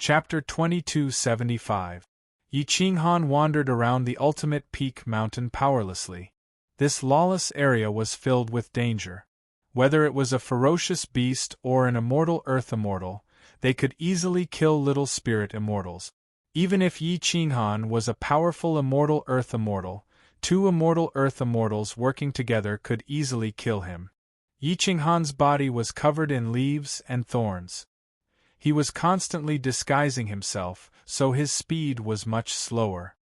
Chapter 2275. Yi Qinghan wandered around the ultimate peak mountain powerlessly. This lawless area was filled with danger. Whether it was a ferocious beast or an immortal earth immortal, they could easily kill little spirit immortals. Even if Yi Qinghan was a powerful immortal earth immortal, two immortal earth immortals working together could easily kill him. Yi Qinghan's body was covered in leaves and thorns. He was constantly disguising himself, so his speed was much slower.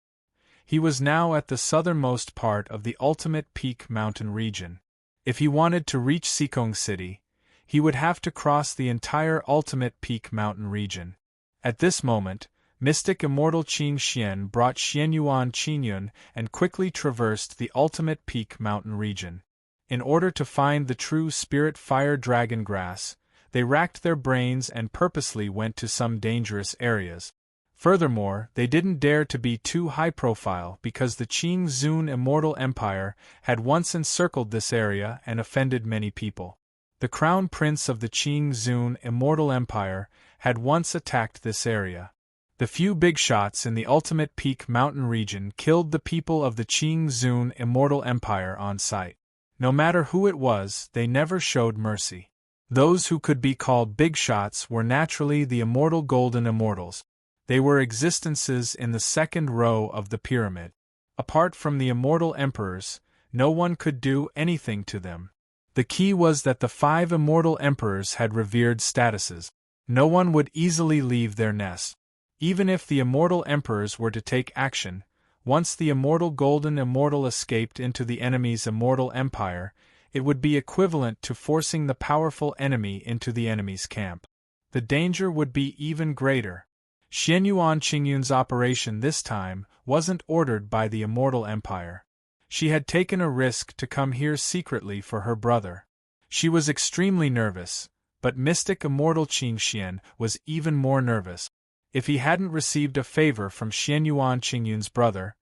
He was now at the southernmost part of the ultimate peak mountain region. If he wanted to reach Xikong City, he would have to cross the entire ultimate peak mountain region. At this moment, mystic immortal Qing Xian brought Xianyuan Qingyun and quickly traversed the ultimate peak mountain region. In order to find the true spirit fire dragon grass, they racked their brains and purposely went to some dangerous areas. Furthermore, they didn't dare to be too high-profile because the Qing Zun Immortal Empire had once encircled this area and offended many people. The Crown Prince of the Qing Zun Immortal Empire had once attacked this area. The few big shots in the ultimate peak mountain region killed the people of the Qing Zun Immortal Empire on sight. No matter who it was, they never showed mercy. Those who could be called big shots were naturally the immortal golden immortals. They were existences in the second row of the pyramid. Apart from the immortal emperors, no one could do anything to them. The key was that the 5 immortal emperors had revered statuses. No one would easily leave their nest. Even if the immortal emperors were to take action, once the immortal golden immortal escaped into the enemy's immortal empire, it would be equivalent to forcing the powerful enemy into the enemy's camp. The danger would be even greater. Xianyuan Qingyun's operation this time wasn't ordered by the immortal empire. She had taken a risk to come here secretly for her brother. She was extremely nervous, but mystic immortal Qing Xian was even more nervous. If he hadn't received a favor from Xianyuan Qingyun's brother,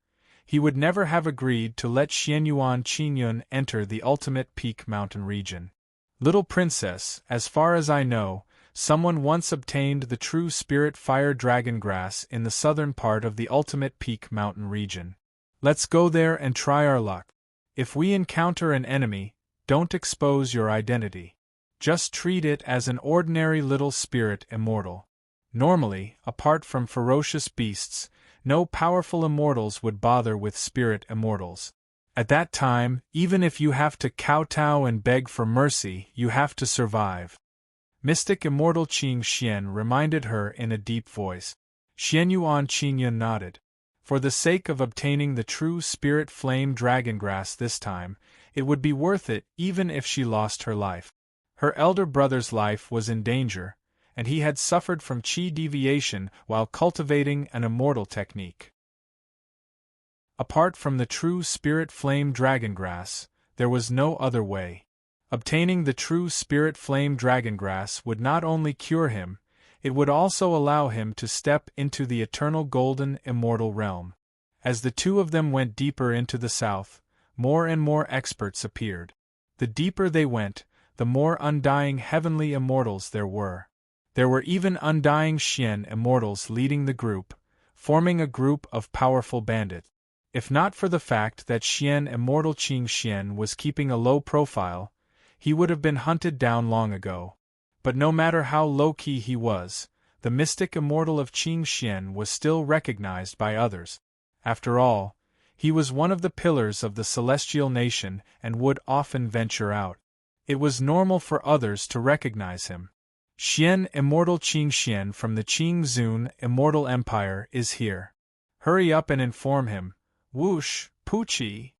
he would never have agreed to let Xianyuan Qingyun enter the ultimate peak mountain region. Little princess, as far as I know, someone once obtained the true spirit fire dragon grass in the southern part of the ultimate peak mountain region. Let's go there and try our luck. If we encounter an enemy, don't expose your identity. Just treat it as an ordinary little spirit immortal. Normally, apart from ferocious beasts, no powerful immortals would bother with spirit immortals. At that time, even if you have to kowtow and beg for mercy, you have to survive. Mystic immortal Qing Xian reminded her in a deep voice. Xianyuan Qingyun nodded. For the sake of obtaining the true spirit flame dragon grass this time, it would be worth it even if she lost her life. Her elder brother's life was in danger, and he had suffered from qi deviation while cultivating an immortal technique. Apart from the true spirit flame dragon grass, there was no other way. Obtaining the true spirit flame dragon grass would not only cure him, it would also allow him to step into the eternal golden immortal realm. As the two of them went deeper into the south, more and more experts appeared. The deeper they went, the more undying heavenly immortals there were. There were even undying Xian immortals leading the group, forming a group of powerful bandits. If not for the fact that Xian immortal Qing Xian was keeping a low profile, he would have been hunted down long ago. But no matter how low-key he was, the mystic immortal of Qing Xian was still recognized by others. After all, he was one of the pillars of the celestial nation and would often venture out. It was normal for others to recognize him. Xian immortal Qing Xian from the Qing Zun Immortal Empire is here. Hurry up and inform him. Whoosh, Poochie!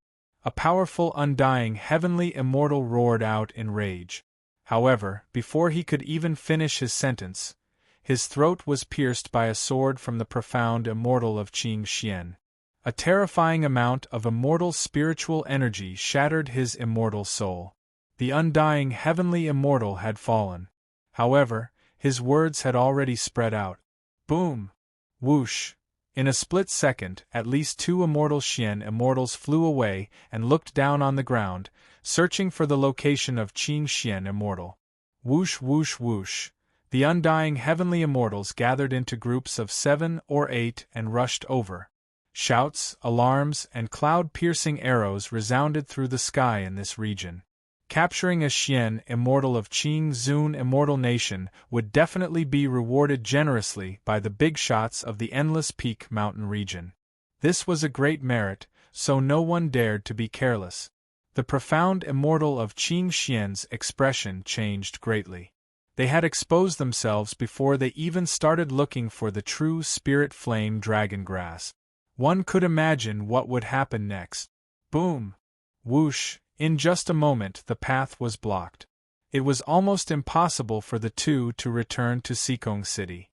A powerful undying heavenly immortal roared out in rage. However, before he could even finish his sentence, his throat was pierced by a sword from the profound immortal of Qing Xian. A terrifying amount of immortal spiritual energy shattered his immortal soul. The undying heavenly immortal had fallen. However, his words had already spread out. Boom! Whoosh! In a split second, at least 2 immortal Xian immortals flew away and looked down on the ground, searching for the location of Qing Xian immortal. Whoosh whoosh whoosh! The undying heavenly immortals gathered into groups of 7 or 8 and rushed over. Shouts, alarms, and cloud-piercing arrows resounded through the sky in this region. Capturing a Xian immortal of Qing Zun immortal nation would definitely be rewarded generously by the big shots of the Endless Peak mountain region. This was a great merit, so no one dared to be careless. The profound immortal of Qing Xian's expression changed greatly. They had exposed themselves before they even started looking for the true spirit flame dragon grass. One could imagine what would happen next. Boom! Whoosh! In just a moment the path was blocked. It was almost impossible for the two to return to Sikong City.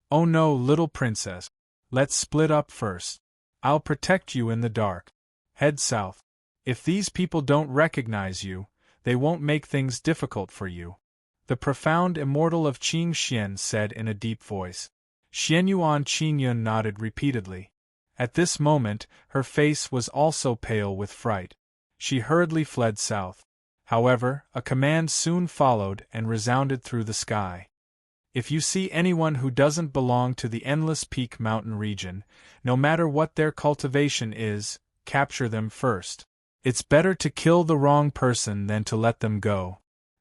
Oh no, little princess. Let's split up first. I'll protect you in the dark. Head south. If these people don't recognize you, they won't make things difficult for you. The profound immortal of Qing Xian said in a deep voice. Xianyuan Qingyun nodded repeatedly. At this moment, her face was also pale with fright. She hurriedly fled south. However, a command soon followed and resounded through the sky. If you see anyone who doesn't belong to the Endless Peak mountain region, no matter what their cultivation is, capture them first. It's better to kill the wrong person than to let them go.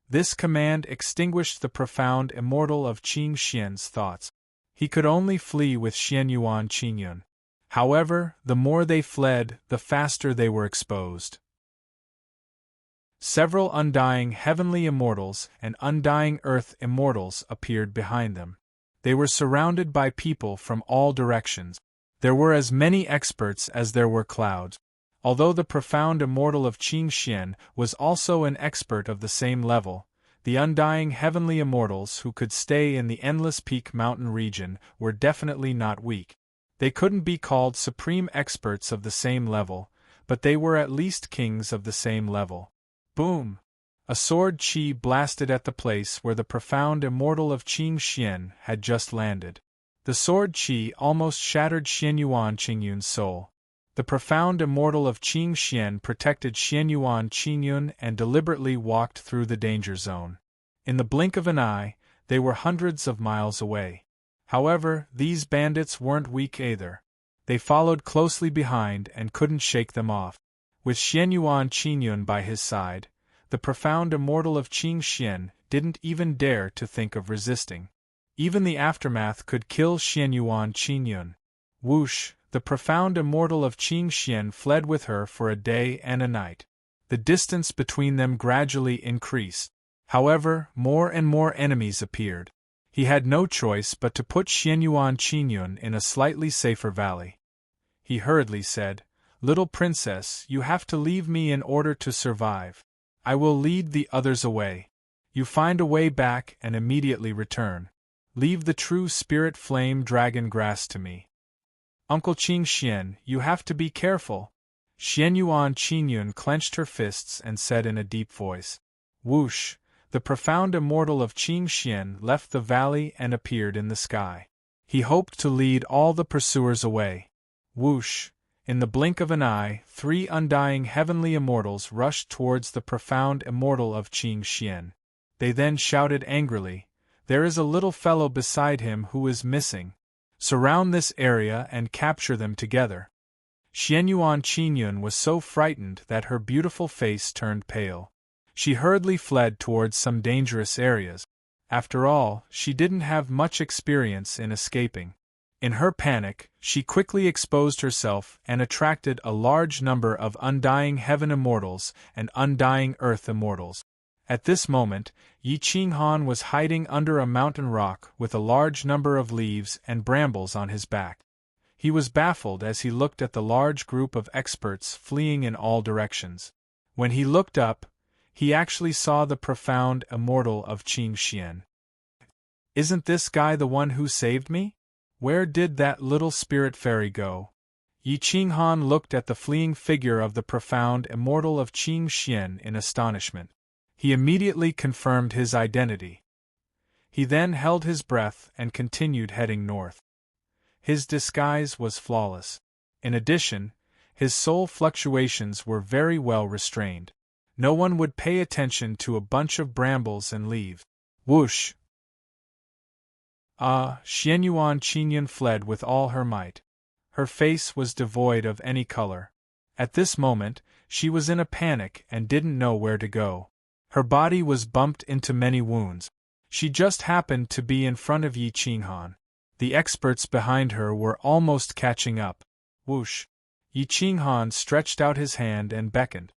This command extinguished the profound immortal of Qing Xian's thoughts. He could only flee with Xianyuan Qingyun. However, the more they fled, the faster they were exposed. Several undying heavenly immortals and undying earth immortals appeared behind them. They were surrounded by people from all directions. There were as many experts as there were clouds. Although the profound immortal of Qing Xian was also an expert of the same level, the undying heavenly immortals who could stay in the Endless Peak mountain region were definitely not weak. They couldn't be called supreme experts of the same level, but they were at least kings of the same level. Boom! A sword chi blasted at the place where the profound immortal of Qing Xian had just landed. The sword chi almost shattered Xianyuan Qingyun's soul. The profound immortal of Qing Xian protected Xianyuan Qingyun and deliberately walked through the danger zone. In the blink of an eye, they were hundreds of miles away. However, these bandits weren't weak either. They followed closely behind and couldn't shake them off. With Xianyuan Qingyun by his side, the profound immortal of Qing Xian didn't even dare to think of resisting. Even the aftermath could kill Xianyuan Qingyun. Whoosh! The profound immortal of Qing Xian fled with her for a day and a night. The distance between them gradually increased. However, more and more enemies appeared. He had no choice but to put Xianyuan Qingyun in a slightly safer valley. He hurriedly said, "Little princess, you have to leave me in order to survive. I will lead the others away. You find a way back and immediately return. Leave the true spirit flame dragon grass to me." "Uncle Qing Xian, you have to be careful." Xianyuan Qingyun clenched her fists and said in a deep voice. Whoosh! The profound immortal of Qing Xian left the valley and appeared in the sky. He hoped to lead all the pursuers away. Whoosh! In the blink of an eye, 3 undying heavenly immortals rushed towards the profound immortal of Qing Xian. They then shouted angrily, "There is a little fellow beside him who is missing. Surround this area and capture them together." Xianyuan Qingyun was so frightened that her beautiful face turned pale. She hurriedly fled towards some dangerous areas. After all, she didn't have much experience in escaping. In her panic, she quickly exposed herself and attracted a large number of undying heaven immortals and undying earth immortals. At this moment, Yi Qinghan was hiding under a mountain rock with a large number of leaves and brambles on his back. He was baffled as he looked at the large group of experts fleeing in all directions. When he looked up, he actually saw the profound immortal of Qing Xian. "Isn't this guy the one who saved me? Where did that little spirit fairy go?" Yi Qinghan looked at the fleeing figure of the profound immortal of Qing Xian in astonishment. He immediately confirmed his identity. He then held his breath and continued heading north. His disguise was flawless. In addition, his soul fluctuations were very well restrained. No one would pay attention to a bunch of brambles and leaves. Whoosh! Xianyuan Qingyun fled with all her might. Her face was devoid of any color. At this moment, she was in a panic and didn't know where to go. Her body was bumped into many wounds. She just happened to be in front of Yi Qinghan. The experts behind her were almost catching up. Whoosh! Yi Qinghan stretched out his hand and beckoned.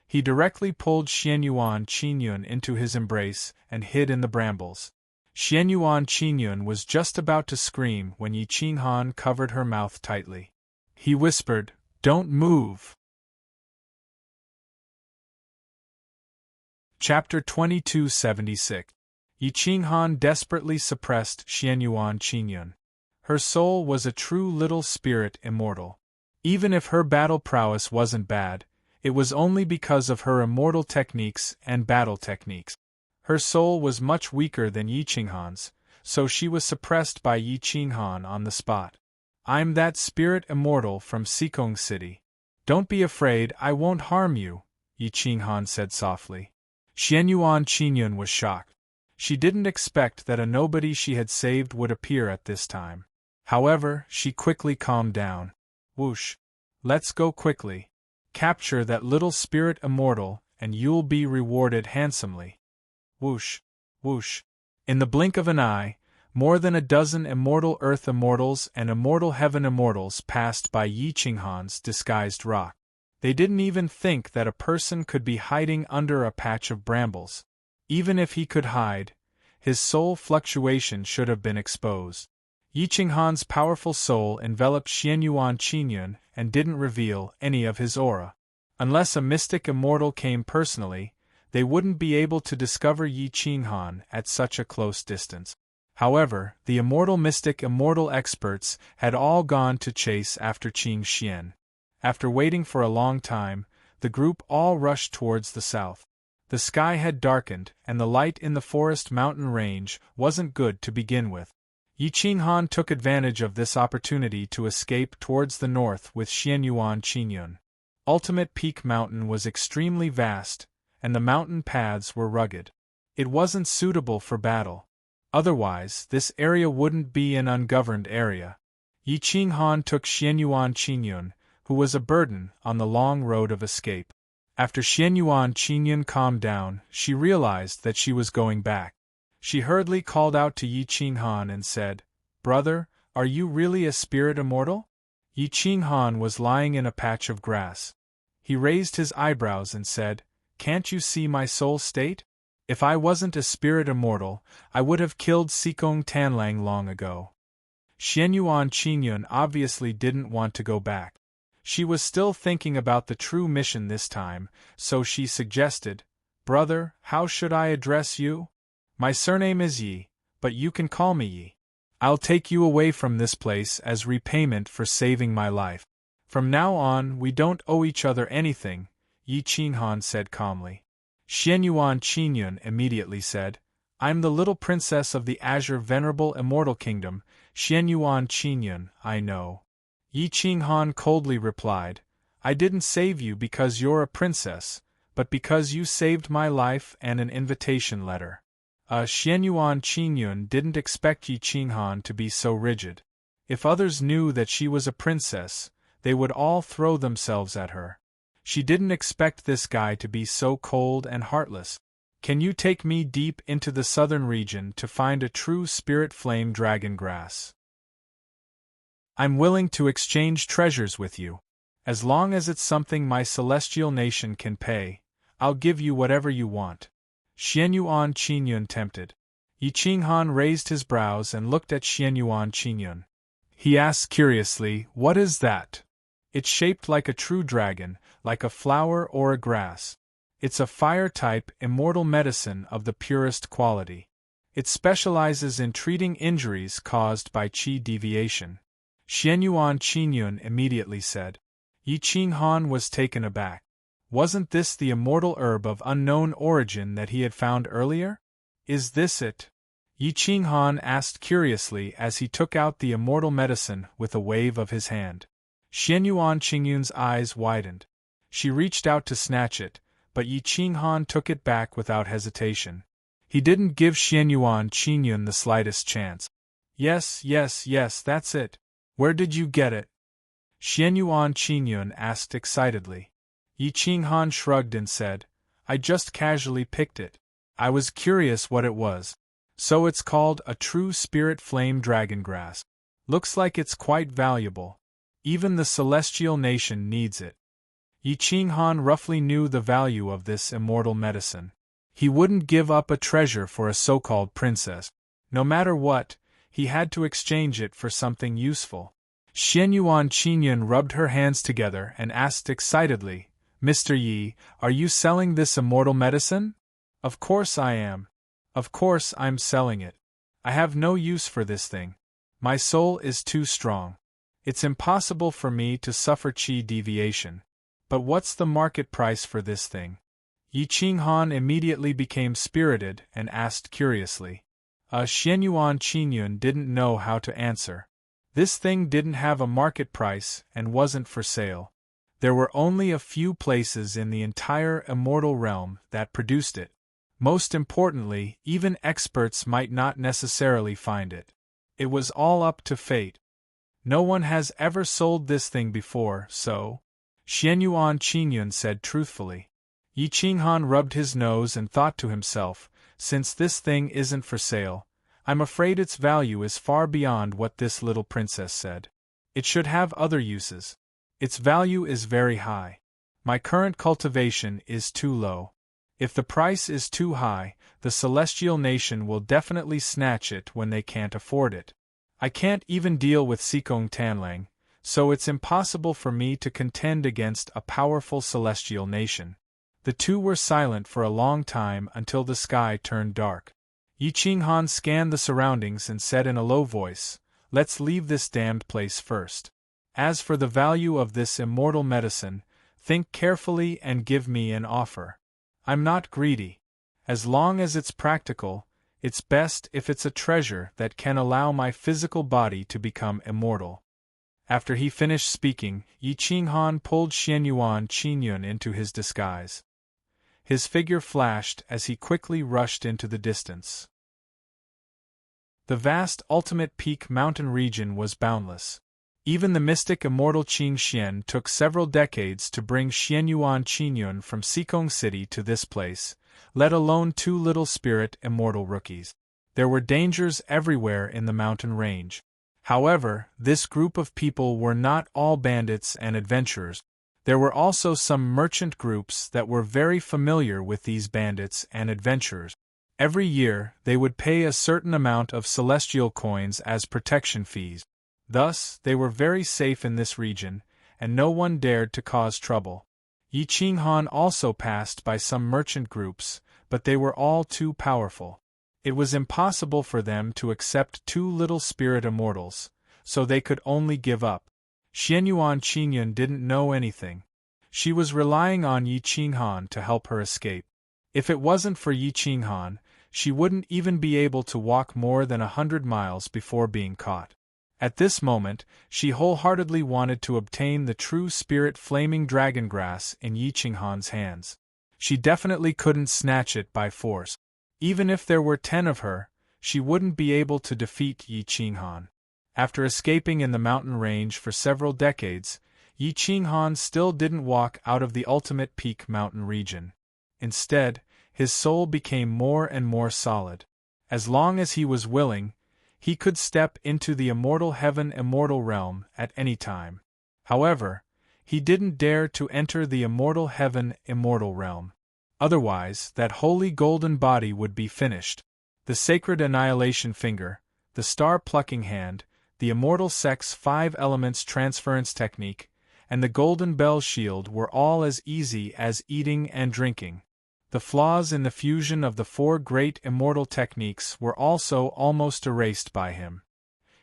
He directly pulled Xianyuan Qingyun into his embrace and hid in the brambles. Xianyuan Qingyun was just about to scream when Yi Qinghan covered her mouth tightly. He whispered, "Don't move." Chapter 2276. Yi Qinghan desperately suppressed Xianyuan Qingyun. Her soul was a true little spirit immortal. Even if her battle prowess wasn't bad, it was only because of her immortal techniques and battle techniques. Her soul was much weaker than Yi Qinghan's, so she was suppressed by Yi Qinghan on the spot. "I'm that spirit immortal from Sikong City. Don't be afraid, I won't harm you," Yi Qinghan said softly. Xianyuan Qingyun was shocked. She didn't expect that a nobody she had saved would appear at this time. However, she quickly calmed down. "Whoosh! Let's go quickly. Capture that little spirit immortal, and you'll be rewarded handsomely." Whoosh! Whoosh! In the blink of an eye, more than a dozen immortal earth immortals and immortal heaven immortals passed by Yi Qinghan's disguised rock. They didn't even think that a person could be hiding under a patch of brambles. Even if he could hide, his soul fluctuation should have been exposed. Yi Qinghan's powerful soul enveloped Xianyuan Qingyun and didn't reveal any of his aura. Unless a mystic immortal came personally, they wouldn't be able to discover Yi Qinghan at such a close distance. However, the immortal mystic immortal experts had all gone to chase after Qing Xian. After waiting for a long time, the group all rushed towards the south. The sky had darkened, and the light in the forest mountain range wasn't good to begin with. Yi Qinghan took advantage of this opportunity to escape towards the north with Xianyuan Qingyun. Ultimate Peak Mountain was extremely vast, and the mountain paths were rugged. It wasn't suitable for battle. Otherwise, this area wouldn't be an ungoverned area. Yi Qinghan took Xianyuan Qingyun, who was a burden, on the long road of escape. After Xianyuan Qingyun calmed down, she realized that she was going back. She hurriedly called out to Yi Qinghan and said, "Brother, are you really a spirit immortal?" Yi Qinghan was lying in a patch of grass. He raised his eyebrows and said, "Can't you see my soul state? If I wasn't a spirit immortal, I would have killed Sikong Tanlang long ago." Xianyuan Qingyun obviously didn't want to go back. She was still thinking about the true mission this time, so she suggested, "Brother, how should I address you? My surname is Yi, but you can call me Yi. I'll take you away from this place as repayment for saving my life. From now on, we don't owe each other anything," Yi Qinghan said calmly. Xianyuan Qingyun immediately said, "I'm the little princess of the Azure Venerable Immortal Kingdom, Xianyuan Qingyun, I know." Yi Qinghan coldly replied, "I didn't save you because you're a princess, but because you saved my life and an invitation letter." Xianyuan Qingyun didn't expect Yi Qinghan to be so rigid. If others knew that she was a princess, they would all throw themselves at her. She didn't expect this guy to be so cold and heartless. "Can you take me deep into the southern region to find a true spirit flame dragon grass? I'm willing to exchange treasures with you. As long as it's something my celestial nation can pay, I'll give you whatever you want." Xianyuan Qingyun tempted. Yi Qinghan raised his brows and looked at Xianyuan Qingyun. He asked curiously, "What is that?" "It's shaped like a true dragon, like a flower or a grass. It's a fire-type immortal medicine of the purest quality. It specializes in treating injuries caused by qi deviation." Xianyuan Qingyun immediately said. Yi Qinghan was taken aback. Wasn't this the immortal herb of unknown origin that he had found earlier? "Is this it?" Yi Qinghan asked curiously as he took out the immortal medicine with a wave of his hand. Xianyuan Qingyun's eyes widened. She reached out to snatch it, but Yi Qinghan took it back without hesitation. He didn't give Xianyuan Qingyun the slightest chance. Yes, yes, yes, that's it. Where did you get it? Xianyuan Qingyun asked excitedly. Yi Qinghan shrugged and said, I just casually picked it. I was curious what it was. So it's called a true spirit flame dragongrass. Looks like it's quite valuable. Even the celestial nation needs it. Yi Qinghan roughly knew the value of this immortal medicine. He wouldn't give up a treasure for a so-called princess. No matter what, he had to exchange it for something useful. Xianyuan Qingyun rubbed her hands together and asked excitedly, Mr. Yi, are you selling this immortal medicine? Of course I am. Of course I'm selling it. I have no use for this thing. My soul is too strong. It's impossible for me to suffer qi deviation. But what's the market price for this thing? Yi Qinghan immediately became spirited and asked curiously. Xianyuan Qingyun didn't know how to answer. This thing didn't have a market price and wasn't for sale. There were only a few places in the entire immortal realm that produced it. Most importantly, even experts might not necessarily find it. It was all up to fate. No one has ever sold this thing before, so... Xianyuan Qingyun said truthfully. Yi Qinghan rubbed his nose and thought to himself, since this thing isn't for sale, I'm afraid its value is far beyond what this little princess said. It should have other uses. Its value is very high. My current cultivation is too low. If the price is too high, the celestial nation will definitely snatch it when they can't afford it. I can't even deal with Sikong Tanlang, so it's impossible for me to contend against a powerful celestial nation. The two were silent for a long time until the sky turned dark. Yi Qinghan scanned the surroundings and said in a low voice, Let's leave this damned place first. As for the value of this immortal medicine, think carefully and give me an offer. I'm not greedy. As long as it's practical, it's best if it's a treasure that can allow my physical body to become immortal. After he finished speaking, Yi Qinghan pulled Xianyuan Qingyun into his disguise. His figure flashed as he quickly rushed into the distance. The vast ultimate peak mountain region was boundless. Even the mystic immortal Qing Xian took several decades to bring Xianyuan Qingyun from Sikong City to this place, let alone two little spirit immortal rookies. There were dangers everywhere in the mountain range. However, this group of people were not all bandits and adventurers. There were also some merchant groups that were very familiar with these bandits and adventurers. Every year, they would pay a certain amount of celestial coins as protection fees. Thus, they were very safe in this region, and no one dared to cause trouble. Yi Qinghan also passed by some merchant groups, but they were all too powerful. It was impossible for them to accept two little spirit immortals, so they could only give up. Xianyuan Qingyun didn't know anything. She was relying on Yi Qinghan to help her escape. If it wasn't for Yi Qinghan, she wouldn't even be able to walk more than 100 miles before being caught. At this moment, she wholeheartedly wanted to obtain the true spirit flaming dragongrass in Yi Qinghan's hands. She definitely couldn't snatch it by force. Even if there were 10 of her, she wouldn't be able to defeat Yi Qinghan. After escaping in the mountain range for several decades, Yi Qinghan still didn't walk out of the ultimate peak mountain region. Instead, his soul became more and more solid. As long as he was willing, he could step into the immortal heaven immortal realm at any time. However, he didn't dare to enter the immortal heaven immortal realm. Otherwise, that holy golden body would be finished. The sacred annihilation finger, the star-plucking hand, the immortal sex 5 elements transference technique, and the golden bell shield were all as easy as eating and drinking. The flaws in the fusion of the 4 great immortal techniques were also almost erased by him.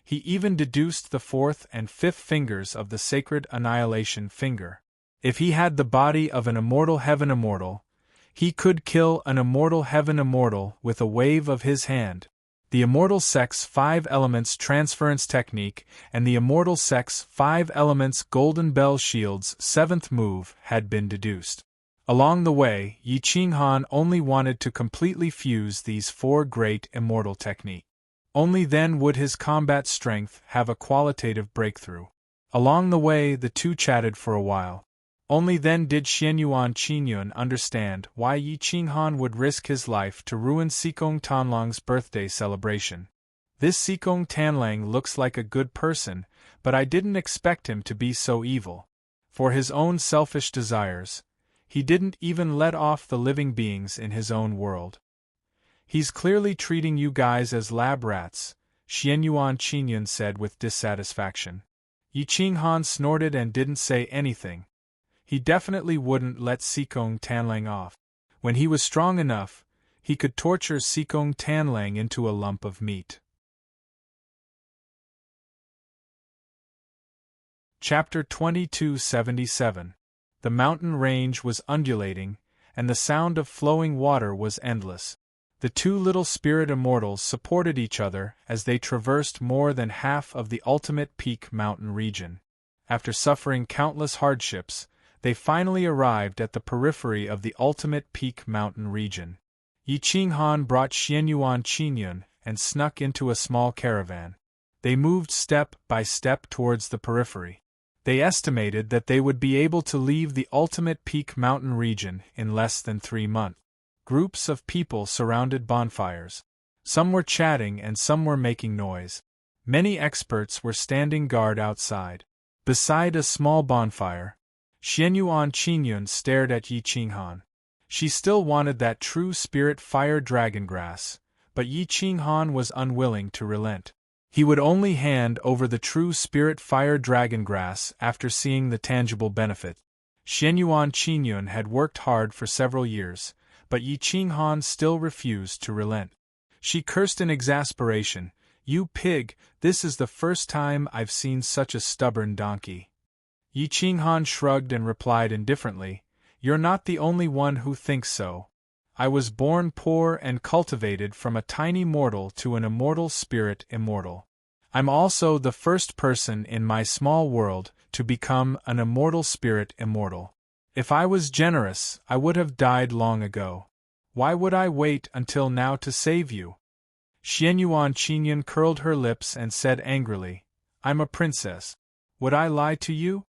He even deduced the 4th and 5th fingers of the sacred annihilation finger. If he had the body of an immortal heaven immortal, he could kill an immortal heaven immortal with a wave of his hand. The immortal sex 5 elements transference technique and the immortal sex 5 elements golden bell shield's 7th move had been deduced. Along the way, Yi Qinghan only wanted to completely fuse these 4 great immortal techniques. Only then would his combat strength have a qualitative breakthrough. Along the way, the two chatted for a while. Only then did Xianyuan Qingyun understand why Yi Qinghan would risk his life to ruin Xikong Tanlang's birthday celebration. This Xikong Tanlang looks like a good person, but I didn't expect him to be so evil. For his own selfish desires, he didn't even let off the living beings in his own world. He's clearly treating you guys as lab rats, Xianyuan Qingyun said with dissatisfaction. Yi Qinghan snorted and didn't say anything. He definitely wouldn't let Xikong Tanlang off. When he was strong enough, he could torture Xikong Tanlang into a lump of meat. Chapter 2277. The mountain range was undulating, and the sound of flowing water was endless. The two little spirit immortals supported each other as they traversed more than half of the ultimate peak mountain region. After suffering countless hardships, they finally arrived at the periphery of the ultimate peak mountain region. Yi Qinghan brought Xianyuan Qingyun and snuck into a small caravan. They moved step by step towards the periphery. They estimated that they would be able to leave the ultimate peak mountain region in less than 3 months. Groups of people surrounded bonfires. Some were chatting and some were making noise. Many experts were standing guard outside. Beside a small bonfire, Xianyuan Qingyun stared at Yi Qinghan. She still wanted that true spirit fire dragon grass, but Yi Qinghan was unwilling to relent. He would only hand over the true spirit fire dragon grass after seeing the tangible benefit. Xianyuan Qingyun had worked hard for several years, but Yi Qinghan still refused to relent. She cursed in exasperation, "You pig, this is the first time I've seen such a stubborn donkey." Yi Qinghan shrugged and replied indifferently, "You're not the only one who thinks so. I was born poor and cultivated from a tiny mortal to an immortal spirit immortal. I'm also the first person in my small world to become an immortal spirit immortal. If I was generous, I would have died long ago. Why would I wait until now to save you?" Xianyuan Qingyun curled her lips and said angrily, "I'm a princess. Would I lie to you?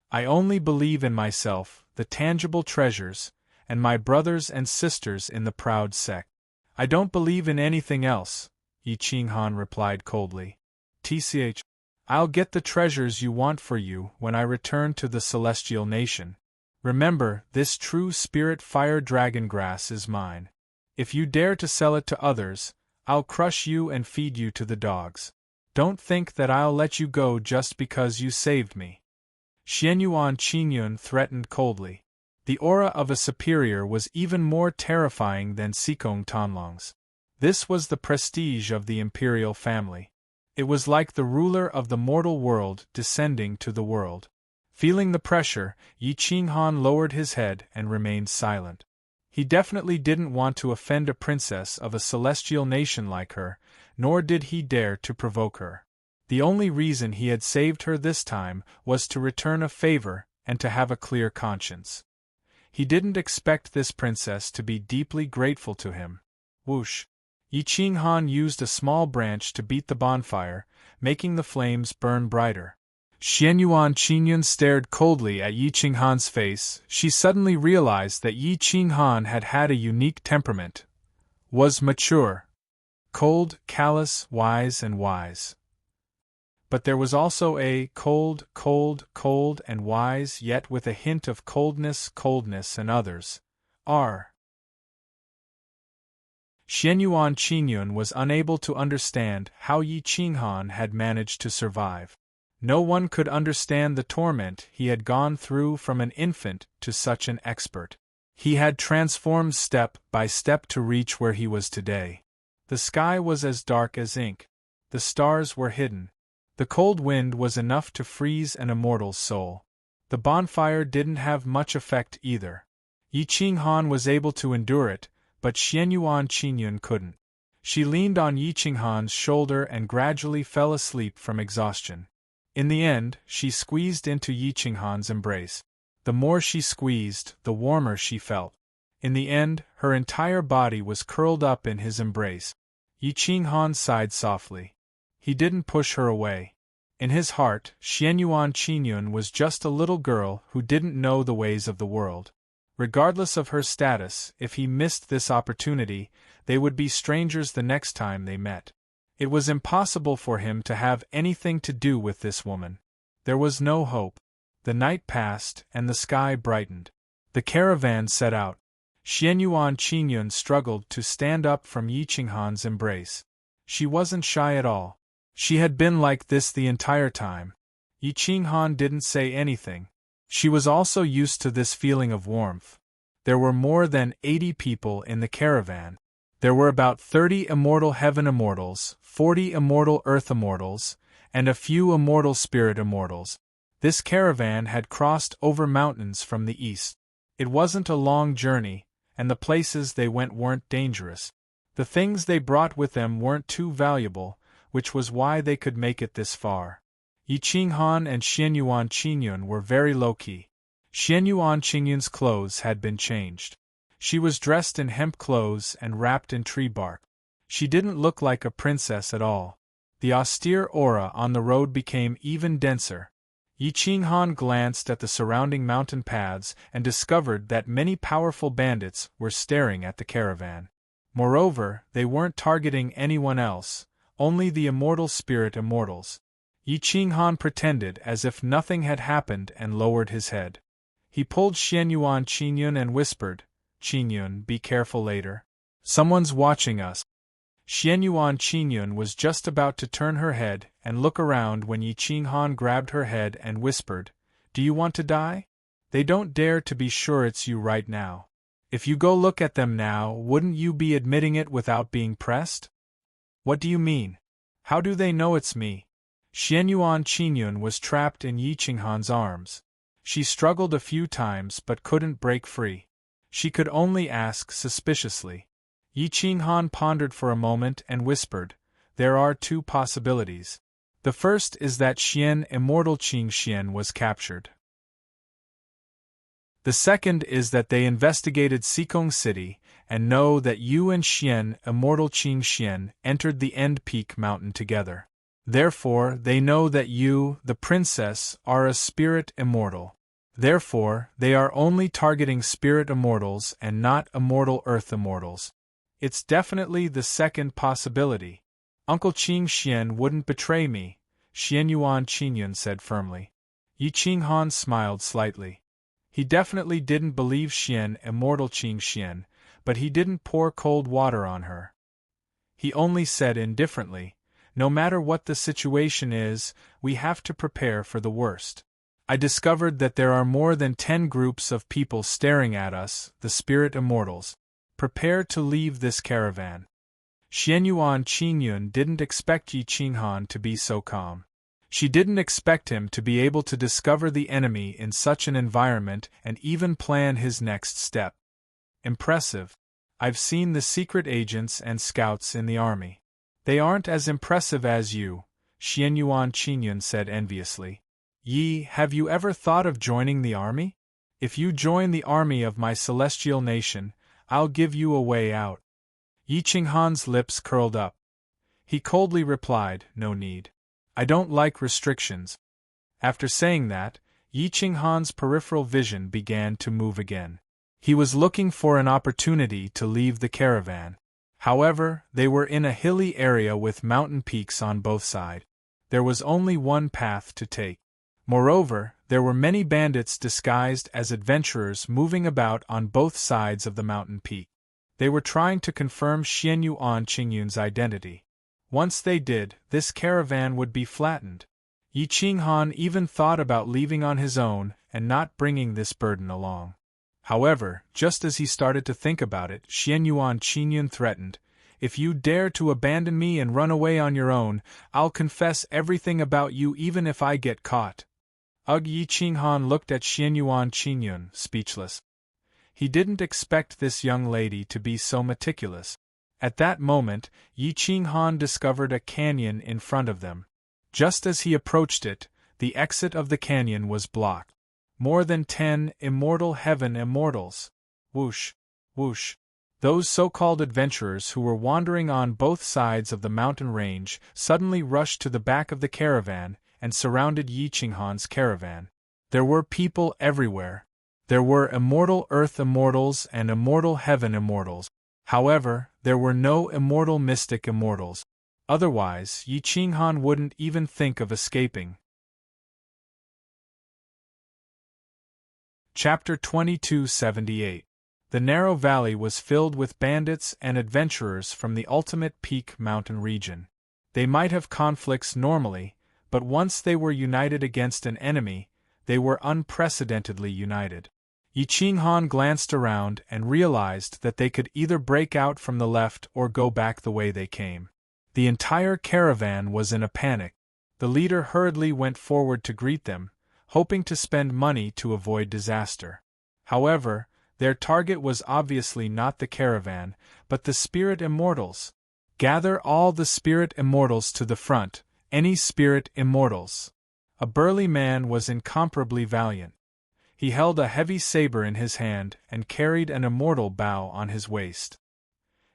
I only believe in myself, the tangible treasures, and my brothers and sisters in the proud sect. I don't believe in anything else," Yi Qinghan replied coldly. "Tch, I'll get the treasures you want for you when I return to the celestial nation. Remember, this true spirit fire dragon grass is mine. If you dare to sell it to others, I'll crush you and feed you to the dogs. Don't think that I'll let you go just because you saved me." Xianyuan Qingyun threatened coldly. The aura of a superior was even more terrifying than Xikong Tanlang's. This was the prestige of the imperial family. It was like the ruler of the mortal world descending to the world. Feeling the pressure, Yi Qinghan lowered his head and remained silent. He definitely didn't want to offend a princess of a celestial nation like her, nor did he dare to provoke her. The only reason he had saved her this time was to return a favor and to have a clear conscience. He didn't expect this princess to be deeply grateful to him. Whoosh! Yi Qinghan used a small branch to beat the bonfire, making the flames burn brighter. Xianyuan Qingyun stared coldly at Yi Qinghan's face. She suddenly realized that Yi Qinghan had a unique temperament. Was mature. Cold, callous, wise and wise. But there was also a cold, and wise, yet with a hint of coldness and others. Xianyuan Qingyun was unable to understand how Yi Qinghan had managed to survive. No one could understand the torment he had gone through from an infant to such an expert. He had transformed step by step to reach where he was today. The sky was as dark as ink. The stars were hidden. The cold wind was enough to freeze an immortal's soul. The bonfire didn't have much effect either. Yi Qinghan was able to endure it, but Xianyuan Qingyun couldn't. She leaned on Yi Qinghan's shoulder and gradually fell asleep from exhaustion. In the end, she squeezed into Yi Qinghan's embrace. The more she squeezed, the warmer she felt. In the end, her entire body was curled up in his embrace. Yi Qinghan sighed softly. He didn't push her away. In his heart, Xianyuan Qingyun was just a little girl who didn't know the ways of the world. Regardless of her status, if he missed this opportunity, they would be strangers the next time they met. It was impossible for him to have anything to do with this woman. There was no hope. The night passed, and the sky brightened. The caravan set out. Xianyuan Qingyun struggled to stand up from Yi Qinghan's embrace. She wasn't shy at all. She had been like this the entire time. Yi Qinghan didn't say anything. She was also used to this feeling of warmth. There were more than 80 people in the caravan. There were about 30 immortal heaven immortals, 40 immortal earth immortals, and a few immortal spirit immortals. This caravan had crossed over mountains from the east. It wasn't a long journey, and the places they went weren't dangerous. The things they brought with them weren't too valuable, which was why they could make it this far. Yi Qinghan and Xianyuan Qingyun were very low-key. Xianyuan Qingyun's clothes had been changed. She was dressed in hemp clothes and wrapped in tree bark. She didn't look like a princess at all. The austere aura on the road became even denser. Yi Qinghan glanced at the surrounding mountain paths and discovered that many powerful bandits were staring at the caravan. Moreover, they weren't targeting anyone else, only the immortal spirit immortals. Yi Qinghan pretended as if nothing had happened and lowered his head. He pulled Xianyuan Qingyun and whispered, "Qingyun, be careful later. Someone's watching us." Xianyuan Qingyun was just about to turn her head and look around when Yi Qinghan grabbed her head and whispered, "Do you want to die? They don't dare to be sure it's you right now. If you go look at them now, wouldn't you be admitting it without being pressed?" "What do you mean? How do they know it's me?" Xianyuan Qingyun was trapped in Yi Qinghan's arms. She struggled a few times but couldn't break free. She could only ask suspiciously. Yi Qinghan pondered for a moment and whispered, "There are two possibilities. The first is that Xian immortal Qing Xian was captured. The second is that they investigated Xikong City and know that you and Xian immortal Qing Xian entered the End Peak Mountain together. Therefore, they know that you, the princess, are a spirit immortal. Therefore, they are only targeting spirit immortals and not immortal earth immortals. It's definitely the second possibility. Uncle Qing Xian wouldn't betray me," Xianyuan Qingyun said firmly. Yi Qinghan smiled slightly. He definitely didn't believe Xian immortal Qing Xian, but he didn't pour cold water on her. He only said indifferently, "No matter what the situation is, we have to prepare for the worst. I discovered that there are more than 10 groups of people staring at us, the spirit immortals. Prepare to leave this caravan." Xianyuan Qingyun didn't expect Yi Qinghan to be so calm. She didn't expect him to be able to discover the enemy in such an environment and even plan his next step. Impressive. I've seen the secret agents and scouts in the army. They aren't as impressive as you, Xianyuan Qingyun said enviously. Yi, have you ever thought of joining the army? If you join the army of my celestial nation, I'll give you a way out. Yi Qinghan's lips curled up. He coldly replied, "No need. I don't like restrictions." After saying that, Yi Qinghan's peripheral vision began to move again. He was looking for an opportunity to leave the caravan. However, they were in a hilly area with mountain peaks on both sides. There was only one path to take. Moreover, there were many bandits disguised as adventurers moving about on both sides of the mountain peak. They were trying to confirm Xianyuan Qingyun's identity. Once they did, this caravan would be flattened. Yi Qinghan even thought about leaving on his own and not bringing this burden along. However, just as he started to think about it, Xianyuan Qingyun threatened, "If you dare to abandon me and run away on your own, I'll confess everything about you even if I get caught." Yi Qinghan looked at Xianyuan Qingyun, speechless. He didn't expect this young lady to be so meticulous. At that moment, Yi Qinghan discovered a canyon in front of them. Just as he approached it, the exit of the canyon was blocked. More than 10 immortal heaven immortals. Whoosh, whoosh. Those so-called adventurers who were wandering on both sides of the mountain range suddenly rushed to the back of the caravan and surrounded Yi Qinghan's caravan. There were people everywhere. There were immortal earth immortals and immortal heaven immortals. However, there were no immortal mystic immortals. Otherwise, Yi Qinghan wouldn't even think of escaping. Chapter 2278. The narrow valley was filled with bandits and adventurers from the ultimate peak mountain region. They might have conflicts normally, but once they were united against an enemy, they were unprecedentedly united. Yi Qinghan glanced around and realized that they could either break out from the left or go back the way they came. The entire caravan was in a panic. The leader hurriedly went forward to greet them, hoping to spend money to avoid disaster. However, their target was obviously not the caravan, but the spirit immortals. Gather all the spirit immortals to the front, any spirit immortals. A burly man was incomparably valiant. He held a heavy saber in his hand and carried an immortal bow on his waist.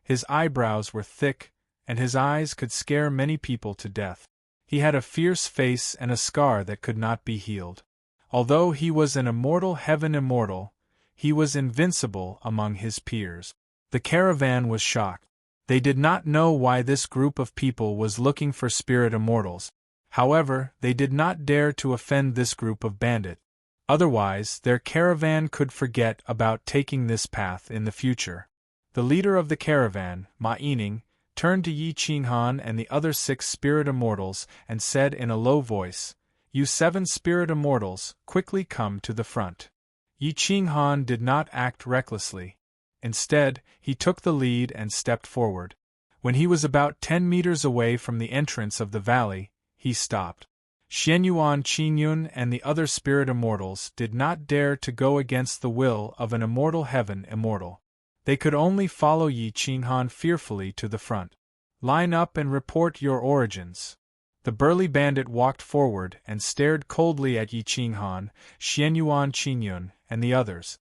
His eyebrows were thick, and his eyes could scare many people to death. He had a fierce face and a scar that could not be healed. Although he was an immortal heaven immortal, he was invincible among his peers. The caravan was shocked. They did not know why this group of people was looking for spirit immortals. However, they did not dare to offend this group of bandits. Otherwise, their caravan could forget about taking this path in the future. The leader of the caravan, Ma Yining, turned to Yi Qinghan and the other 6 spirit immortals and said in a low voice, "You 7 spirit immortals, quickly come to the front." Yi Qinghan did not act recklessly. Instead, he took the lead and stepped forward. When he was about 10 meters away from the entrance of the valley, he stopped. Xianyuan Qingyun and the other spirit immortals did not dare to go against the will of an immortal heaven immortal. They could only follow Yi Qinghan fearfully to the front. "Line up and report your origins." The burly bandit walked forward and stared coldly at Yi Qinghan, Xianyuan Qingyun, and the others.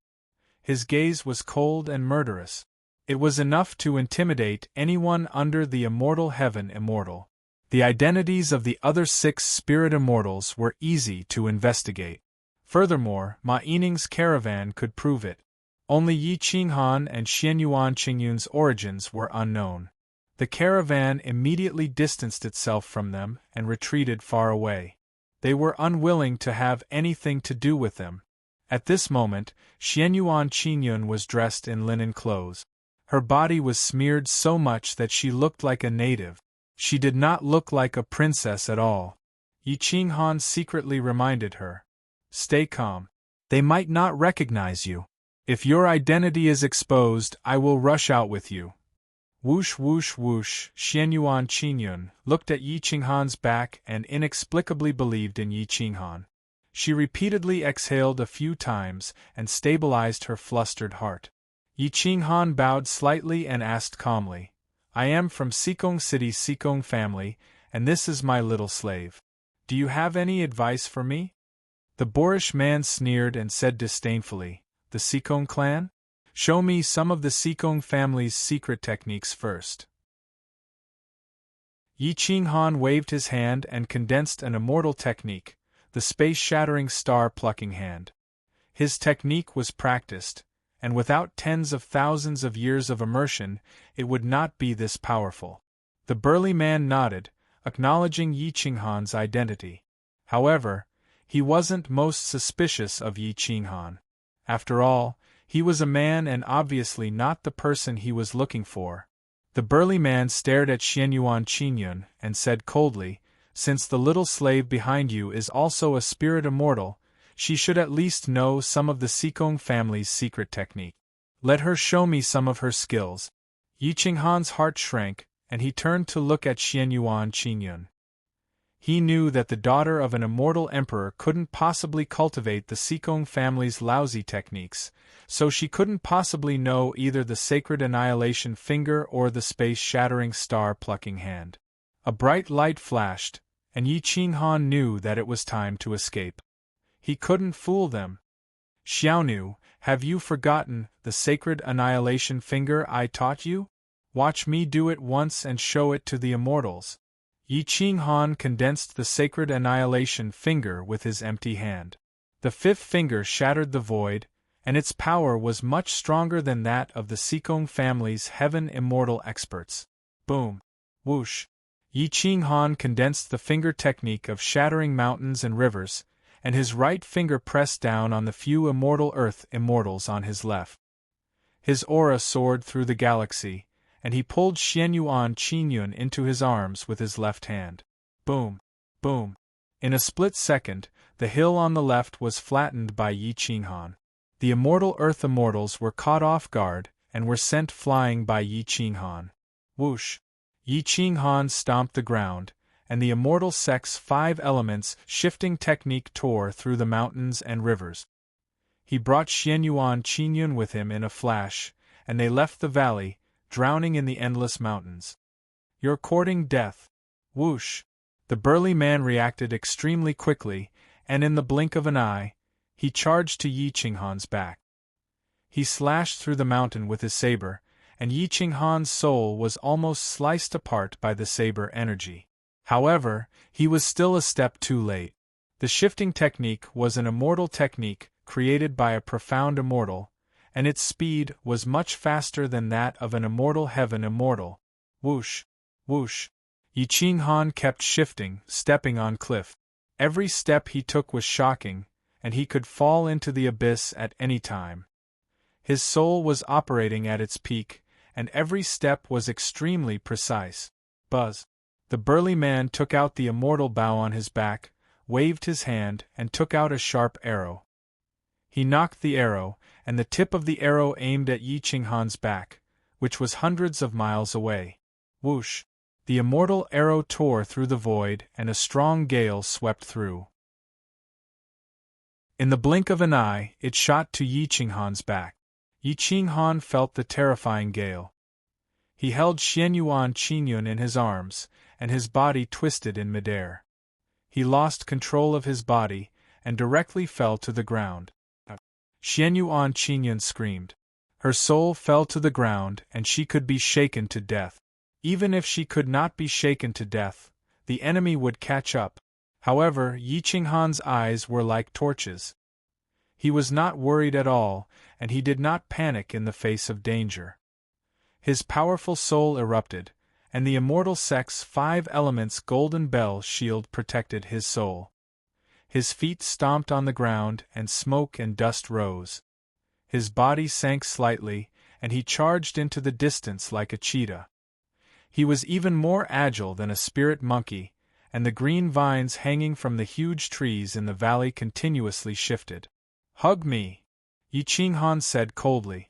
His gaze was cold and murderous. It was enough to intimidate anyone under the immortal heaven immortal. The identities of the other 6 spirit immortals were easy to investigate. Furthermore, Ma Yining's caravan could prove it. Only Yi Qinghan and Xianyuan Qingyun's origins were unknown. The caravan immediately distanced itself from them and retreated far away. They were unwilling to have anything to do with them. At this moment, Xianyuan Qingyun was dressed in linen clothes. Her body was smeared so much that she looked like a native. She did not look like a princess at all. Yi Qinghan secretly reminded her, "Stay calm. They might not recognize you. If your identity is exposed, I will rush out with you." Whoosh whoosh whoosh, Xianyuan Qingyun looked at Yi Qinghan's back and inexplicably believed in Yi Qinghan. She repeatedly exhaled a few times and stabilized her flustered heart. Yi Qinghan bowed slightly and asked calmly, "I am from Sikong City Sikong family, and this is my little slave. Do you have any advice for me?" The boorish man sneered and said disdainfully, "The Sikong clan? Show me some of the Sikong family's secret techniques first." Yi Qinghan waved his hand and condensed an immortal technique, the space-shattering star-plucking hand. His technique was practiced, and without tens of thousands of years of immersion, it would not be this powerful. The burly man nodded, acknowledging Yi Qinghan's identity. However, he wasn't most suspicious of Yi Qinghan. After all, he was a man and obviously not the person he was looking for. The burly man stared at Xianyuan Qingyun and said coldly, "Since the little slave behind you is also a spirit immortal, she should at least know some of the Sikong family's secret technique. Let her show me some of her skills." Yi Qinghan's heart shrank, and he turned to look at Xianyuan Qingyun. He knew that the daughter of an immortal emperor couldn't possibly cultivate the Sikong family's lousy techniques, so she couldn't possibly know either the sacred annihilation finger or the space-shattering star-plucking hand. A bright light flashed, and Yi Qinghan knew that it was time to escape. He couldn't fool them. Xiaonu, Have you forgotten the sacred annihilation finger I taught you? Watch me do it once and show it to the immortals. Yi Ching Han condensed the sacred annihilation finger with his empty hand. The fifth finger shattered the void, and its power was much stronger than that of the Sikong family's heaven immortal experts. Boom! Whoosh! Yi Ching Han condensed the finger technique of shattering mountains and rivers, and his right finger pressed down on the few immortal earth immortals on his left. His aura soared through the galaxy, and he pulled Xianyuan Qingyun into his arms with his left hand. Boom! Boom! In a split second, the hill on the left was flattened by Yi Ching Han. The immortal earth immortals were caught off guard, and were sent flying by Yi Ching Han. Whoosh! Yi Ching Han stomped the ground, and the immortal sect's 5 elements shifting technique tore through the mountains and rivers. He brought Xianyuan Qingyun with him in a flash, and they left the valley, drowning in the endless mountains. You're courting death. Whoosh! The burly man reacted extremely quickly, and in the blink of an eye, he charged to Yi Ching Han's back. He slashed through the mountain with his saber, and Yi Ching Han's soul was almost sliced apart by the saber energy. However, he was still a step too late. The shifting technique was an immortal technique created by a profound immortal, and its speed was much faster than that of an immortal heaven immortal. Whoosh! Whoosh! Yi Ching Han kept shifting, stepping on cliff. Every step he took was shocking, and he could fall into the abyss at any time. His soul was operating at its peak, and every step was extremely precise. Buzz! The burly man took out the immortal bow on his back, waved his hand, and took out a sharp arrow. He knocked the arrow, and the tip of the arrow aimed at Yi Ching Han's back, which was hundreds of miles away. Whoosh! The immortal arrow tore through the void, and a strong gale swept through. In the blink of an eye, it shot to Yi Ching Han's back. Yi Ching Han felt the terrifying gale. He held Xianyuan Qingyun in his arms, and his body twisted in midair. He lost control of his body, and directly fell to the ground. Xianyuan Qingyun screamed. Her soul fell to the ground, and she could be shaken to death. Even if she could not be shaken to death, the enemy would catch up. However, Yi Ching Han's eyes were like torches. He was not worried at all, and he did not panic in the face of danger. His powerful soul erupted, and the immortal sect's 5 elements' golden bell shield protected his soul. His feet stomped on the ground, and smoke and dust rose. His body sank slightly, and he charged into the distance like a cheetah. He was even more agile than a spirit monkey, and the green vines hanging from the huge trees in the valley continuously shifted. "Hug me," Yi Ching Han said coldly.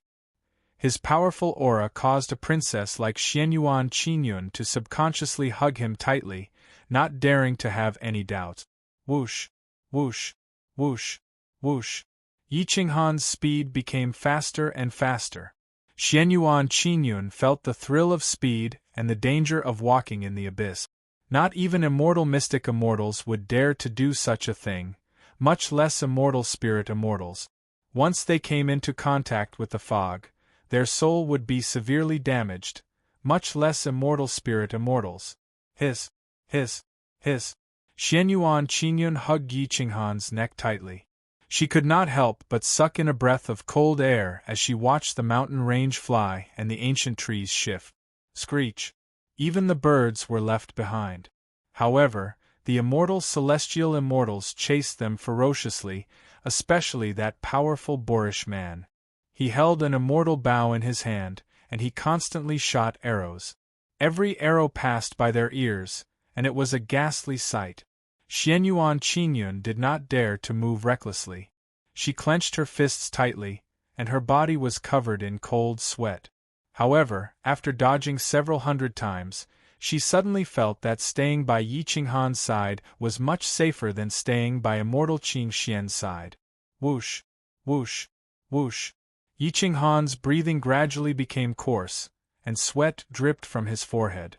His powerful aura caused a princess like Xianyuan Qingyun to subconsciously hug him tightly, not daring to have any doubt. Whoosh! Whoosh! Whoosh! Whoosh! Yi Ching Han's speed became faster and faster. Xianyuan Qingyun felt the thrill of speed and the danger of walking in the abyss. Not even immortal mystic immortals would dare to do such a thing, much less immortal spirit immortals. Once they came into contact with the fog, their soul would be severely damaged, much less immortal spirit immortals. Hiss! Xianyuan Qingyun hugged Yi Ching Han's neck tightly. She could not help but suck in a breath of cold air as she watched the mountain range fly and the ancient trees shift. Screech! Even the birds were left behind. However, the immortal celestial immortals chased them ferociously, especially that powerful boorish man. He held an immortal bow in his hand, and he constantly shot arrows. Every arrow passed by their ears, and it was a ghastly sight. Xianyuan Qingyun did not dare to move recklessly. She clenched her fists tightly, and her body was covered in cold sweat. However, after dodging several hundred times, she suddenly felt that staying by Yi Ching Han's side was much safer than staying by immortal Qing Xian's side. Whoosh! Whoosh! Whoosh! Yi Ching Han's breathing gradually became coarse, and sweat dripped from his forehead.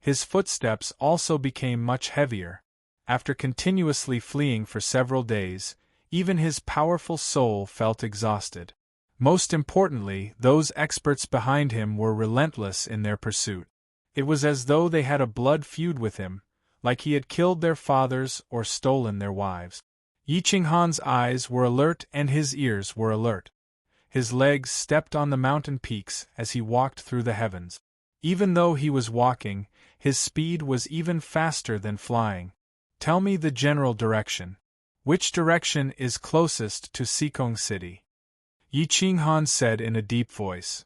His footsteps also became much heavier. After continuously fleeing for several days, even his powerful soul felt exhausted. Most importantly, those experts behind him were relentless in their pursuit. It was as though they had a blood feud with him, like he had killed their fathers or stolen their wives. Yi Qinghan's eyes were alert and his ears were alert. His legs stepped on the mountain peaks as he walked through the heavens. Even though he was walking, his speed was even faster than flying. Tell me the general direction. Which direction is closest to Sikong City? Yi Qinghan said in a deep voice.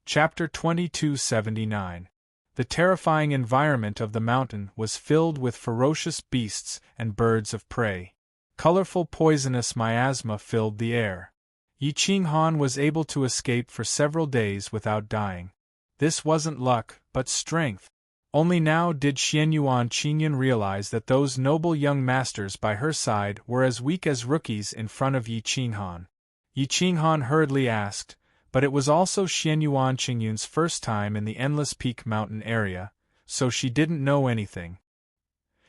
Chapter 2279. The terrifying environment of the mountain was filled with ferocious beasts and birds of prey. Colorful poisonous miasma filled the air. Yi Qinghan was able to escape for several days without dying. This wasn't luck, but strength. Only now did Xianyuan Qingyun realize that those noble young masters by her side were as weak as rookies in front of Yi Qinghan. Yi Qinghan hurriedly asked, but it was also Xianyuan Qingyun's first time in the Endless Peak Mountain area, so she didn't know anything.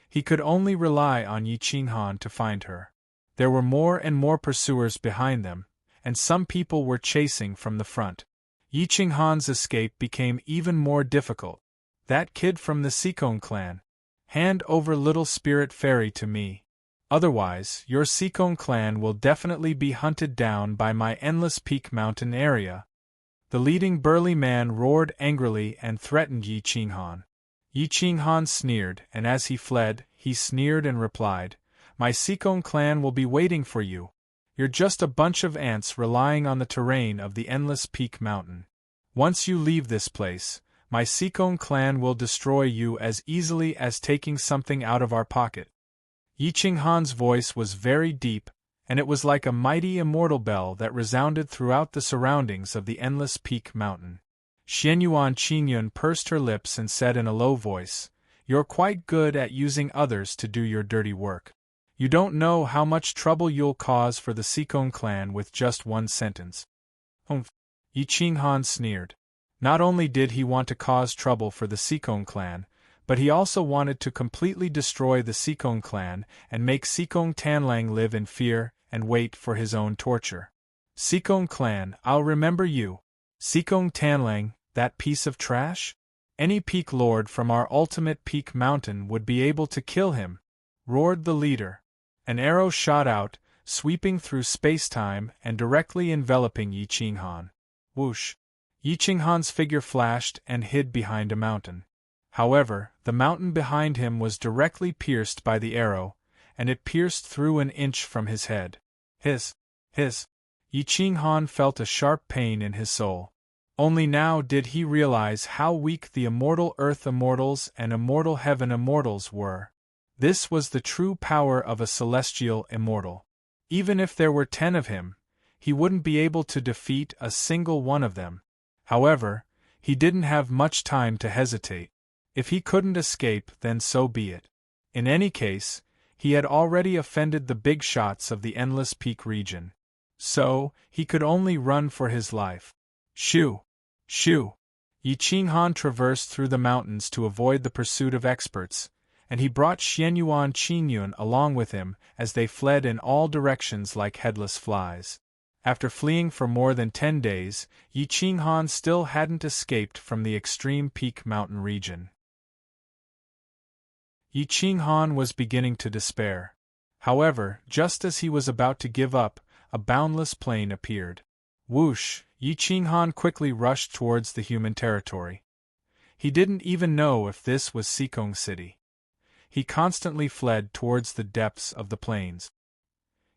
He could only rely on Yi Qinghan to find her. There were more and more pursuers behind them, and some people were chasing from the front. Yi Qinghan's escape became even more difficult. That kid from the Sikong clan. Hand over little spirit fairy to me. Otherwise, your Sikong clan will definitely be hunted down by my Endless Peak Mountain area. The leading burly man roared angrily and threatened Yi Qinghan. Yi Qinghan sneered, and as he fled, he sneered and replied, "My Sikong clan will be waiting for you. You're just a bunch of ants relying on the terrain of the Endless Peak Mountain. Once you leave this place, my Sikong clan will destroy you as easily as taking something out of our pocket." Yi Qinghan's voice was very deep, and it was like a mighty immortal bell that resounded throughout the surroundings of the Endless Peak Mountain. Xianyuan Qingyun pursed her lips and said in a low voice, "You're quite good at using others to do your dirty work. You don't know how much trouble you'll cause for the Sikong clan with just one sentence." "Humph," Yi Qinghan sneered. Not only did he want to cause trouble for the Sikong clan, but he also wanted to completely destroy the Sikong clan and make Sikong Tanlang live in fear and wait for his own torture. "Sikong clan, I'll remember you. Sikong Tanlang, that piece of trash? Any peak lord from our ultimate peak mountain would be able to kill him," roared the leader. An arrow shot out, sweeping through space-time and directly enveloping Yi Qinghan. Whoosh! Yi Qinghan's figure flashed and hid behind a mountain. However, the mountain behind him was directly pierced by the arrow, and it pierced through an inch from his head. Hiss! Yi Qinghan felt a sharp pain in his soul. Only now did he realize how weak the immortal Earth Immortals and immortal Heaven Immortals were. This was the true power of a celestial immortal. Even if there were 10 of him, he wouldn't be able to defeat a single one of them. However, he didn't have much time to hesitate. If he couldn't escape, then so be it. In any case, he had already offended the big shots of the Endless Peak region. So, he could only run for his life. Shoo! Shoo! Yi Qinghan traversed through the mountains to avoid the pursuit of experts, and he brought Xianyuan Qingyun along with him as they fled in all directions like headless flies. After fleeing for more than 10 days, Yi Qinghan still hadn't escaped from the extreme peak mountain region. Yi Qinghan was beginning to despair. However, just as he was about to give up, a boundless plain appeared. Whoosh! Yi Qinghan quickly rushed towards the human territory. He didn't even know if this was Sikong City. He constantly fled towards the depths of the plains.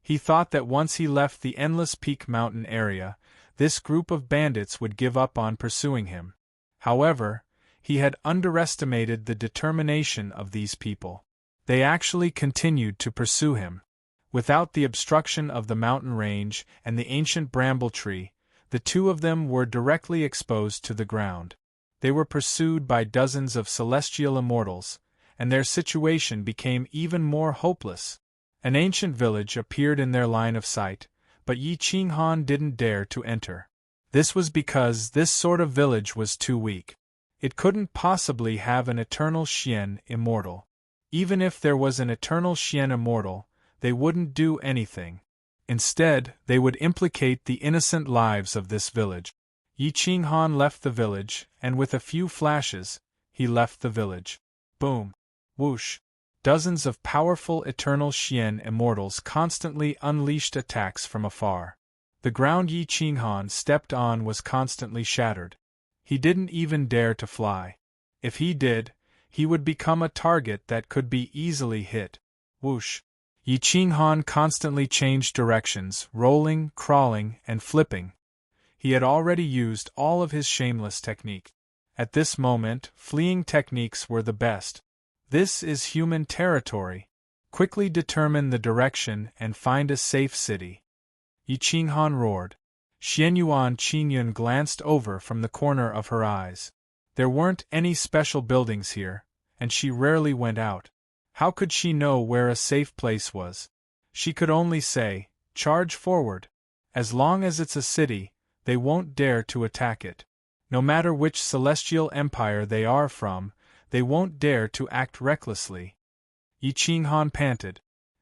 He thought that once he left the Endless Peak Mountain area, this group of bandits would give up on pursuing him. However, he had underestimated the determination of these people. They actually continued to pursue him. Without the obstruction of the mountain range and the ancient bramble tree, the two of them were directly exposed to the ground. They were pursued by dozens of celestial immortals, and their situation became even more hopeless. An ancient village appeared in their line of sight, but Yi Qinghan didn't dare to enter. This was because this sort of village was too weak. It couldn't possibly have an eternal Xian immortal. Even if there was an eternal Xian immortal, they wouldn't do anything. Instead, they would implicate the innocent lives of this village. Yi Qinghan left the village, and with a few flashes, he left the village. Boom! Whoosh! Dozens of powerful eternal Xian immortals constantly unleashed attacks from afar. The ground Yi Qinghan stepped on was constantly shattered. He didn't even dare to fly. If he did, he would become a target that could be easily hit. Whoosh! Yi Qinghan constantly changed directions, rolling, crawling, and flipping. He had already used all of his shameless technique. At this moment, fleeing techniques were the best. This is human territory. Quickly determine the direction and find a safe city. Yi Qinghan roared. Xianyuan Qingyun glanced over from the corner of her eyes. There weren't any special buildings here, and she rarely went out. How could she know where a safe place was? She could only say, "Charge forward. As long as it's a city, they won't dare to attack it. No matter which celestial empire they are from, they won't dare to act recklessly." Yi Qinghan panted.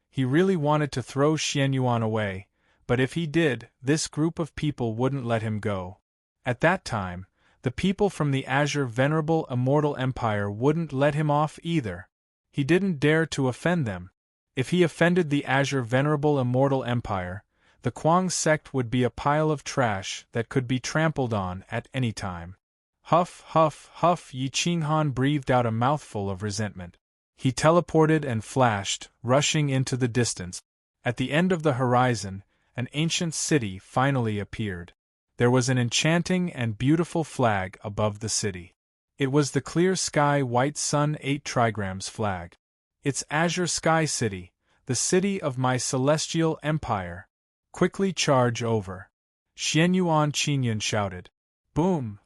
He really wanted to throw Xianyuan away, but if he did, this group of people wouldn't let him go. At that time, the people from the Azure Venerable Immortal Empire wouldn't let him off either. He didn't dare to offend them. If he offended the Azure Venerable Immortal Empire, the Kuang sect would be a pile of trash that could be trampled on at any time. Huff, huff, huff! Yi Qinghan breathed out a mouthful of resentment. He teleported and flashed, rushing into the distance. At the end of the horizon, an ancient city finally appeared. There was an enchanting and beautiful flag above the city. It was the Clear Sky White Sun 8 Trigrams flag. It's Azure Sky City, the city of my celestial empire. Quickly charge over. Xianyuan Qingyun shouted. Boom!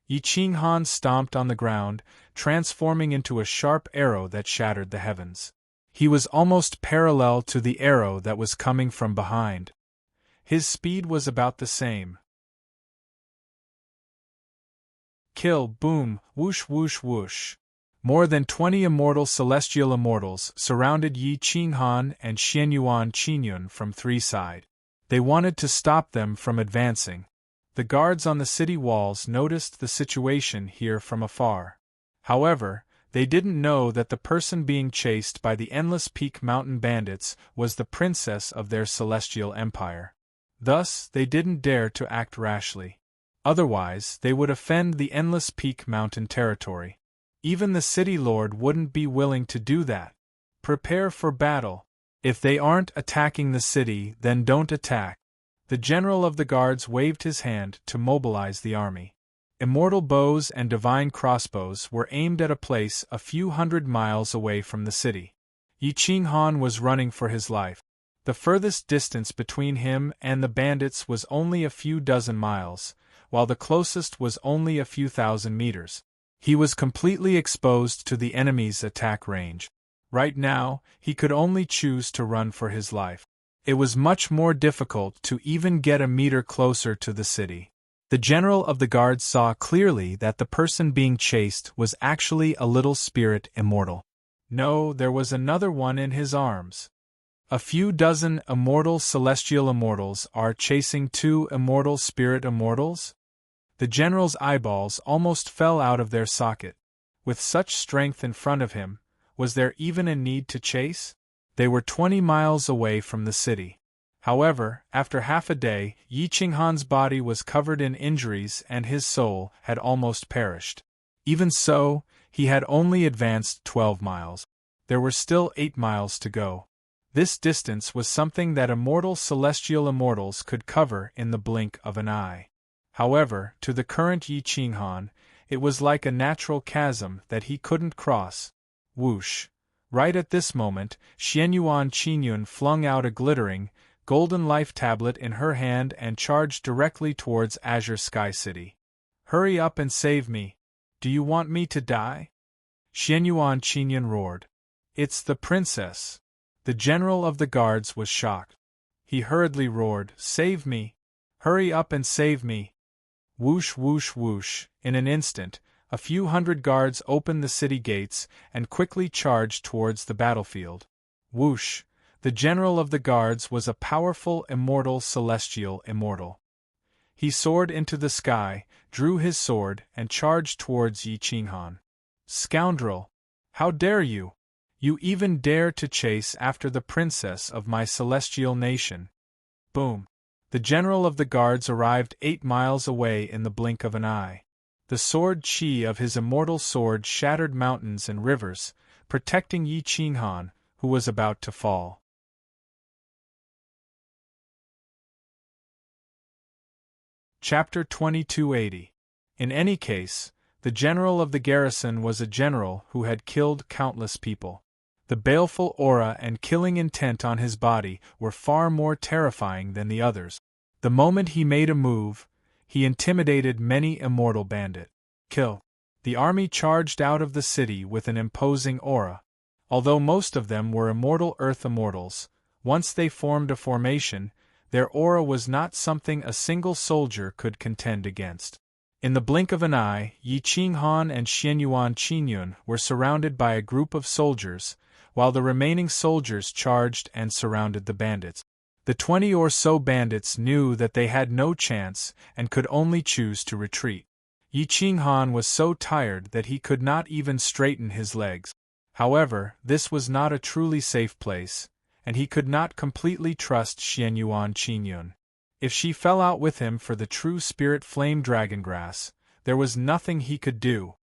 Yi Qinghan stomped on the ground, transforming into a sharp arrow that shattered the heavens. He was almost parallel to the arrow that was coming from behind. His speed was about the same. Kill, boom, whoosh, whoosh, whoosh. More than 20 immortal celestial immortals surrounded Yi Qinghan and Xianyuan Qingyun from 3 sides. They wanted to stop them from advancing. The guards on the city walls noticed the situation here from afar. However, they didn't know that the person being chased by the Endless Peak Mountain bandits was the princess of their celestial empire. Thus, they didn't dare to act rashly. Otherwise, they would offend the Endless Peak Mountain territory. Even the city lord wouldn't be willing to do that. Prepare for battle. If they aren't attacking the city, then don't attack. The general of the guards waved his hand to mobilize the army. Immortal bows and divine crossbows were aimed at a place a few hundred miles away from the city. Yi Qinghan was running for his life. The furthest distance between him and the bandits was only a few dozen miles, while the closest was only a few thousand meters. He was completely exposed to the enemy's attack range. Right now, he could only choose to run for his life. It was much more difficult to even get a meter closer to the city. The general of the guards saw clearly that the person being chased was actually a little spirit immortal. No, there was another one in his arms. A few dozen immortal celestial immortals are chasing 2 immortal spirit immortals? The general's eyeballs almost fell out of their socket. With such strength in front of him, was there even a need to chase? They were 20 miles away from the city. However, after half a day, Yi Qinghan's body was covered in injuries and his soul had almost perished. Even so, he had only advanced 12 miles. There were still 8 miles to go. This distance was something that immortal celestial immortals could cover in the blink of an eye. However, to the current Yi Qinghan, it was like a natural chasm that he couldn't cross. Whoosh! Right at this moment, Xianyuan Qingyun flung out a glittering, golden life tablet in her hand and charged directly towards Azure Sky City. Hurry up and save me! Do you want me to die? Xianyuan Qingyun roared. It's the princess! The general of the guards was shocked. He hurriedly roared, Save me! Hurry up and save me! Whoosh, whoosh, whoosh! In an instant, a few hundred guards opened the city gates and quickly charged towards the battlefield. Whoosh! The general of the guards was a powerful immortal celestial immortal. He soared into the sky, drew his sword, and charged towards Yi Qinghan. Scoundrel! How dare you? You even dare to chase after the princess of my celestial nation. Boom! The general of the guards arrived 8 miles away in the blink of an eye. The sword chi of his immortal sword shattered mountains and rivers, protecting Yi Qinghan, who was about to fall. Chapter 2280. In any case, the general of the garrison was a general who had killed countless people. The baleful aura and killing intent on his body were far more terrifying than the others. The moment he made a move, he intimidated many immortal bandits. Kill. The army charged out of the city with an imposing aura. Although most of them were immortal earth immortals, once they formed a formation, their aura was not something a single soldier could contend against. In the blink of an eye, Yi Qinghan and Xianyuan Qingyun were surrounded by a group of soldiers, while the remaining soldiers charged and surrounded the bandits. The 20 or so bandits knew that they had no chance and could only choose to retreat. Yi Qinghan was so tired that he could not even straighten his legs. However, this was not a truly safe place, and he could not completely trust Xianyuan Qingyun. If she fell out with him for the true spirit flame dragongrass, there was nothing he could do.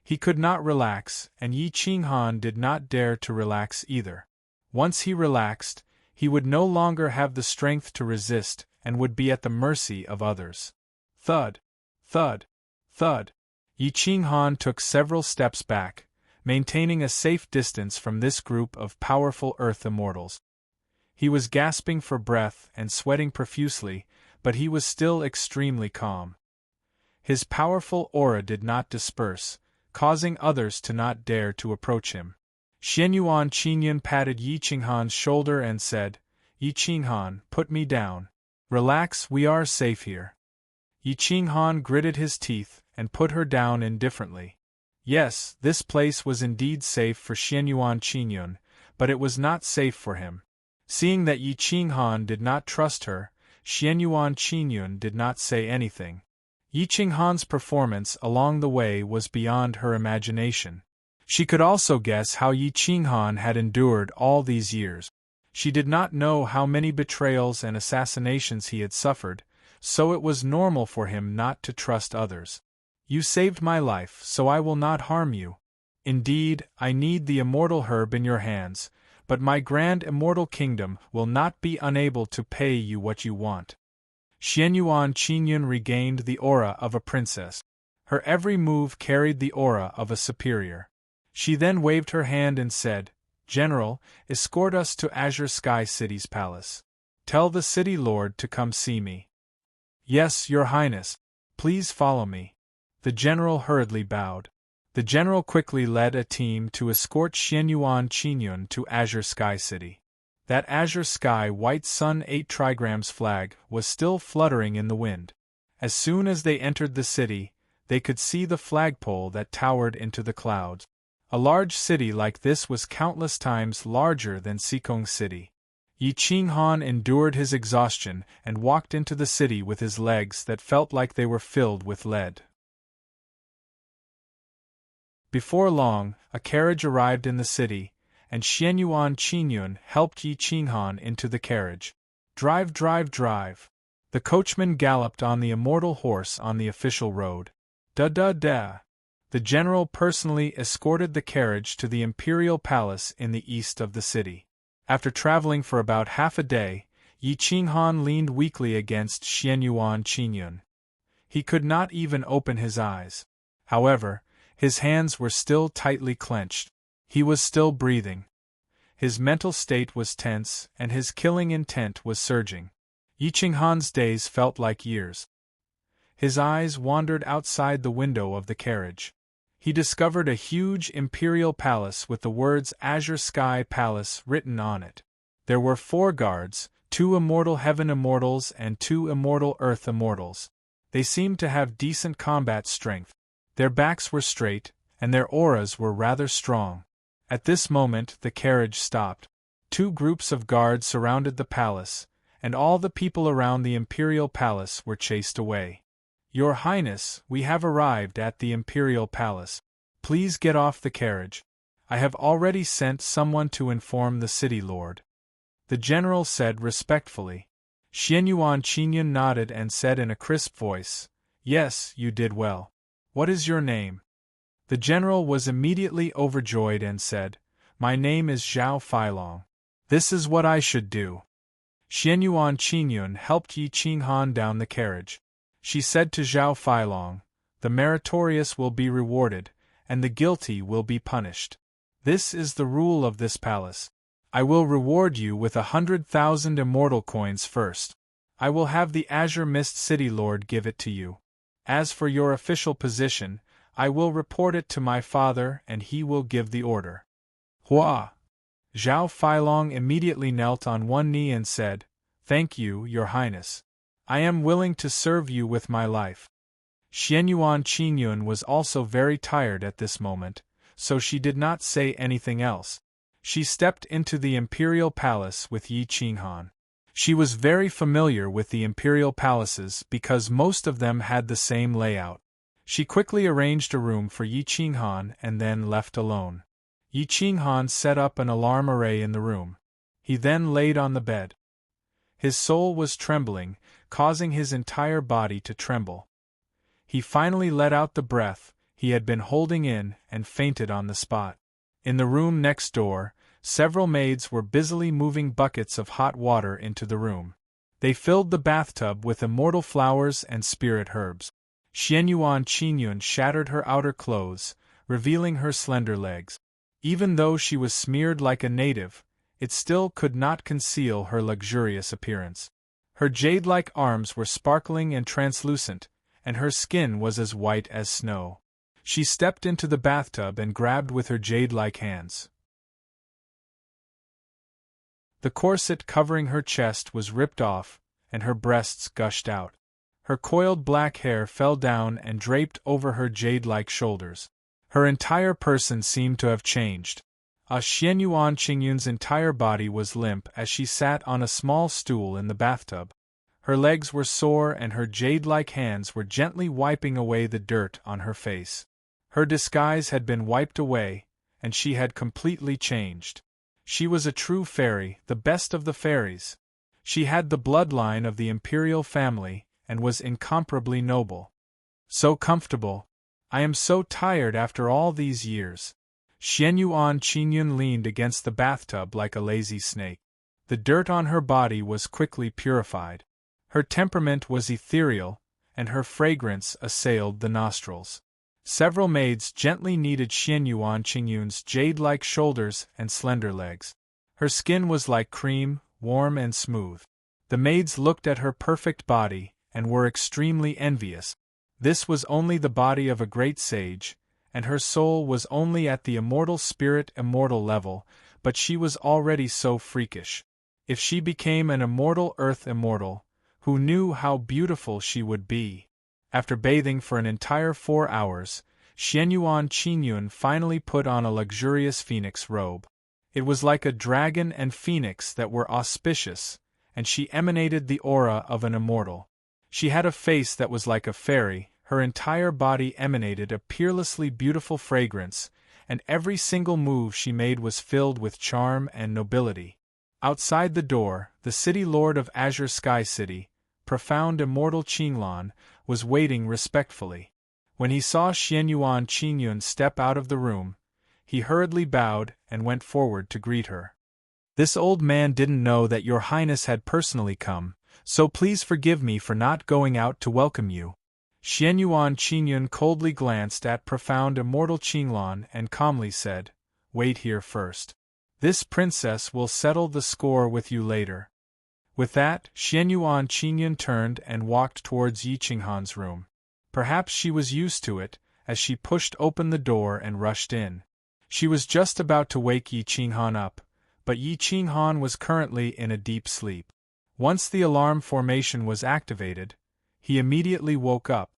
He could not relax, and Yi Qinghan did not dare to relax either. Once he relaxed, he would no longer have the strength to resist and would be at the mercy of others. Thud! Thud! Thud! Yi Qinghan took several steps back, maintaining a safe distance from this group of powerful earth immortals. He was gasping for breath and sweating profusely, but he was still extremely calm. His powerful aura did not disperse, causing others to not dare to approach him. Xianyuan Qingyun patted Yi Qinghan's shoulder and said, "Yi Qinghan, put me down. Relax, we are safe here." Yi Qinghan gritted his teeth and put her down indifferently. Yes, this place was indeed safe for Xianyuan Qingyun, but it was not safe for him. Seeing that Yi Qinghan did not trust her, Xianyuan Qingyun did not say anything. Yi Qinghan's performance along the way was beyond her imagination. She could also guess how Yi Qinghan had endured all these years. She did not know how many betrayals and assassinations he had suffered, so it was normal for him not to trust others. "You saved my life, so I will not harm you. Indeed, I need the immortal herb in your hands, but my grand immortal kingdom will not be unable to pay you what you want." Xianyuan Qingyun regained the aura of a princess. Her every move carried the aura of a superior. She then waved her hand and said, "General, escort us to Azure Sky City's palace. Tell the city lord to come see me." "Yes, your highness. Please follow me." The general hurriedly bowed. The general quickly led a team to escort Xianyuan Qingyun to Azure Sky City. That Azure Sky White Sun 8 trigrams flag was still fluttering in the wind. As soon as they entered the city, they could see the flagpole that towered into the clouds. A large city like this was countless times larger than Sikong City. Yi Qinghan endured his exhaustion and walked into the city with his legs that felt like they were filled with lead. Before long, a carriage arrived in the city, and Xianyuan Qingyun helped Yi Qinghan into the carriage. "Drive, drive, drive!" The coachman galloped on the immortal horse on the official road. Da-da-da! The general personally escorted the carriage to the imperial palace in the east of the city. After traveling for about half a day, Yi Qinghan leaned weakly against Xianyuan Qingyun. He could not even open his eyes. However, his hands were still tightly clenched. He was still breathing. His mental state was tense, and his killing intent was surging. Yi Qinghan's days felt like years. His eyes wandered outside the window of the carriage. He discovered a huge imperial palace with the words Azure Sky Palace written on it. There were 4 guards, 2 immortal heaven immortals and 2 immortal earth immortals. They seemed to have decent combat strength. Their backs were straight, and their auras were rather strong. At this moment the carriage stopped. 2 groups of guards surrounded the palace, and all the people around the imperial palace were chased away. Your Highness, we have arrived at the imperial palace. Please get off the carriage. I have already sent someone to inform the city lord. The general said respectfully. Xianyuan Qingyun nodded and said in a crisp voice, Yes, you did well. What is your name? The general was immediately overjoyed and said, My name is Zhao Feilong. This is what I should do. Xianyuan Qingyun helped Yi Qinghan down the carriage. She said to Zhao Feilong, The meritorious will be rewarded, and the guilty will be punished. This is the rule of this palace. I will reward you with 100,000 immortal coins first. I will have the Azure Mist City Lord give it to you. As for your official position, I will report it to my father and he will give the order. Hua! Zhao Feilong immediately knelt on one knee and said, Thank you, Your Highness. I am willing to serve you with my life. Xianyuan Qingyun was also very tired at this moment, so she did not say anything else. She stepped into the imperial palace with Yi Qinghan. She was very familiar with the imperial palaces because most of them had the same layout. She quickly arranged a room for Yi Qinghan and then left alone. Yi Qinghan set up an alarm array in the room. He then laid on the bed. His soul was trembling, causing his entire body to tremble. He finally let out the breath he had been holding in and fainted on the spot. In the room next door, several maids were busily moving buckets of hot water into the room. They filled the bathtub with immortal flowers and spirit herbs. Xianyuan Qingyun shattered her outer clothes, revealing her slender legs. Even though she was smeared like a native, it still could not conceal her luxurious appearance. Her jade-like arms were sparkling and translucent, and her skin was as white as snow. She stepped into the bathtub and grabbed with her jade-like hands. The corset covering her chest was ripped off, and her breasts gushed out. Her coiled black hair fell down and draped over her jade-like shoulders. Her entire person seemed to have changed. Xianyuan Qingyun's entire body was limp as she sat on a small stool in the bathtub. Her legs were sore and her jade-like hands were gently wiping away the dirt on her face. Her disguise had been wiped away, and she had completely changed. She was a true fairy, the best of the fairies. She had the bloodline of the imperial family, and was incomparably noble. So comfortable. I am so tired after all these years. Xianyuan Qingyun leaned against the bathtub like a lazy snake. The dirt on her body was quickly purified. Her temperament was ethereal, and her fragrance assailed the nostrils. Several maids gently kneaded Xianyuan Qingyun's jade-like shoulders and slender legs. Her skin was like cream, warm and smooth. The maids looked at her perfect body, and were extremely envious. This was only the body of a great sage, and her soul was only at the immortal spirit immortal level, but she was already so freakish. If she became an immortal earth immortal, who knew how beautiful she would be? After bathing for an entire 4 hours, Xianyuan Qingyun finally put on a luxurious phoenix robe. It was like a dragon and phoenix that were auspicious, and she emanated the aura of an immortal. She had a face that was like a fairy, her entire body emanated a peerlessly beautiful fragrance, and every single move she made was filled with charm and nobility. Outside the door, the city lord of Azure Sky City, profound immortal Qinglan, was waiting respectfully. When he saw Xianyuan Qingyun step out of the room, he hurriedly bowed and went forward to greet her. This old man didn't know that your highness had personally come, so please forgive me for not going out to welcome you. Xianyuan Qingyun coldly glanced at profound immortal Qinglan and calmly said, Wait here first. This princess will settle the score with you later. With that, Xianyuan Qingyun turned and walked towards Yi Qinghan's room. Perhaps she was used to it, as she pushed open the door and rushed in. She was just about to wake Yi Qinghan up, but Yi Qinghan was currently in a deep sleep. Once the alarm formation was activated, he immediately woke up.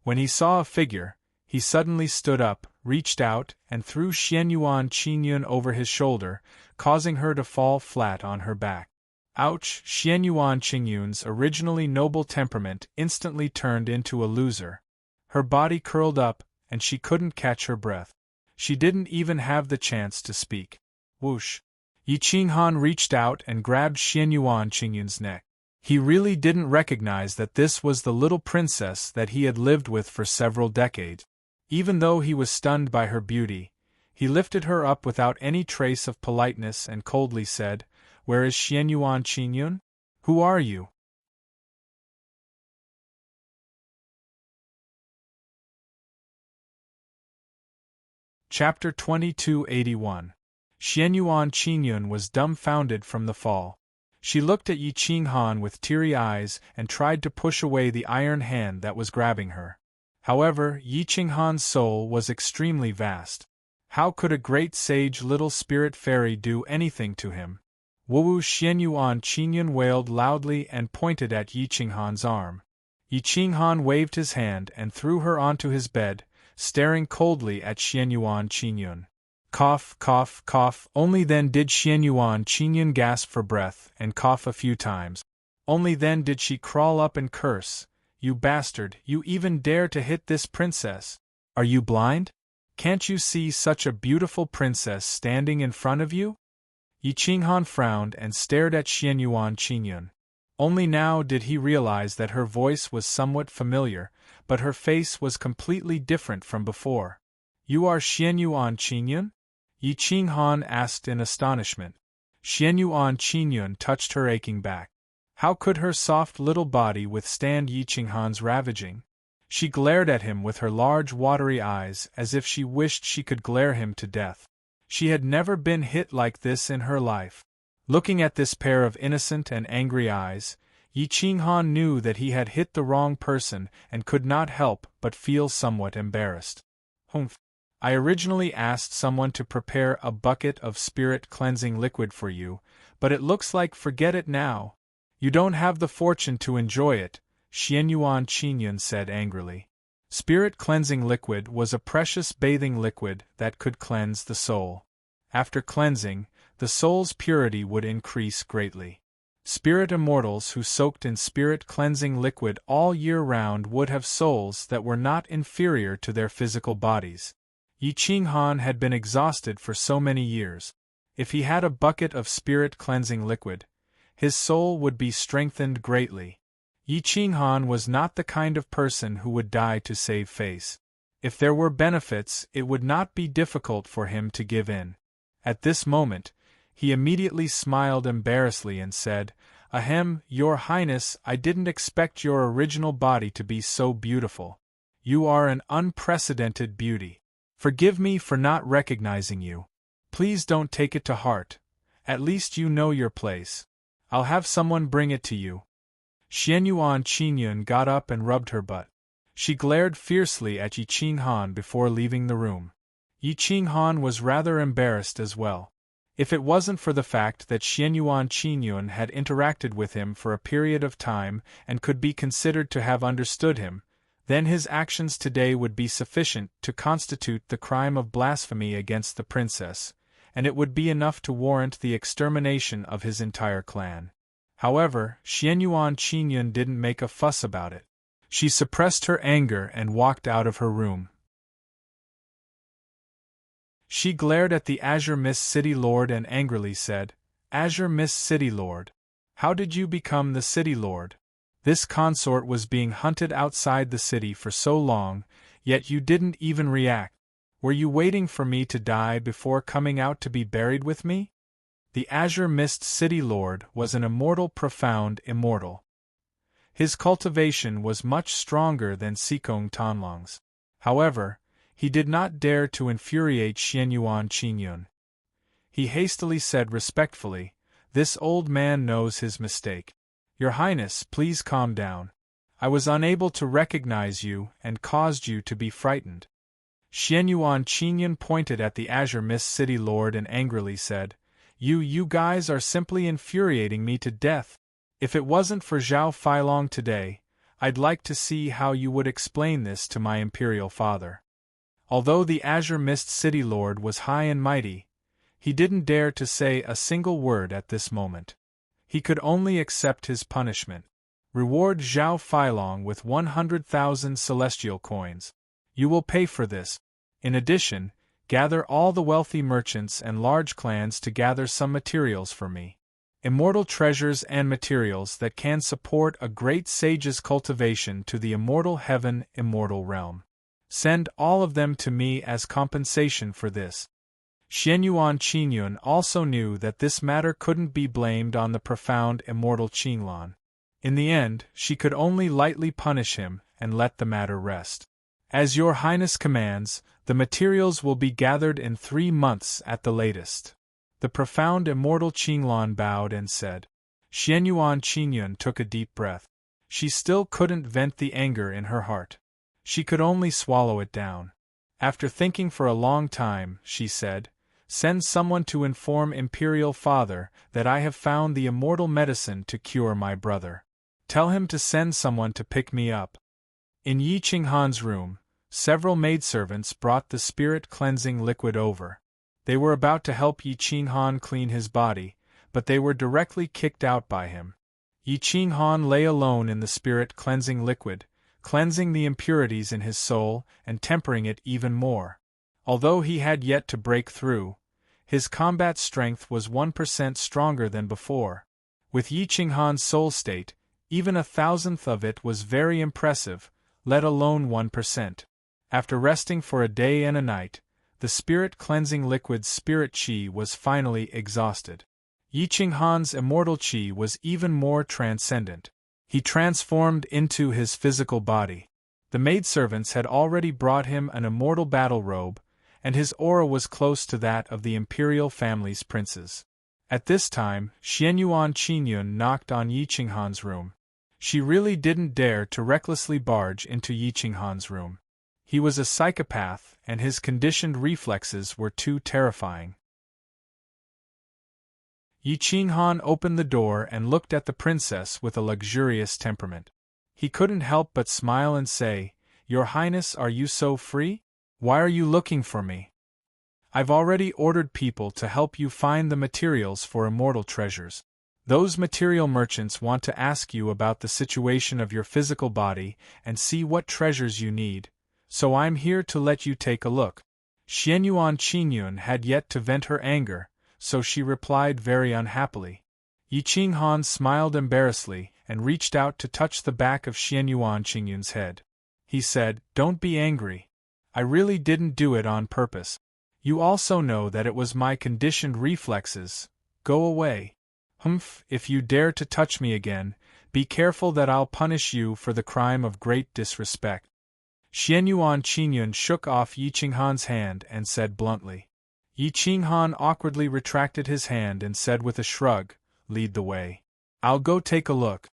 When he saw a figure, He suddenly stood up, reached out, and threw Xianyuan Qingyun over his shoulder, causing her to fall flat on her back. Ouch! Xianyuan Qingyun's originally noble temperament instantly turned into a loser. Her body curled up, and she couldn't catch her breath. She didn't even have the chance to speak. Whoosh! Yi Qinghan reached out and grabbed Xianyuan Qingyun's neck. He really didn't recognize that this was the little princess that he had lived with for several decades. Even though he was stunned by her beauty, he lifted her up without any trace of politeness and coldly said, "Where is Xianyuan Qingyun? Who are you?" Chapter 2281. Xianyuan Qingyun was dumbfounded from the fall. She looked at Yi Qinghan with teary eyes and tried to push away the iron hand that was grabbing her. However, Yi Qinghan's soul was extremely vast. How could a great sage little spirit fairy do anything to him? Wu Xianyuan Qingyun wailed loudly and pointed at Yi Qinghan's arm. Yi Qinghan waved his hand and threw her onto his bed, staring coldly at Xianyuan Qingyun. Cough, cough, cough. Only then did Xianyuan Qingyun gasp for breath and cough a few times. Only then did she crawl up and curse, "You bastard, you even dare to hit this princess! Are you blind? Can't you see such a beautiful princess standing in front of you?" Yi Qinghan frowned and stared at Xianyuan Qingyun. Only now did he realize that her voice was somewhat familiar, but her face was completely different from before. "You are Xianyuan Qingyun?" Yi Qinghan asked in astonishment. Xianyuan Qingyun touched her aching back. How could her soft little body withstand Yi Qinghan's ravaging? She glared at him with her large watery eyes as if she wished she could glare him to death. She had never been hit like this in her life. Looking at this pair of innocent and angry eyes, Yi Qinghan knew that he had hit the wrong person and could not help but feel somewhat embarrassed. "Humph. I originally asked someone to prepare a bucket of spirit-cleansing liquid for you, but it looks like forget it now. You don't have the fortune to enjoy it," Xianyuan Qingyun said angrily. Spirit-cleansing liquid was a precious bathing liquid that could cleanse the soul. After cleansing, the soul's purity would increase greatly. Spirit immortals who soaked in spirit-cleansing liquid all year round would have souls that were not inferior to their physical bodies. Yi Qinghan had been exhausted for so many years. If he had a bucket of spirit-cleansing liquid, his soul would be strengthened greatly. Yi Qinghan was not the kind of person who would die to save face. If there were benefits, it would not be difficult for him to give in. At this moment, he immediately smiled embarrassedly and said, "Ahem, Your Highness, I didn't expect your original body to be so beautiful. You are an unprecedented beauty. Forgive me for not recognizing you. Please don't take it to heart. At least you know your place. I'll have someone bring it to you." Xianyuan Qingyun got up and rubbed her butt. She glared fiercely at Yi Qinghan before leaving the room. Yi Qinghan was rather embarrassed as well. If it wasn't for the fact that Xianyuan Qingyun had interacted with him for a period of time and could be considered to have understood him, then his actions today would be sufficient to constitute the crime of blasphemy against the princess, and it would be enough to warrant the extermination of his entire clan. However, Xianyuan Qingyun didn't make a fuss about it. She suppressed her anger and walked out of her room. She glared at the Azure Mist City Lord and angrily said, "Azure Mist City Lord, how did you become the City Lord? This consort was being hunted outside the city for so long, yet you didn't even react. Were you waiting for me to die before coming out to be buried with me?" The Azure Mist City Lord was an immortal, profound immortal. His cultivation was much stronger than Sikong Tanlong's. However, he did not dare to infuriate Xianyuan Qingyun. He hastily said respectfully, "This old man knows his mistake. Your Highness, please calm down. I was unable to recognize you and caused you to be frightened." Xianyuan Qingyun pointed at the Azure Mist City Lord and angrily said, You guys are simply infuriating me to death. If it wasn't for Zhao Feilong today, I'd like to see how you would explain this to my imperial father." Although the Azure Mist City Lord was high and mighty, he didn't dare to say a single word at this moment. He could only accept his punishment. Reward Zhao Feilong with 100,000 celestial coins. You will pay for this. In addition, gather all the wealthy merchants and large clans to gather some materials for me. Immortal treasures and materials that can support a great sage's cultivation to the immortal heaven, immortal realm. Send all of them to me as compensation for this. Xianyuan Qingyun also knew that this matter couldn't be blamed on the profound immortal Qinglan. In the end, she could only lightly punish him and let the matter rest. As your highness commands, the materials will be gathered in 3 months at the latest. The profound immortal Qinglan bowed and said. Xianyuan Qingyun took a deep breath. She still couldn't vent the anger in her heart. She could only swallow it down. After thinking for a long time, she said, "Send someone to inform Imperial Father that I have found the immortal medicine to cure my brother. Tell him to send someone to pick me up." In Yi Qinghan's room, several maidservants brought the spirit-cleansing liquid over. They were about to help Yi Qinghan clean his body, but they were directly kicked out by him. Yi Qinghan lay alone in the spirit-cleansing liquid, cleansing the impurities in his soul and tempering it even more. Although he had yet to break through, his combat strength was 1% stronger than before. With Yi Qinghan's soul state, even 1,000th of it was very impressive, let alone 1%. After resting for a day and a night, the spirit-cleansing liquid's spirit qi was finally exhausted. Yi Qinghan's immortal qi was even more transcendent. He transformed into his physical body. The maidservants had already brought him an immortal battle robe, and his aura was close to that of the imperial family's princes. At this time, Xianyuan Qingyun knocked on Yi Qinghan's room. She really didn't dare to recklessly barge into Yi Qinghan's room. He was a psychopath, and his conditioned reflexes were too terrifying. Yi Qinghan opened the door and looked at the princess with a luxurious temperament. He couldn't help but smile and say, "Your Highness, are you so free? Why are you looking for me? I've already ordered people to help you find the materials for immortal treasures. Those material merchants want to ask you about the situation of your physical body and see what treasures you need, so I'm here to let you take a look." Xianyuan Qingyun had yet to vent her anger, so she replied very unhappily. Yi Qinghan smiled embarrassedly and reached out to touch the back of Xianyuan Qingyun's head. He said, "Don't be angry. I really didn't do it on purpose. You also know that it was my conditioned reflexes. Go away. Humph, if you dare to touch me again, be careful that I'll punish you for the crime of great disrespect." Xianyuan Qingyun shook off Yi Qinghan's hand and said bluntly. Yi Qinghan awkwardly retracted his hand and said with a shrug, "Lead the way. I'll go take a look."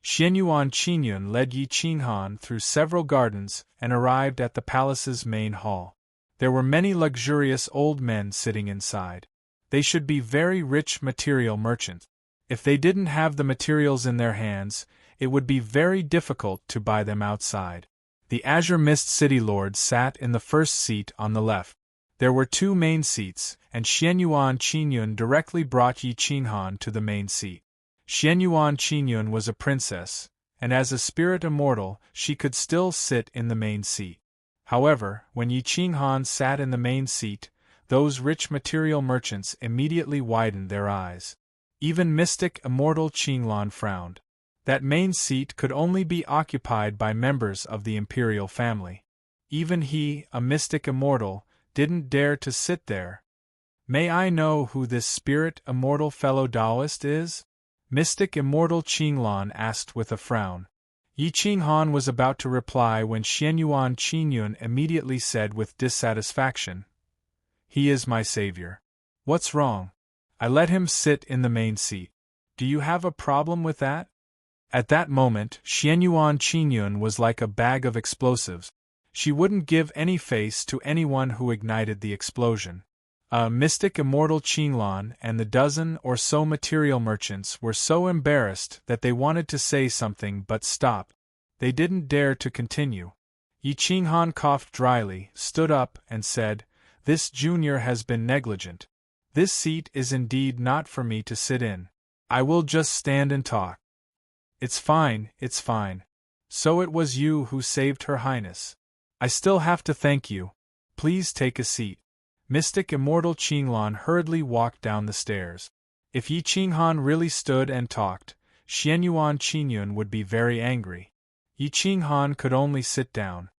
Xianyuan Qingyun led Yi Qinghan through several gardens and arrived at the palace's main hall. There were many luxurious old men sitting inside. They should be very rich material merchants. If they didn't have the materials in their hands, it would be very difficult to buy them outside. The Azure Mist City Lord sat in the first seat on the left. There were 2 main seats, and Xianyuan Qingyun directly brought Yi Qinghan to the main seat. Xianyuan Qingyun was a princess, and as a spirit immortal, she could still sit in the main seat. However, when Yi Qinghan sat in the main seat, those rich material merchants immediately widened their eyes. Even mystic immortal Qinglan frowned. That main seat could only be occupied by members of the imperial family. Even he, a mystic immortal, didn't dare to sit there. "May I know who this spirit immortal fellow Taoist is?" Mystic immortal Qinglan asked with a frown. Yi Qinghan was about to reply when Xianyuan Qingyun immediately said with dissatisfaction, "He is my savior. What's wrong? I let him sit in the main seat. Do you have a problem with that?" At that moment, Xianyuan Qingyun was like a bag of explosives. She wouldn't give any face to anyone who ignited the explosion. A mystic immortal Qinglan and the dozen or so material merchants were so embarrassed that they wanted to say something but stopped. They didn't dare to continue. Yi Qinghan coughed dryly, stood up, and said, "This junior has been negligent. This seat is indeed not for me to sit in. I will just stand and talk." It's fine, it's fine. So it was you who saved Her Highness. I still have to thank you. Please take a seat. Mystic Immortal Qinglan hurriedly walked down the stairs. If Yi Qinghan really stood and talked, Xianyuan Qingyun would be very angry. Yi Qinghan could only sit down.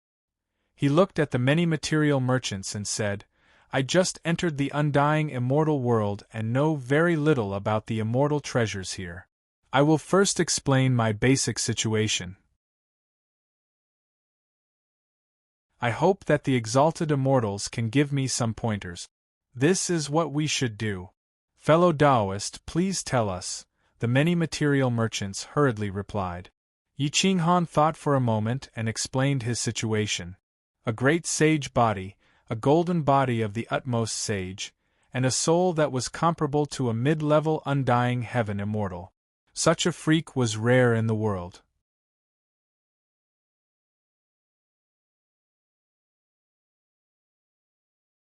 He looked at the many material merchants and said, "I just entered the undying immortal world and know very little about the immortal treasures here. I will first explain my basic situation. I hope that the exalted immortals can give me some pointers. This is what we should do." "Fellow Taoist, please tell us," the many material merchants hurriedly replied. Yi Qinghan thought for a moment and explained his situation. A great sage body, a golden body of the utmost sage, and a soul that was comparable to a mid-level undying heaven immortal. Such a freak was rare in the world.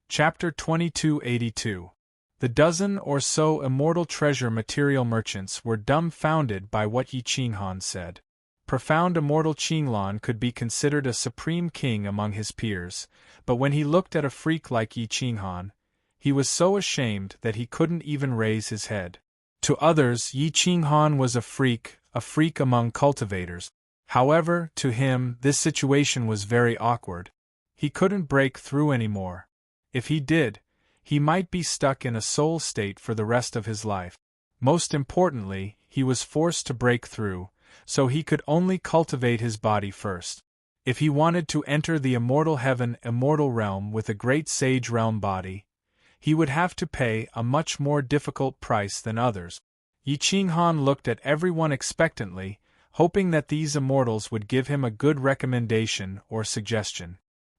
Chapter 2282. The dozen or so immortal treasure material merchants were dumbfounded by what Yi Qinghan said. Profound Immortal Qinglan could be considered a supreme king among his peers, but when he looked at a freak like Yi Qinghan, he was so ashamed that he couldn't even raise his head. To others, Yi Qinghan was a freak among cultivators. However, to him, this situation was very awkward. He couldn't break through anymore. If he did, he might be stuck in a soul state for the rest of his life. Most importantly, he was forced to break through, so he could only cultivate his body first. If he wanted to enter the immortal heaven immortal realm with a great sage realm body, he would have to pay a much more difficult price than others. Yi Qinghan looked at everyone expectantly, hoping that these immortals would give him a good recommendation or suggestion.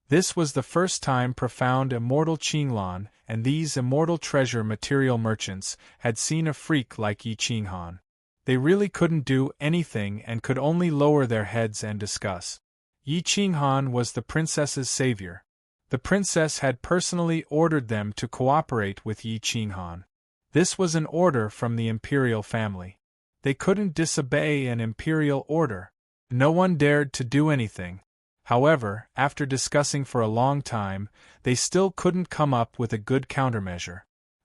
This was the first time profound Immortal Qinglan and these immortal treasure material merchants had seen a freak like Yi Qinghan. They really couldn't do anything and could only lower their heads and discuss. Yi Qinghan was the princess's savior. The princess had personally ordered them to cooperate with Yi Qinghan. This was an order from the imperial family. They couldn't disobey an imperial order. No one dared to do anything. However, after discussing for a long time, they still couldn't come up with a good countermeasure.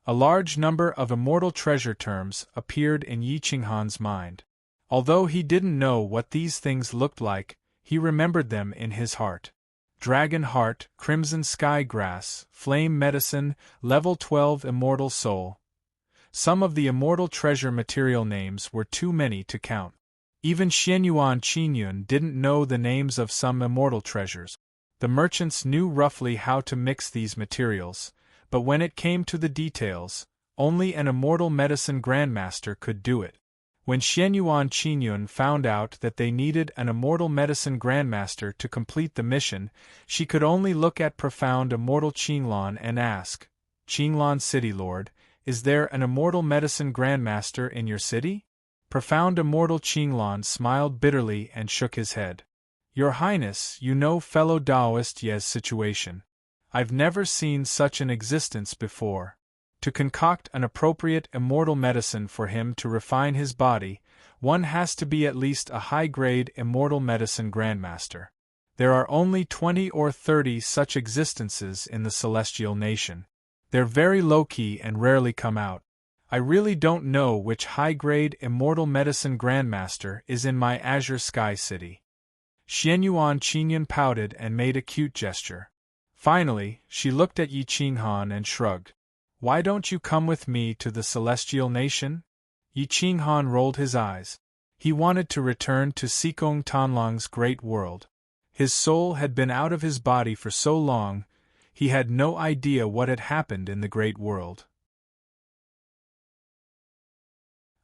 A large number of immortal treasure terms appeared in Yi Qinghan's mind. Although he didn't know what these things looked like, he remembered them in his heart. Dragon Heart, Crimson Sky Grass, Flame Medicine, Level 12 Immortal Soul. Some of the immortal treasure material names were too many to count. Even Xianyuan Qingyun didn't know the names of some immortal treasures. The merchants knew roughly how to mix these materials, but when it came to the details, only an immortal medicine grandmaster could do it. When Xianyuan Qingyun found out that they needed an immortal medicine grandmaster to complete the mission, she could only look at profound Immortal Qinglan and ask, "Qinglan City Lord, is there an immortal medicine grandmaster in your city?" Profound Immortal Qinglan smiled bitterly and shook his head. "Your Highness, you know fellow Taoist Ye's situation. I've never seen such an existence before. To concoct an appropriate immortal medicine for him to refine his body, one has to be at least a high-grade immortal medicine grandmaster. There are only 20 or 30 such existences in the celestial nation. They're very low-key and rarely come out. I really don't know which high-grade immortal medicine grandmaster is in my Azure Sky City." Xianyuan Qingyun pouted and made a cute gesture. Finally, she looked at Yi Qinghan and shrugged. "Why don't you come with me to the celestial nation?" Yi Qinghan rolled his eyes. He wanted to return to Sikong Tanlong's great world. His soul had been out of his body for so long, he had no idea what had happened in the great world.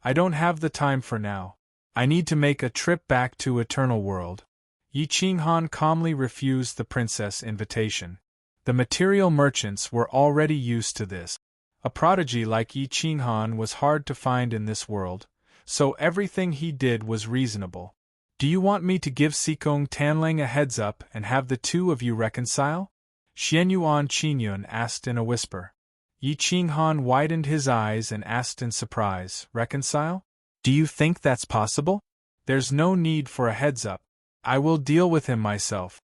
"I don't have the time for now. I need to make a trip back to Eternal World." Yi Qinghan calmly refused the princess' invitation. The material merchants were already used to this. A prodigy like Yi Qinghan was hard to find in this world, so everything he did was reasonable. Do you want me to give Sikong Tanlang a heads up and have the two of you reconcile? Xianyuan Qingyun asked in a whisper. Yi Qinghan widened his eyes and asked in surprise, reconcile? Do you think that's possible? There's no need for a heads up. I will deal with him myself.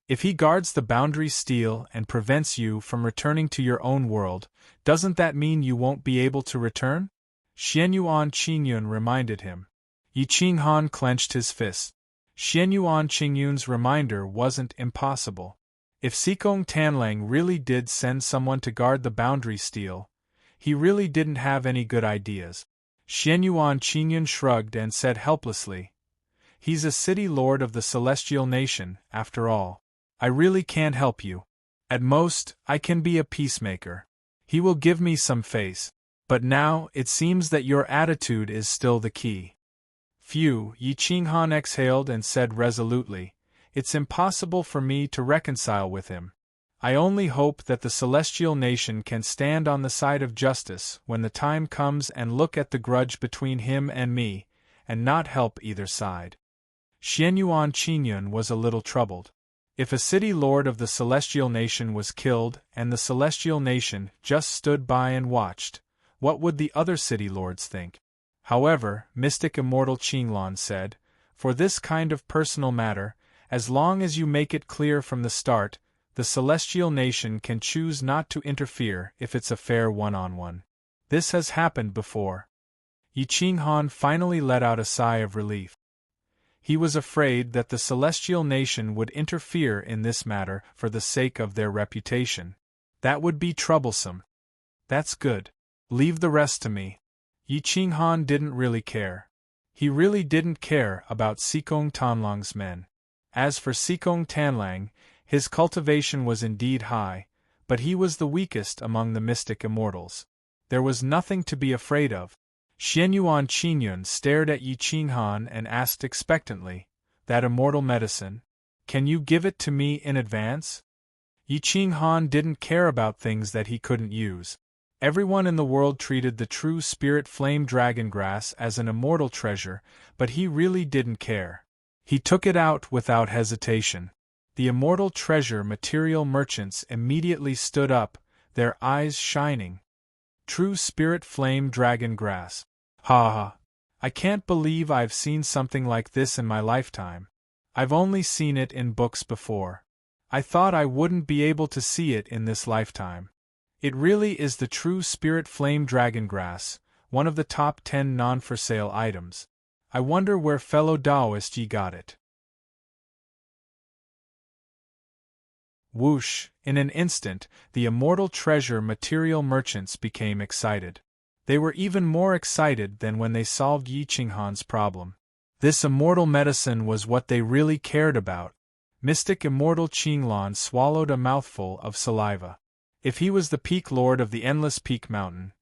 If he guards the boundary steel and prevents you from returning to your own world, doesn't that mean you won't be able to return? Xianyuan Qingyun reminded him. Yi Qinghan clenched his fist. Xianyuan Qingyun's reminder wasn't impossible. If Sikong Tanlang really did send someone to guard the boundary steel, he really didn't have any good ideas. Xianyuan Qingyun shrugged and said helplessly, he's a city lord of the celestial nation, after all. I really can't help you. At most, I can be a peacemaker. He will give me some face. But now, it seems that your attitude is still the key. Phew, Yi Qinghan exhaled and said resolutely, it's impossible for me to reconcile with him. I only hope that the celestial nation can stand on the side of justice when the time comes and look at the grudge between him and me, and not help either side. Xianyuan Qingyun was a little troubled. If a city lord of the celestial nation was killed and the celestial nation just stood by and watched, what would the other city lords think? However, Mystic Immortal Qinglan said, for this kind of personal matter, as long as you make it clear from the start, the celestial nation can choose not to interfere if it's a fair one-on-one. This has happened before. Yi Qinghan finally let out a sigh of relief. He was afraid that the celestial nation would interfere in this matter for the sake of their reputation. That would be troublesome. That's good. Leave the rest to me. Yi Qinghan didn't really care. He really didn't care about Sikong Tanlang's men. As for Sikong Tanlang, his cultivation was indeed high, but he was the weakest among the mystic immortals. There was nothing to be afraid of. Xianyuan Qingyun stared at Yi Qinghan and asked expectantly, that immortal medicine? Can you give it to me in advance? Yi Qinghan didn't care about things that he couldn't use. Everyone in the world treated the true spirit flame dragon grass as an immortal treasure, but he really didn't care. He took it out without hesitation. The immortal treasure material merchants immediately stood up, their eyes shining. True spirit flame dragon grass. Ha ha. I can't believe I've seen something like this in my lifetime. I've only seen it in books before. I thought I wouldn't be able to see it in this lifetime. It really is the true spirit flame dragon grass, one of the top 10 non-for-sale items. I wonder where fellow Taoist Yi got it. Whoosh! In an instant, the immortal treasure material merchants became excited. They were even more excited than when they solved Yi Qinghan's problem. This immortal medicine was what they really cared about. Mystic Immortal Qinglan swallowed a mouthful of saliva. If he was the peak lord of the endless peak mountain,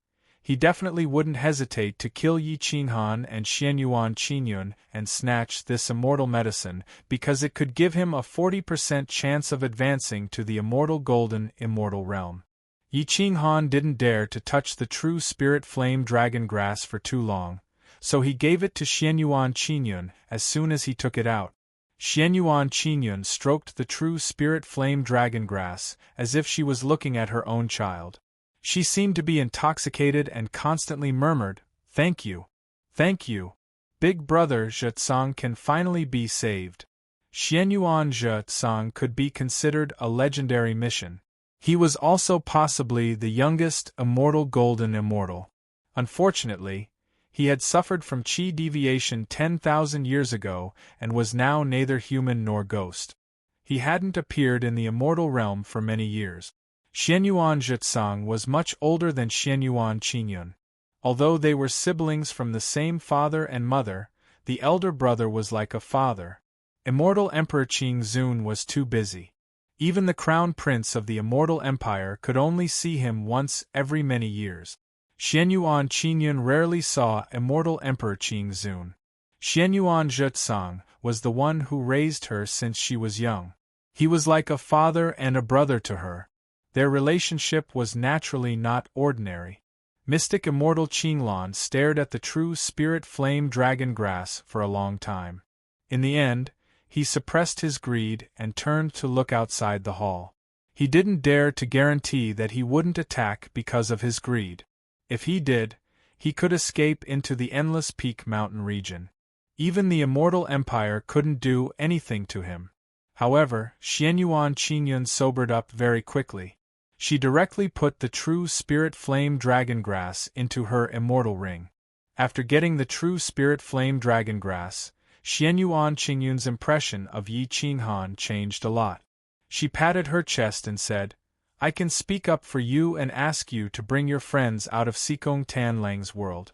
he definitely wouldn't hesitate to kill Yi Qinghan and Xianyuan Qingyun and snatch this immortal medicine because it could give him a 40% chance of advancing to the immortal golden immortal realm. Yi Qinghan didn't dare to touch the true spirit flame dragon grass for too long, so he gave it to Xianyuan Qingyun as soon as he took it out. Xianyuan Qingyun stroked the true spirit flame dragon grass as if she was looking at her own child. She seemed to be intoxicated and constantly murmured, "Thank you. Thank you. Big brother Zhe can finally be saved." Xianyuan Zhe could be considered a legendary mission. He was also possibly the youngest immortal golden immortal. Unfortunately, he had suffered from chi deviation 10,000 years ago and was now neither human nor ghost. He hadn't appeared in the immortal realm for many years. Xianyuan Zhe was much older than Xianyuan Qingyun. Although they were siblings from the same father and mother, the elder brother was like a father. Immortal Emperor Qingzun was too busy. Even the crown prince of the immortal empire could only see him once every many years. Xianyuan Qingyun rarely saw immortal Emperor Qingzun. Xianyuan Zhe was the one who raised her since she was young. He was like a father and a brother to her. Their relationship was naturally not ordinary. Mystic Immortal Qinglan stared at the true spirit flame dragon grass for a long time. In the end, he suppressed his greed and turned to look outside the hall. He didn't dare to guarantee that he wouldn't attack because of his greed. If he did, he could escape into the endless peak mountain region. Even the immortal empire couldn't do anything to him. However, Xianyuan Qingyun sobered up very quickly. She directly put the true spirit flame dragon grass into her immortal ring. After getting the true spirit flame dragon grass, Xianyuan Qingyun's impression of Yi Qinghan changed a lot. She patted her chest and said, "I can speak up for you and ask you to bring your friends out of Sikong Tanlang's world.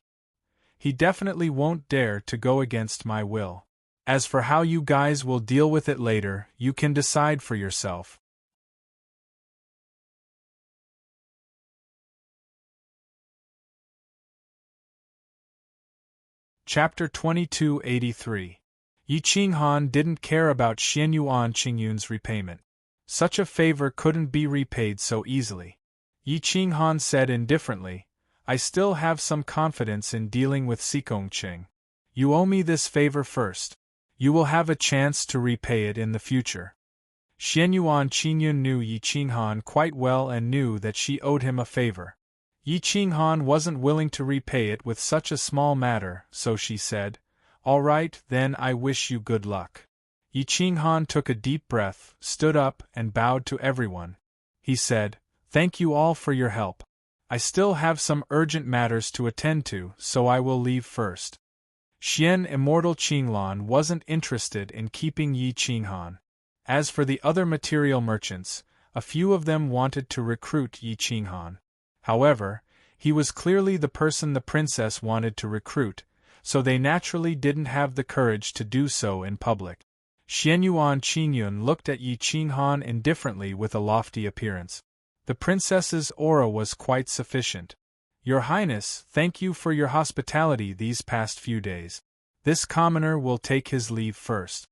He definitely won't dare to go against my will. As for how you guys will deal with it later, you can decide for yourself." Chapter 2283. Yi Qinghan didn't care about Xianyuan Qingyun's repayment. Such a favor couldn't be repaid so easily. Yi Qinghan said indifferently, "I still have some confidence in dealing with Sikong Qing. You owe me this favor first. You will have a chance to repay it in the future." Xianyuan Qingyun knew Yi Qinghan quite well and knew that she owed him a favor. Yi Qinghan wasn't willing to repay it with such a small matter, so she said, "All right, then I wish you good luck." Yi Qinghan took a deep breath, stood up, and bowed to everyone. He said, "Thank you all for your help. I still have some urgent matters to attend to, so I will leave first." Xian Immortal Qinglan wasn't interested in keeping Yi Qinghan. As for the other material merchants, a few of them wanted to recruit Yi Qinghan. However, he was clearly the person the princess wanted to recruit, so they naturally didn't have the courage to do so in public. Xianyuan Qingyun looked at Yi Qinghan indifferently with a lofty appearance. The princess's aura was quite sufficient. "Your Highness, thank you for your hospitality these past few days. This commoner will take his leave first."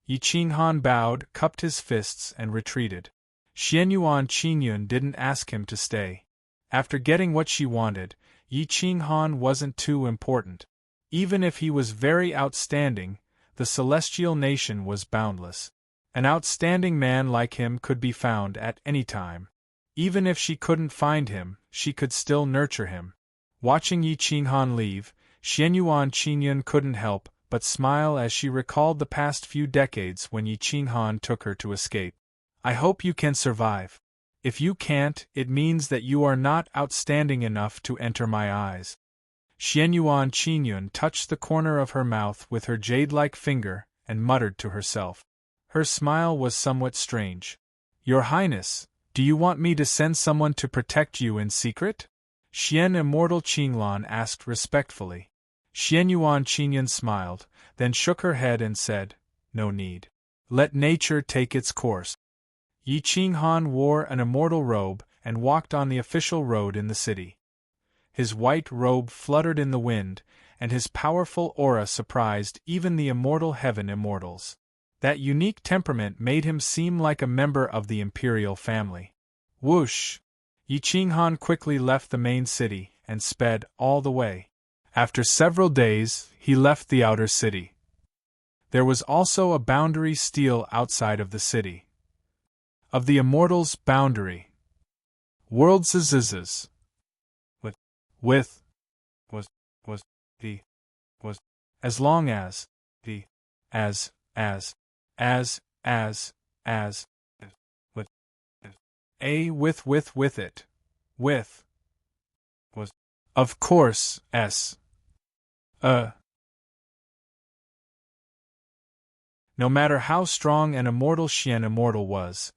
Yi Qinghan bowed, cupped his fists, and retreated. Xianyuan Qingyun didn't ask him to stay. After getting what she wanted, Yi Qinghan wasn't too important. Even if he was very outstanding, the celestial nation was boundless. An outstanding man like him could be found at any time. Even if she couldn't find him, she could still nurture him. Watching Yi Qinghan leave, Xianyuan Qingyun couldn't help but smile as she recalled the past few decades when Yi Qinghan took her to escape. "I hope you can survive. If you can't, it means that you are not outstanding enough to enter my eyes." Xianyuan Qingyun touched the corner of her mouth with her jade-like finger and muttered to herself. Her smile was somewhat strange. "Your Highness, do you want me to send someone to protect you in secret?" Xian Immortal Qinglan asked respectfully. Xianyuan Qingyun smiled, then shook her head and said, "No need. Let nature take its course." Yi Qinghan wore an immortal robe and walked on the official road in the city. His white robe fluttered in the wind, and his powerful aura surprised even the immortal heaven immortals. That unique temperament made him seem like a member of the imperial family. Whoosh! Yi Qinghan quickly left the main city and sped all the way. After several days, he left the outer city. There was also a boundary stele outside of the city. Of the immortals' boundary. Worlds with was as long as the as with a with it with was of course no matter how strong an immortal Xian immortal was,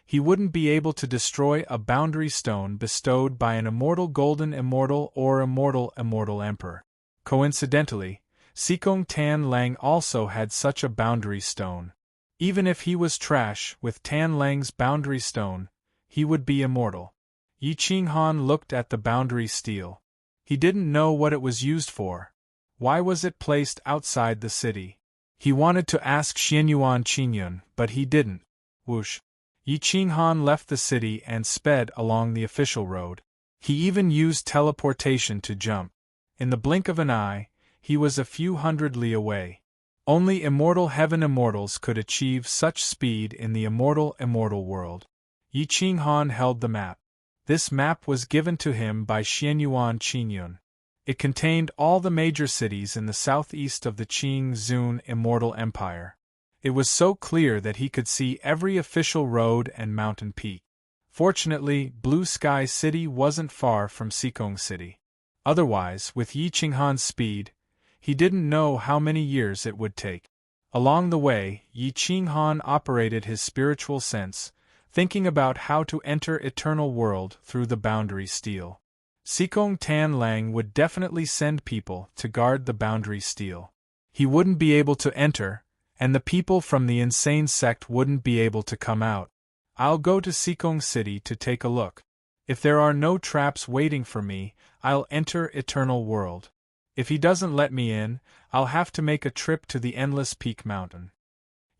he wouldn't be able to destroy a boundary stone bestowed by an immortal golden immortal or immortal emperor. Coincidentally, Sikong Tan Lang also had such a boundary stone. Even if he was trash with Tan Lang's boundary stone, he would be immortal. Yi Qinghan looked at the boundary stele. He didn't know what it was used for. Why was it placed outside the city? He wanted to ask Xianyuan Qingyun, but he didn't. Whoosh! Yi Qinghan left the city and sped along the official road. He even used teleportation to jump. In the blink of an eye, he was a few hundred li away. Only immortal heaven immortals could achieve such speed in the immortal world. Yi Qinghan held the map. This map was given to him by Xianyuan Qingyun. It contained all the major cities in the southeast of the Qing Zun Immortal Empire. It was so clear that he could see every official road and mountain peak. Fortunately, Blue Sky City wasn't far from Xikong City. Otherwise, with Yi Qinghan's speed, he didn't know how many years it would take. Along the way, Yi Qinghan operated his spiritual sense, thinking about how to enter eternal world through the boundary steel. Xikong Tan Lang would definitely send people to guard the boundary steel. He wouldn't be able to enter, and the people from the insane sect wouldn't be able to come out. I'll go to Xikong City to take a look. If there are no traps waiting for me, I'll enter eternal world. If he doesn't let me in, I'll have to make a trip to the Endless Peak Mountain.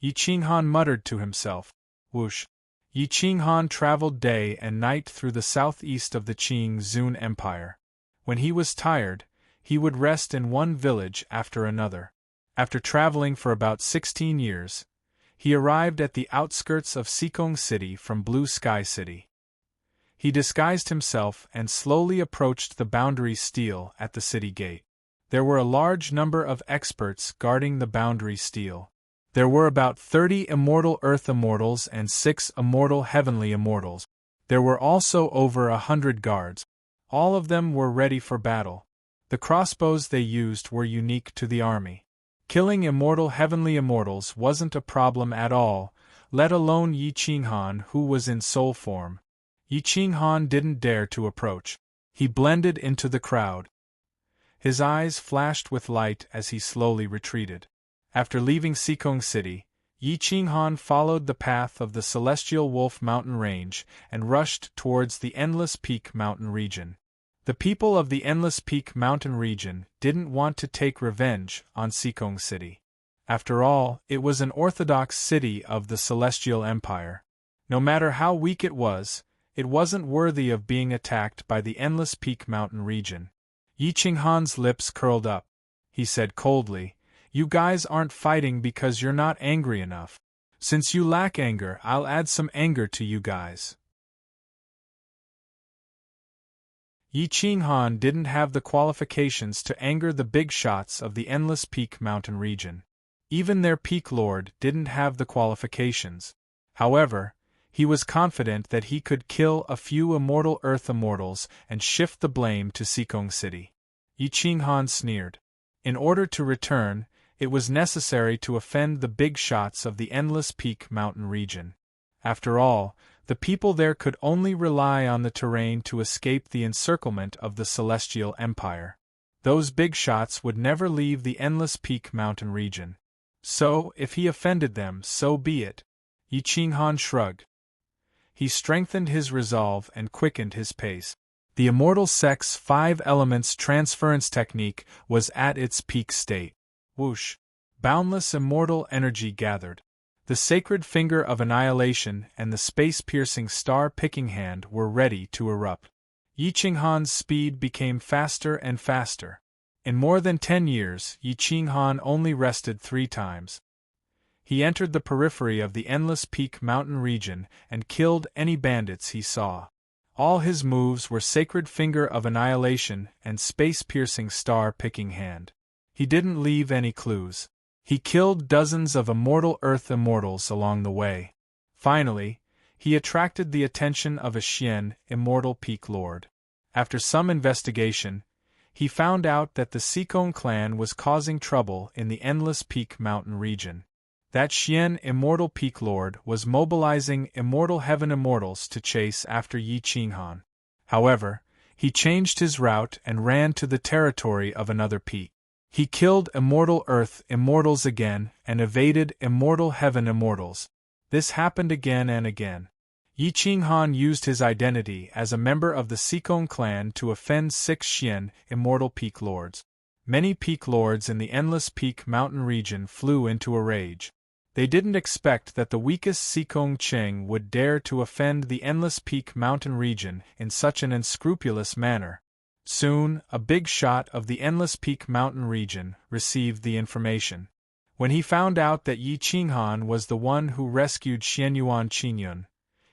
Yi Qinghan muttered to himself. Whoosh. Yi Qinghan traveled day and night through the southeast of the Qing Zun Empire. When he was tired, he would rest in one village after another. After traveling for about 16 years, he arrived at the outskirts of Xikong City from Blue Sky City. He disguised himself and slowly approached the boundary steel at the city gate. There were a large number of experts guarding the boundary steel. There were about 30 immortal earth immortals and 6 immortal heavenly immortals. There were also over 100 guards. All of them were ready for battle. The crossbows they used were unique to the army. Killing immortal heavenly immortals wasn't a problem at all, let alone Yi Qinghan, who was in soul form. Yi Qinghan didn't dare to approach. He blended into the crowd. His eyes flashed with light as he slowly retreated. After leaving Xikong City, Yi Qinghan followed the path of the Celestial Wolf Mountain Range and rushed towards the Endless Peak Mountain region. The people of the Endless Peak Mountain region didn't want to take revenge on Xikong City. After all, it was an orthodox city of the Celestial Empire. No matter how weak it wasn't worthy of being attacked by the Endless Peak Mountain region. Yi Qinghan's lips curled up. He said coldly, "You guys aren't fighting because you're not angry enough. Since you lack anger, I'll add some anger to you guys." Yi Qinghan didn't have the qualifications to anger the big shots of the Endless Peak Mountain region. Even their peak lord didn't have the qualifications. However, he was confident that he could kill a few immortal earth immortals and shift the blame to Xikong City. Yi Qinghan sneered. In order to return, it was necessary to offend the big shots of the Endless Peak Mountain region. After all, the people there could only rely on the terrain to escape the encirclement of the Celestial Empire. Those big shots would never leave the Endless Peak Mountain region. So, if he offended them, so be it. Yi Qinghan shrugged. He strengthened his resolve and quickened his pace. The Immortal Sect's 5 elements transference technique was at its peak state. Whoosh! Boundless immortal energy gathered. The sacred finger of annihilation and the space-piercing star-picking hand were ready to erupt. Yi Qinghan's speed became faster and faster. In more than 10 years, Yi Qinghan only rested 3 times. He entered the periphery of the Endless Peak Mountain region and killed any bandits he saw. All his moves were Sacred Finger of Annihilation and Space-Piercing Star-Picking Hand. He didn't leave any clues. He killed dozens of immortal Earth immortals along the way. Finally, he attracted the attention of a Xian, Immortal Peak Lord. After some investigation, he found out that the Xikong clan was causing trouble in the Endless Peak Mountain region. That Xian Immortal Peak Lord was mobilizing Immortal Heaven Immortals to chase after Yi Qinghan. However, he changed his route and ran to the territory of another peak. He killed Immortal Earth Immortals again and evaded Immortal Heaven Immortals. This happened again and again. Yi Qinghan used his identity as a member of the Xikong clan to offend 6 Xian Immortal Peak Lords. Many Peak Lords in the Endless Peak Mountain region flew into a rage. They didn't expect that the weakest Xikong Cheng would dare to offend the Endless Peak Mountain region in such an unscrupulous manner. Soon, a big shot of the Endless Peak Mountain region received the information. When he found out that Yi Qinghan was the one who rescued Xianyuan Qingyun,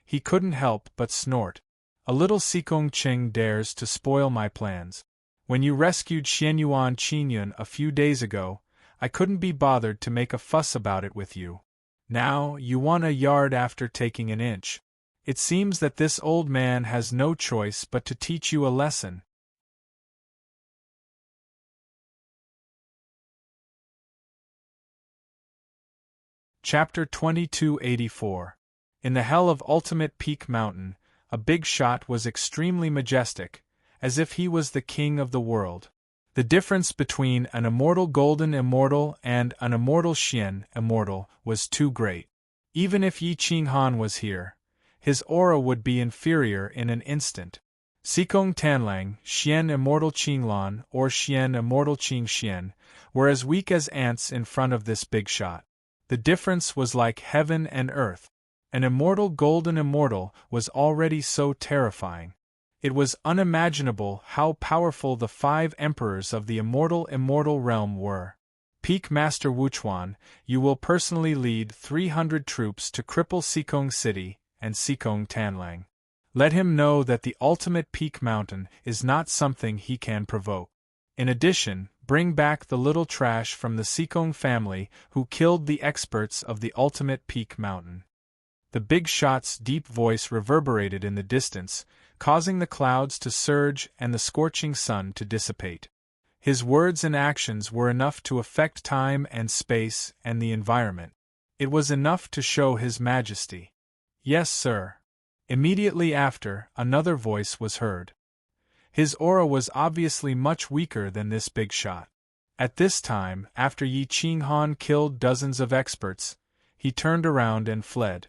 he couldn't help but snort. A little Sikong Qing dares to spoil my plans. When you rescued Xianyuan Qingyun a few days ago, I couldn't be bothered to make a fuss about it with you. Now, you want a yard after taking an inch. It seems that this old man has no choice but to teach you a lesson. Chapter 2284. In the hell of Ultimate Peak Mountain, a big shot was extremely majestic, as if he was the king of the world. The difference between an immortal golden immortal and an immortal Xian immortal was too great. Even if Yi Qinghan was here, his aura would be inferior in an instant. Sikong Tanlang, Xian immortal Qinglan, or Xian immortal Qingxian, were as weak as ants in front of this big shot. The difference was like heaven and earth. An immortal golden immortal was already so terrifying. It was unimaginable how powerful the 5 emperors of the immortal realm were. Peak Master Wuchuan, you will personally lead 300 troops to cripple Sikong City and Sikong Tanlang. Let him know that the ultimate peak mountain is not something he can provoke. In addition, bring back the little trash from the Sikong family who killed the experts of the ultimate peak mountain. The big shot's deep voice reverberated in the distance, causing the clouds to surge and the scorching sun to dissipate. His words and actions were enough to affect time and space and the environment. It was enough to show his majesty. Yes, sir. Immediately after, another voice was heard. His aura was obviously much weaker than this big shot. At this time, after Yi Qinghan killed dozens of experts, he turned around and fled.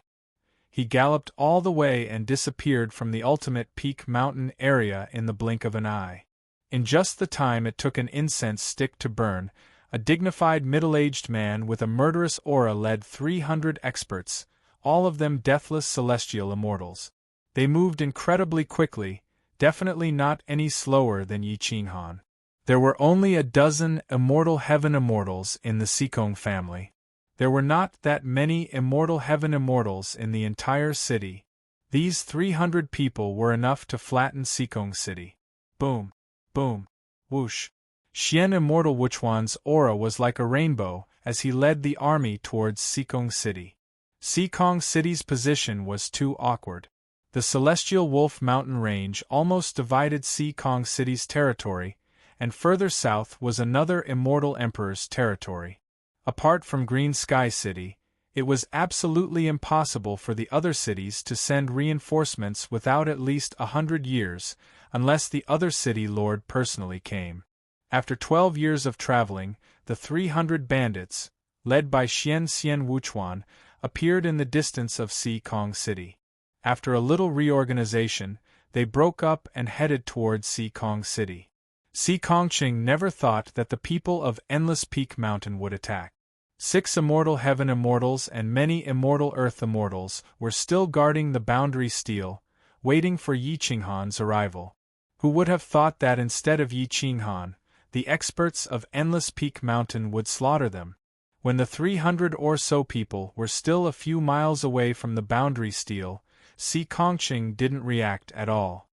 He galloped all the way and disappeared from the ultimate peak mountain area in the blink of an eye. In just the time it took an incense stick to burn, a dignified middle-aged man with a murderous aura led 300 experts, all of them deathless celestial immortals. They moved incredibly quickly, definitely not any slower than Yi Qinghan. There were only a dozen immortal heaven immortals in the Sikong family. There were not that many immortal heaven immortals in the entire city. These 300 people were enough to flatten Sikong City. Boom, boom, whoosh. Xian immortal Wuchuan's aura was like a rainbow as he led the army towards Sikong City. Sikong City's position was too awkward. The Celestial Wolf Mountain Range almost divided Sikong City's territory, and further south was another immortal emperor's territory. Apart from Green Sky City, it was absolutely impossible for the other cities to send reinforcements without at least 100 years, unless the other city lord personally came. After 12 years of traveling, the 300 bandits, led by Xian Wuchuan, appeared in the distance of Sikong City. After a little reorganization, they broke up and headed towards Sikong City. Sikongqing never thought that the people of Endless Peak Mountain would attack. 6 immortal heaven immortals and many immortal earth immortals were still guarding the boundary steel, waiting for Yi Qinghan's arrival. Who would have thought that instead of Yi Qinghan, the experts of Endless Peak Mountain would slaughter them? When the 300 or so people were still a few miles away from the boundary steel, Sikongqing didn't react at all.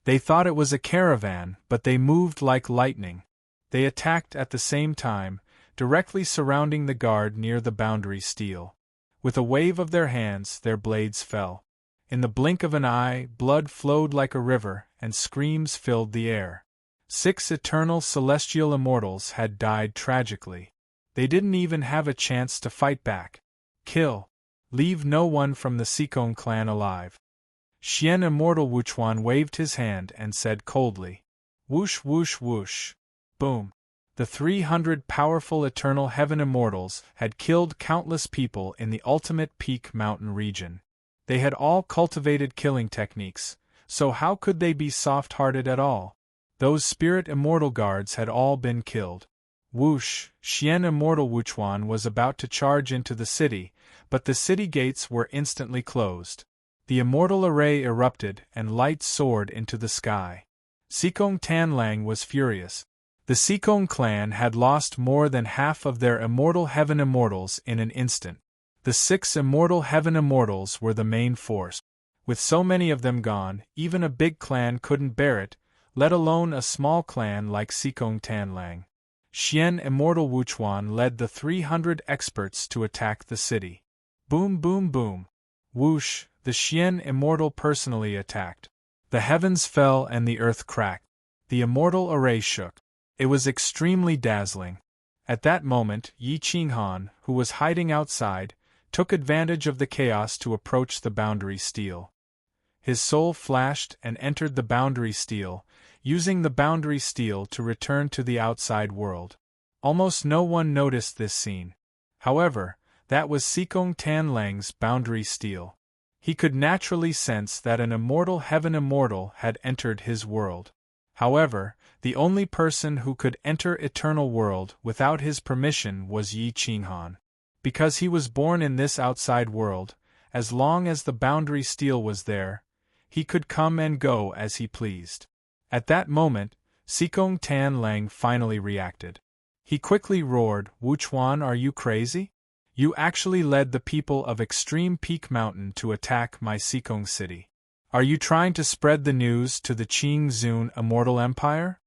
They thought it was a caravan, but they moved like lightning. They attacked at the same time, directly surrounding the guard near the boundary steel. With a wave of their hands, their blades fell. In the blink of an eye, blood flowed like a river, and screams filled the air. 6 eternal celestial immortals had died tragically. They didn't even have a chance to fight back. Kill. Leave no one from the Sikong clan alive. Xian immortal Wuchuan waved his hand and said coldly. Whoosh whoosh whoosh. Boom. The 300 powerful eternal heaven immortals had killed countless people in the ultimate peak mountain region. They had all cultivated killing techniques, so how could they be soft-hearted at all? Those spirit immortal guards had all been killed. Whoosh! Xian immortal Wuchuan was about to charge into the city, but the city gates were instantly closed. The immortal array erupted and light soared into the sky. Sikong Tanlang was furious. The Sikong clan had lost more than half of their immortal heaven immortals in an instant. The 6 immortal heaven immortals were the main force. With so many of them gone, even a big clan couldn't bear it, let alone a small clan like Sikong Tanlang. Xian Immortal Wuchuan led the 300 experts to attack the city. Boom boom boom. Whoosh, the Xian Immortal personally attacked. The heavens fell and the earth cracked. The immortal array shook. It was extremely dazzling. At that moment, Yi Qinghan, who was hiding outside, took advantage of the chaos to approach the boundary steel. His soul flashed and entered the boundary steel, using the boundary steel to return to the outside world. Almost no one noticed this scene. However, that was Sikong Tanlang's boundary steel. He could naturally sense that an immortal heaven immortal had entered his world. However, the only person who could enter eternal world without his permission was Yi Qinghan. Because he was born in this outside world, as long as the boundary steel was there, he could come and go as he pleased. At that moment, Sikong Tanlang finally reacted. He quickly roared, "Wuchuan, are you crazy? You actually led the people of Extreme Peak Mountain to attack my Sikong city. Are you trying to spread the news to the Qing Zun Immortal Empire?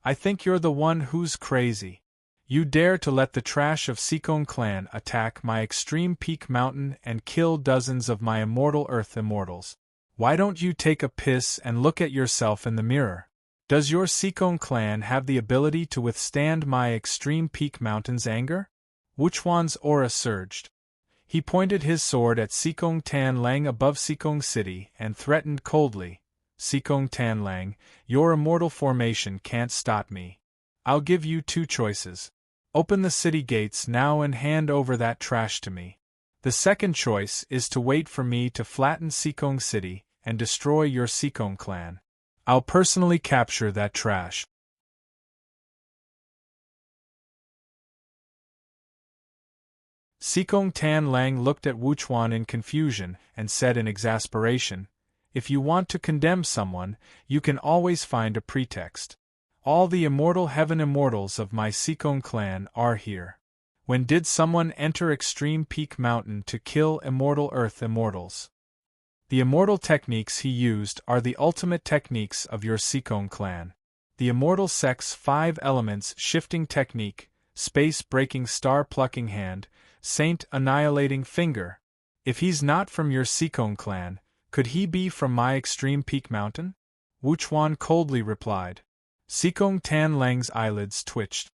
I think you're the one who's crazy. You dare to let the trash of Sikong clan attack my Extreme Peak Mountain and kill dozens of my immortal Earth immortals. Why don't you take a piss and look at yourself in the mirror? Does your Sikong clan have the ability to withstand my Extreme Peak Mountain's anger?" Wuchuan's aura surged. He pointed his sword at Sikong Tanlang above Sikong City and threatened coldly, "Sikong Tanlang, your immortal formation can't stop me. I'll give you 2 choices. Open the city gates now and hand over that trash to me. The second choice is to wait for me to flatten Sikong City and destroy your Sikong clan. I'll personally capture that trash." Sikong Tanlang looked at Wuchuan in confusion and said in exasperation, "If you want to condemn someone, you can always find a pretext. All the immortal heaven immortals of my Sikong clan are here. When did someone enter Extreme Peak Mountain to kill immortal Earth immortals? The immortal techniques he used are the ultimate techniques of your Sikong clan. The immortal Sex 5 elements shifting technique, space-breaking star-plucking hand, saint annihilating finger. If he's not from your Sikong clan, could he be from my Extreme Peak Mountain?" Wuchuan coldly replied. Sikong Tanlang's eyelids twitched.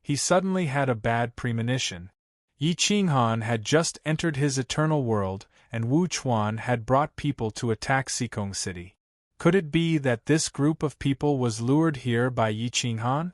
He suddenly had a bad premonition. Yi Qinghan had just entered his eternal world, and Wuchuan had brought people to attack Sikong City. Could it be that this group of people was lured here by Yi Qinghan?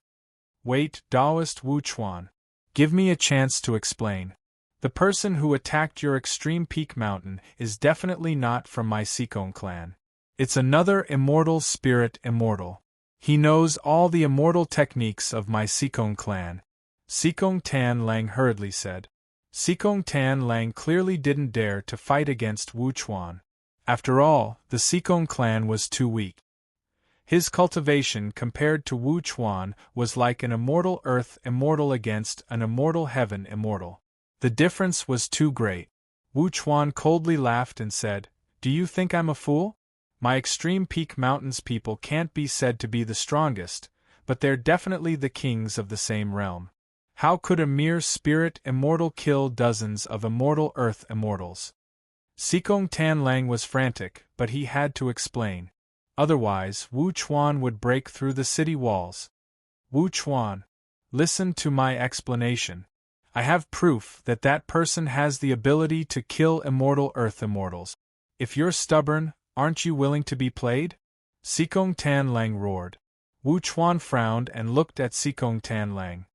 Wait, Taoist Wuchuan. Give me a chance to explain. The person who attacked your Extreme Peak Mountain is definitely not from my Sikong clan. It's another immortal spirit immortal. He knows all the immortal techniques of my Sikong clan," Sikong Tanlang hurriedly said. Sikong Tanlang clearly didn't dare to fight against Wuchuan. After all, the Sikong clan was too weak. His cultivation compared to Wuchuan was like an immortal Earth immortal against an immortal Heaven immortal. The difference was too great. Wuchuan coldly laughed and said, "Do you think I'm a fool? My Extreme Peak Mountains people can't be said to be the strongest, but they're definitely the kings of the same realm. How could a mere spirit immortal kill dozens of immortal Earth immortals?" Sikong Tanlang was frantic, but he had to explain. Otherwise, Wuchuan would break through the city walls. "Wuchuan, listen to my explanation. I have proof that that person has the ability to kill immortal Earth immortals. If you're stubborn, aren't you willing to be played?" Sikong Tanlang roared. Wuchuan frowned and looked at Sikong Tanlang.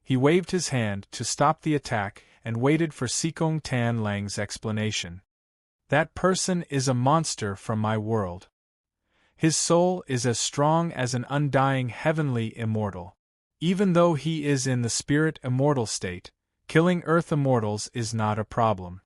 He waved his hand to stop the attack and waited for Sikong Tanlang's explanation. "That person is a monster from my world. His soul is as strong as an undying heavenly immortal. Even though he is in the spirit immortal state, killing Earth immortals is not a problem.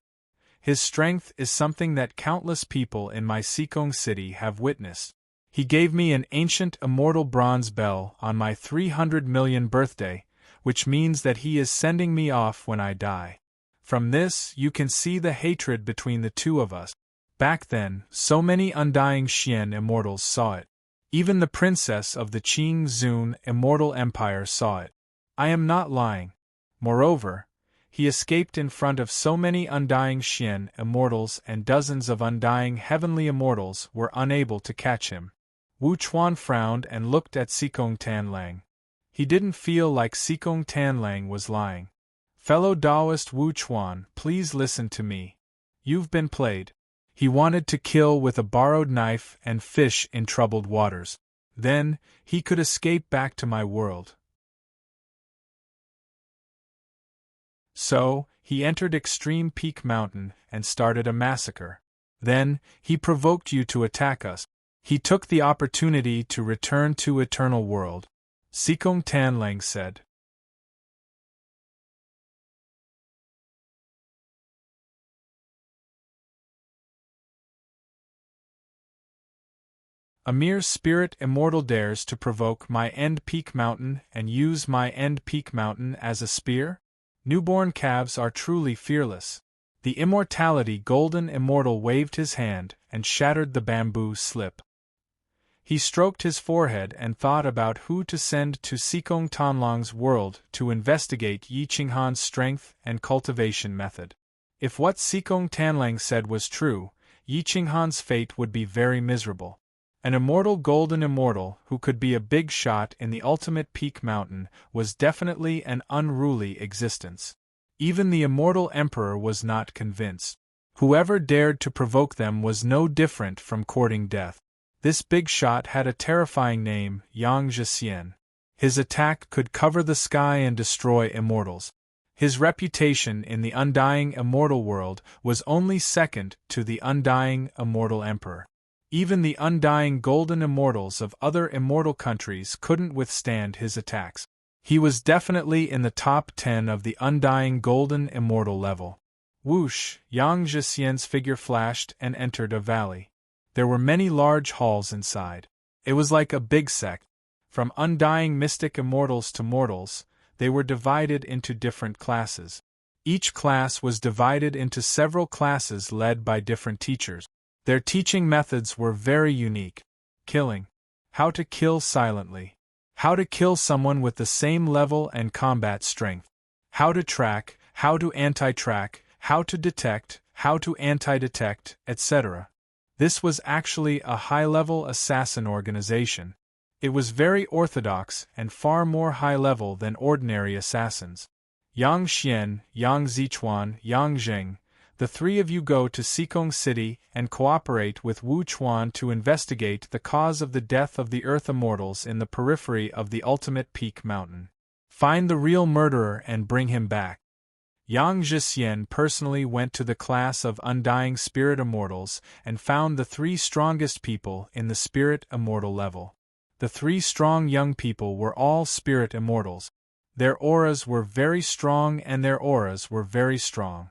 His strength is something that countless people in my Sikong city have witnessed. He gave me an ancient immortal bronze bell on my 300 million birthday, which means that he is sending me off when I die. From this, you can see the hatred between the two of us. Back then, so many undying Xian immortals saw it. Even the princess of the Qing Zun immortal empire saw it. I am not lying. Moreover, he escaped in front of so many undying Xian immortals, and dozens of undying heavenly immortals were unable to catch him. Wu Chuan frowned and looked at Xikong Tanlang. He didn't feel like Xikong Tanlang was lying. Fellow Taoist Wu Chuan, please listen to me. You've been played. He wanted to kill with a borrowed knife and fish in troubled waters. Then, he could escape back to my world. So, he entered Extreme Peak Mountain and started a massacre. Then, he provoked you to attack us. He took the opportunity to return to Eternal World. Xikong Tanlang said. A mere spirit immortal dares to provoke my End Peak Mountain and use my End Peak Mountain as a spear? Newborn calves are truly fearless. The immortality golden immortal waved his hand and shattered the bamboo slip. He stroked his forehead and thought about who to send to Xikong Tanlang's world to investigate Yi Qinghan's strength and cultivation method. If what Xikong Tanlang said was true, Yi Qinghan's fate would be very miserable. An immortal golden immortal who could be a big shot in the ultimate peak mountain was definitely an unruly existence. Even the immortal emperor was not convinced. Whoever dared to provoke them was no different from courting death. This big shot had a terrifying name, Yang Zhixian. His attack could cover the sky and destroy immortals. His reputation in the undying immortal world was only second to the undying immortal emperor. Even the undying golden immortals of other immortal countries couldn't withstand his attacks. He was definitely in the top 10 of the undying golden immortal level. Whoosh, Yang Zhixian's figure flashed and entered a valley. There were many large halls inside. It was like a big sect. From undying mystic immortals to mortals, they were divided into different classes. Each class was divided into several classes led by different teachers. Their teaching methods were very unique. Killing. How to kill silently. How to kill someone with the same level and combat strength. How to track, how to anti-track, how to detect, how to anti-detect, etc. This was actually a high-level assassin organization. It was very orthodox and far more high-level than ordinary assassins. Yang Xian, Yang Zichuan, Yang Zheng, the three of you go to Xikong City and cooperate with Wu Chuan to investigate the cause of the death of the Earth Immortals in the periphery of the ultimate peak mountain. Find the real murderer and bring him back. Yang Zhixian personally went to the class of undying spirit immortals and found the three strongest people in the spirit immortal level. The three strong young people were all spirit immortals. Their auras were very strong and their auras were very strong.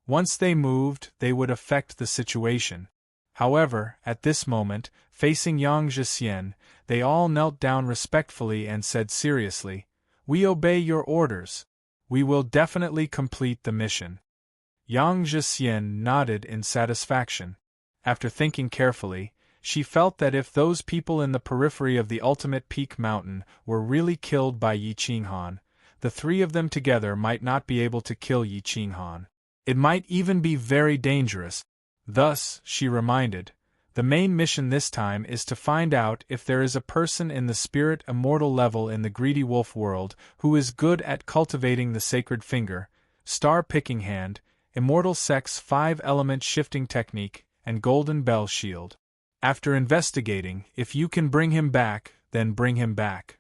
Once they moved, they would affect the situation. However, at this moment, facing Yang Zhixian, they all knelt down respectfully and said seriously, "We obey your orders. We will definitely complete the mission." Yang Zhixian nodded in satisfaction. After thinking carefully, she felt that if those people in the periphery of the ultimate peak mountain were really killed by Yi Qinghan, the three of them together might not be able to kill Yi Qinghan. It might even be very dangerous. Thus, she reminded, the main mission this time is to find out if there is a person in the spirit immortal level in the greedy wolf world who is good at cultivating the sacred finger, star picking hand, immortal sex 5-element shifting technique, and golden bell shield. After investigating, if you can bring him back, then bring him back.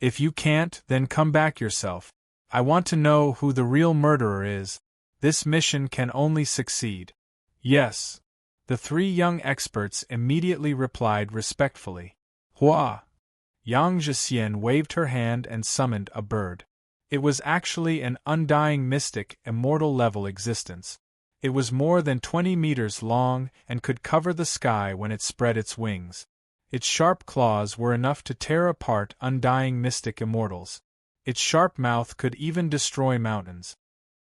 If you can't, then come back yourself. I want to know who the real murderer is. This mission can only succeed. Yes. The three young experts immediately replied respectfully. Hua! Yang Zhixian waved her hand and summoned a bird. It was actually an undying mystic immortal level existence. It was more than 20 meters long and could cover the sky when it spread its wings. Its sharp claws were enough to tear apart undying mystic immortals. Its sharp mouth could even destroy mountains.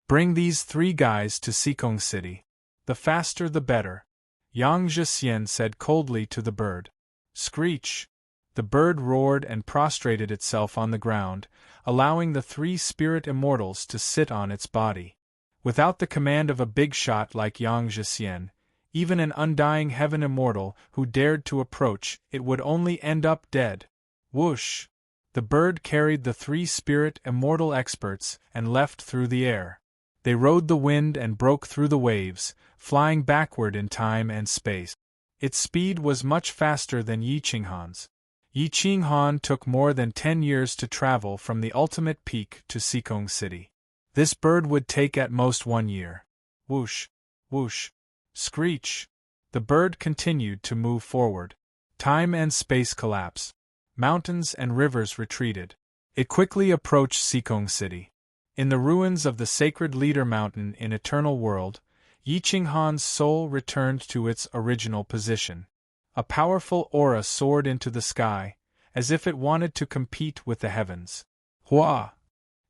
Bring these 3 guys to Sikong City. The faster the better, Yang Zhixian said coldly to the bird. Screech! The bird roared and prostrated itself on the ground, allowing the 3 spirit immortals to sit on its body. Without the command of a big shot like Yang Zhixian, even an undying heaven immortal who dared to approach it would only end up dead. Whoosh! The bird carried the 3 spirit immortal experts and left through the air. They rode the wind and broke through the waves, flying backward in time and space. Its speed was much faster than Yi Qinghan's. Yi Qinghan took more than 10 years to travel from the ultimate peak to Sikong City. This bird would take at most 1 year. Whoosh! Whoosh! Screech! The bird continued to move forward. Time and space collapsed. Mountains and rivers retreated. It quickly approached Sikong City. In the ruins of the sacred Leader Mountain in Eternal World, Yi Qinghan's soul returned to its original position. A powerful aura soared into the sky, as if it wanted to compete with the heavens. Hua!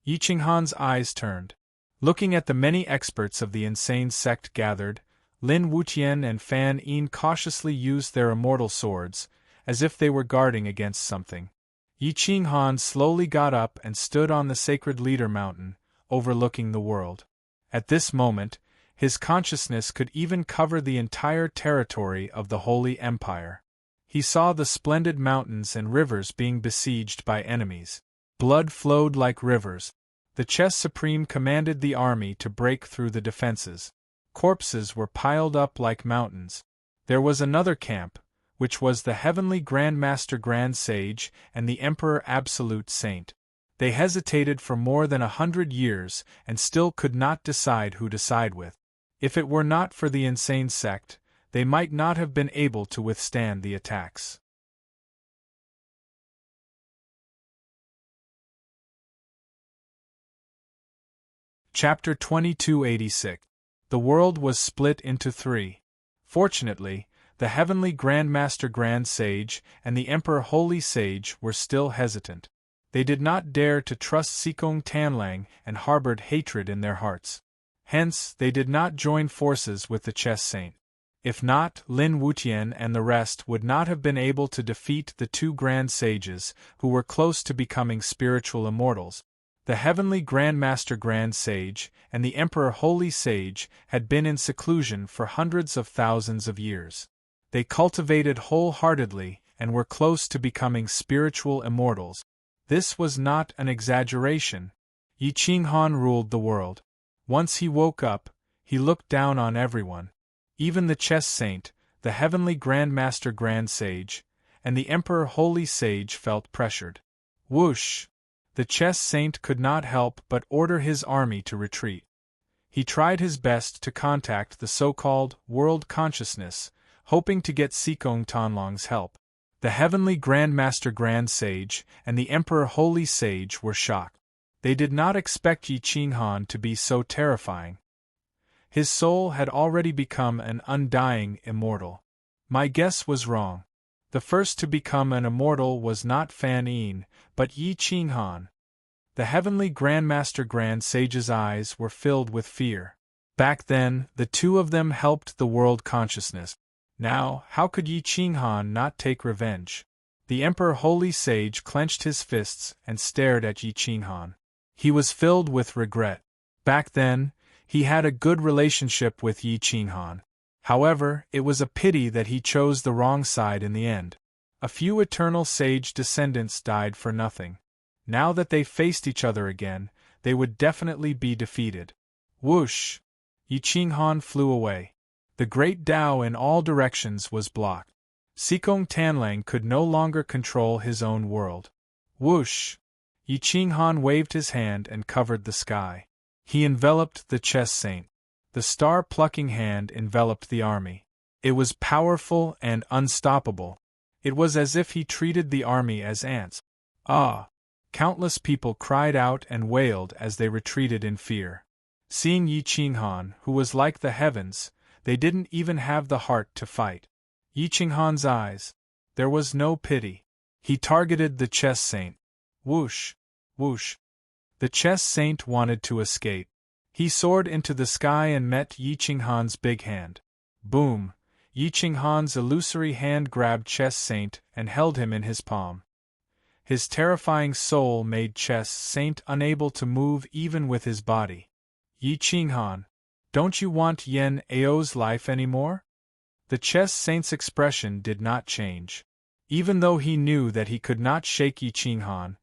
Yi Qinghan's eyes turned. Looking at the many experts of the insane sect gathered, Lin Wutian and Fan Yin cautiously used their immortal swords, as if they were guarding against something. Yi Qinghan slowly got up and stood on the sacred Leader Mountain, overlooking the world. At this moment, his consciousness could even cover the entire territory of the Holy Empire. He saw the splendid mountains and rivers being besieged by enemies. Blood flowed like rivers. The Chess Supreme commanded the army to break through the defenses. Corpses were piled up like mountains. There was another camp, which was the Heavenly Grand Master Grand Sage and the Emperor Absolute Saint. They hesitated for more than 100 years and still could not decide who to side with. If it were not for the insane sect, they might not have been able to withstand the attacks. Chapter 2286. The world was split into 3. Fortunately, the Heavenly Grand Master Grand Sage and the Emperor Holy Sage were still hesitant. They did not dare to trust Sikong Tanlang and harbored hatred in their hearts. Hence, they did not join forces with the Chess Saint. If not, Lin Wutian and the rest would not have been able to defeat the 2 Grand Sages, who were close to becoming spiritual immortals. The Heavenly Grand Master Grand Sage and the Emperor Holy Sage had been in seclusion for hundreds of thousands of years. They cultivated wholeheartedly and were close to becoming spiritual immortals. This was not an exaggeration. Yi Qinghan ruled the world. Once he woke up, he looked down on everyone. Even the Chess Saint, the Heavenly Grand Master Grand Sage, and the Emperor Holy Sage felt pressured. Whoosh! The Chess Saint could not help but order his army to retreat. He tried his best to contact the so-called World Consciousness, hoping to get Sikong Tanlong's help. The Heavenly Grand Master Grand Sage and the Emperor Holy Sage were shocked. They did not expect Yi Qinghan to be so terrifying. His soul had already become an undying immortal. My guess was wrong. The first to become an immortal was not Fan Yin, but Yi Qinghan. The Heavenly Grand Master Grand Sage's eyes were filled with fear. Back then, the 2 of them helped the world consciousness. Now, how could Yi Qinghan not take revenge? The Emperor Holy Sage clenched his fists and stared at Yi Qinghan. He was filled with regret. Back then, he had a good relationship with Yi Qinghan. However, it was a pity that he chose the wrong side in the end. A few eternal sage descendants died for nothing. Now that they faced each other again, they would definitely be defeated. Whoosh! Yi Qinghan flew away. The great Tao in all directions was blocked. Sikong Tanlang could no longer control his own world. Whoosh! Yi Qinghan waved his hand and covered the sky. He enveloped the Chess Saint. The star-plucking hand enveloped the army. It was powerful and unstoppable. It was as if he treated the army as ants. Ah! Countless people cried out and wailed as they retreated in fear. Seeing Yi Qinghan, who was like the heavens, they didn't even have the heart to fight. Yi Qinghan's eyes. There was no pity. He targeted the chess saint. Whoosh! Whoosh! The chess saint wanted to escape. He soared into the sky and met Yi Qinghan's big hand. Boom! Yi Qinghan's illusory hand grabbed chess saint and held him in his palm. His terrifying soul made chess saint unable to move even with his body. Yi Qinghan, don't you want Yan Ao's life anymore? The chess saint's expression did not change. Even though he knew that he could not shake Yi Qinghan,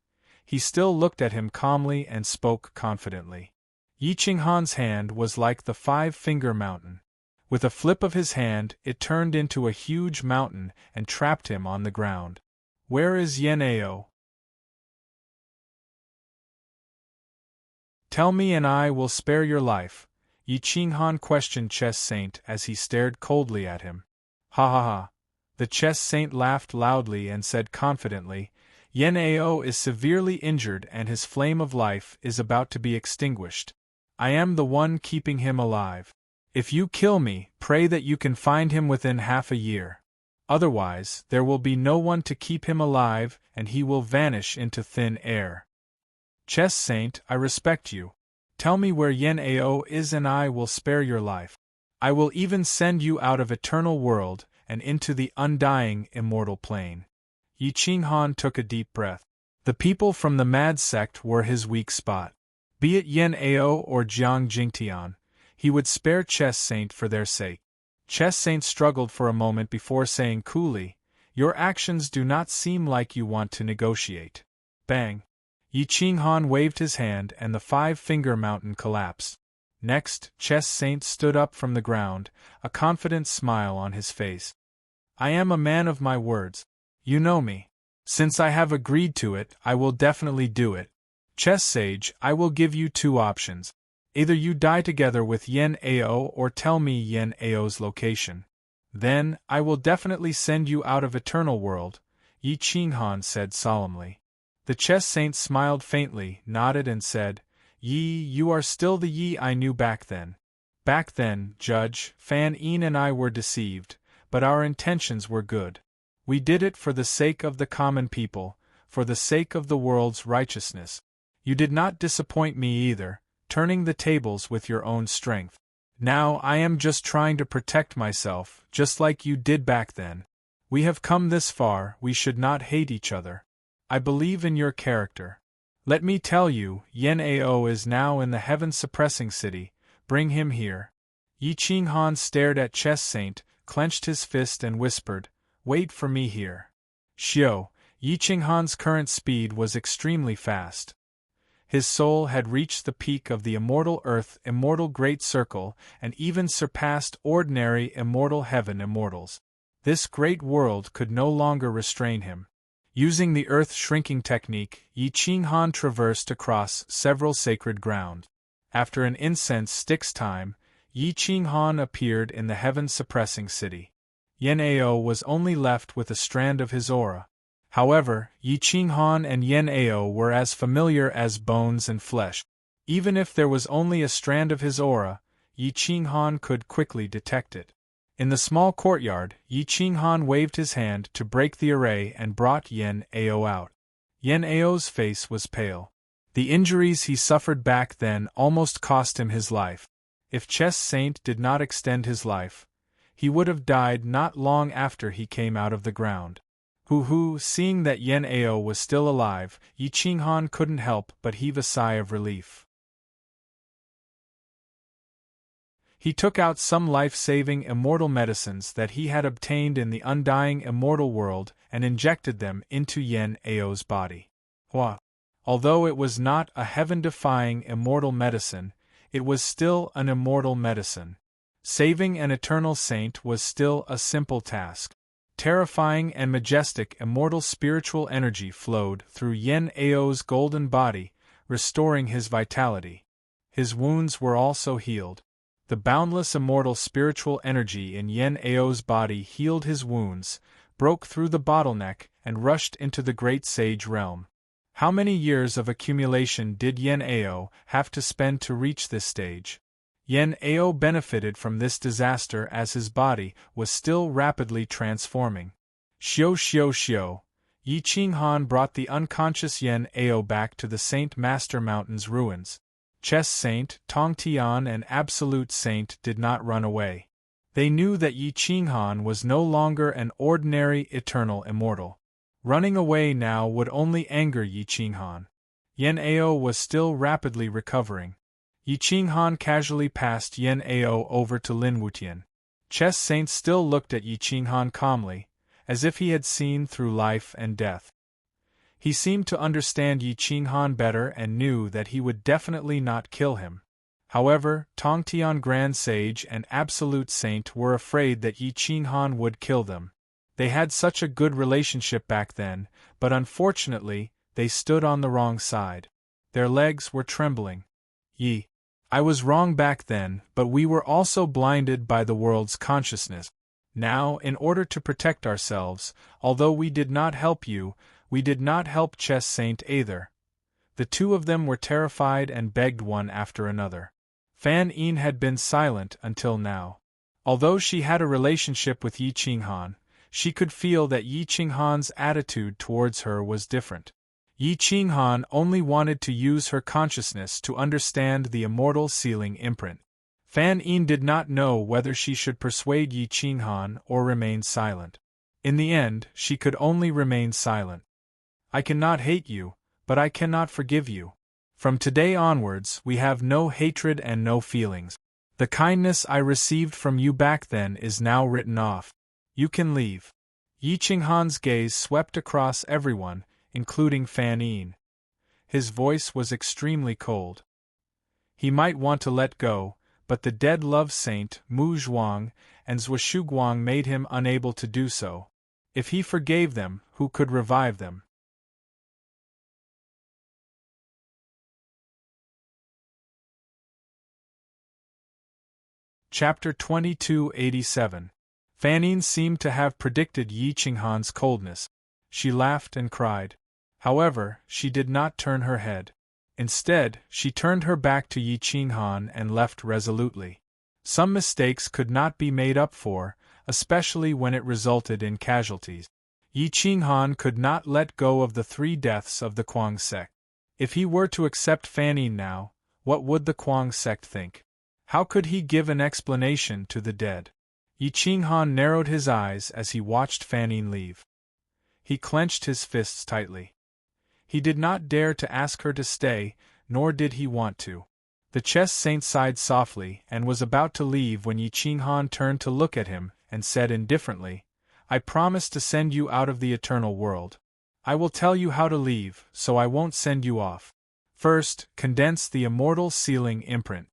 he still looked at him calmly and spoke confidently. Yi Qinghan's hand was like the five-finger mountain. With a flip of his hand, it turned into a huge mountain and trapped him on the ground. Where is Yan Ao? Tell me and I will spare your life, Yi Qinghan questioned Chess Saint as he stared coldly at him. Ha ha ha. The Chess Saint laughed loudly and said confidently, Yan Ao is severely injured and his flame of life is about to be extinguished. I am the one keeping him alive. If you kill me, pray that you can find him within half a year. Otherwise, there will be no one to keep him alive and he will vanish into thin air. Chess Saint, I respect you. Tell me where Yan Ao is and I will spare your life. I will even send you out of eternal world and into the undying immortal plane. Yi Qinghan took a deep breath. The people from the mad sect were his weak spot. Be it Yan Ao or Jiang Jingtian, he would spare Chess Saint for their sake. Chess Saint struggled for a moment before saying coolly, Your actions do not seem like you want to negotiate. Bang! Yi Qinghan waved his hand and the five-finger mountain collapsed. Next, Chess Saint stood up from the ground, a confident smile on his face. I am a man of my words. You know me. Since I have agreed to it, I will definitely do it. Chess Sage, I will give you two options. Either you die together with Yan Ao or tell me Yan Ao's location. Then, I will definitely send you out of Eternal World, Yi Qinghan said solemnly. The Chess Saint smiled faintly, nodded and said, Yi, you are still the Yi I knew back then. Back then, Judge, Fan Yin and I were deceived, but our intentions were good. We did it for the sake of the common people, for the sake of the world's righteousness. You did not disappoint me either, turning the tables with your own strength. Now I am just trying to protect myself, just like you did back then. We have come this far, we should not hate each other. I believe in your character. Let me tell you, Yan Ao is now in the heaven-suppressing city. Bring him here. Yi Qinghan stared at Chess Saint, clenched his fist and whispered, Wait for me here. Xiao, Yi Qinghan's current speed was extremely fast. His soul had reached the peak of the immortal earth, immortal great circle, and even surpassed ordinary immortal heaven immortals. This great world could no longer restrain him. Using the earth-shrinking technique, Yi Qinghan traversed across several sacred ground. After an incense stick's time, Yi Qinghan appeared in the heaven-suppressing city. Yan Ao was only left with a strand of his aura. However, Yi Qinghan and Yan Ao were as familiar as bones and flesh. Even if there was only a strand of his aura, Yi Qinghan could quickly detect it. In the small courtyard, Yi Qinghan waved his hand to break the array and brought Yan Ao out. Yan Ao's face was pale. The injuries he suffered back then almost cost him his life. If Chess Saint did not extend his life, he would have died not long after he came out of the ground. Seeing that Yan Ao was still alive, Yi Qinghan couldn't help but heave a sigh of relief. He took out some life-saving immortal medicines that he had obtained in the undying immortal world and injected them into Yan Ao's body. Although it was not a heaven-defying immortal medicine, it was still an immortal medicine. Saving an eternal saint was still a simple task. Terrifying and majestic immortal spiritual energy flowed through Yan Ao's golden body, restoring his vitality. His wounds were also healed. The boundless immortal spiritual energy in Yan Ao's body healed his wounds, broke through the bottleneck, and rushed into the great sage realm. How many years of accumulation did Yen Ao have to spend to reach this stage? Yen Ao benefited from this disaster as his body was still rapidly transforming. Xiao xiao xiao. Yi Qinghan brought the unconscious Yen Ao back to the Saint Master Mountain's ruins. Chess Saint, Tong Tian and Absolute Saint did not run away. They knew that Yi Qinghan was no longer an ordinary eternal immortal. Running away now would only anger Yi Qinghan. Yen Ao was still rapidly recovering. Yi Qinghan casually passed Yen Ao over to Lin Wutian. Chess Saint still looked at Yi Qinghan calmly, as if he had seen through life and death. He seemed to understand Yi Qinghan better and knew that he would definitely not kill him. However, Tongtian Grand Sage and Absolute Saint were afraid that Yi Qinghan would kill them. They had such a good relationship back then, but unfortunately, they stood on the wrong side. Their legs were trembling. Yi. I was wrong back then, but we were also blinded by the world's consciousness. Now, in order to protect ourselves, although we did not help you, we did not help Chess Saint either. The two of them were terrified and begged one after another. Fan Yin had been silent until now. Although she had a relationship with Yi Qinghan, she could feel that Yi Qinghan's attitude towards her was different. Yi Qinghan only wanted to use her consciousness to understand the immortal sealing imprint. Fan Yin did not know whether she should persuade Yi Qinghan or remain silent. In the end, she could only remain silent. I cannot hate you, but I cannot forgive you. From today onwards, we have no hatred and no feelings. The kindness I received from you back then is now written off. You can leave. Yi Qinghan's gaze swept across everyone, including Fan Yin. His voice was extremely cold. He might want to let go, but the dead love saint, Mu Zhuang, and Zhou Shuguang made him unable to do so. If he forgave them, who could revive them? Chapter 2287. Fan Yin seemed to have predicted Yi Qinghan's coldness. She laughed and cried. However, she did not turn her head. Instead, she turned her back to Yi Qinghan and left resolutely. Some mistakes could not be made up for, especially when it resulted in casualties. Yi Qinghan could not let go of the 3 deaths of the Kuang sect. If he were to accept Fan Yin now, what would the Kuang sect think? How could he give an explanation to the dead? Yi Qinghan narrowed his eyes as he watched Fan Yin leave. He clenched his fists tightly. He did not dare to ask her to stay, nor did he want to. The chess saint sighed softly and was about to leave when Yi Qinghan turned to look at him and said indifferently, I promised to send you out of the eternal world. I will tell you how to leave, so I won't send you off. First, condense the immortal sealing imprint.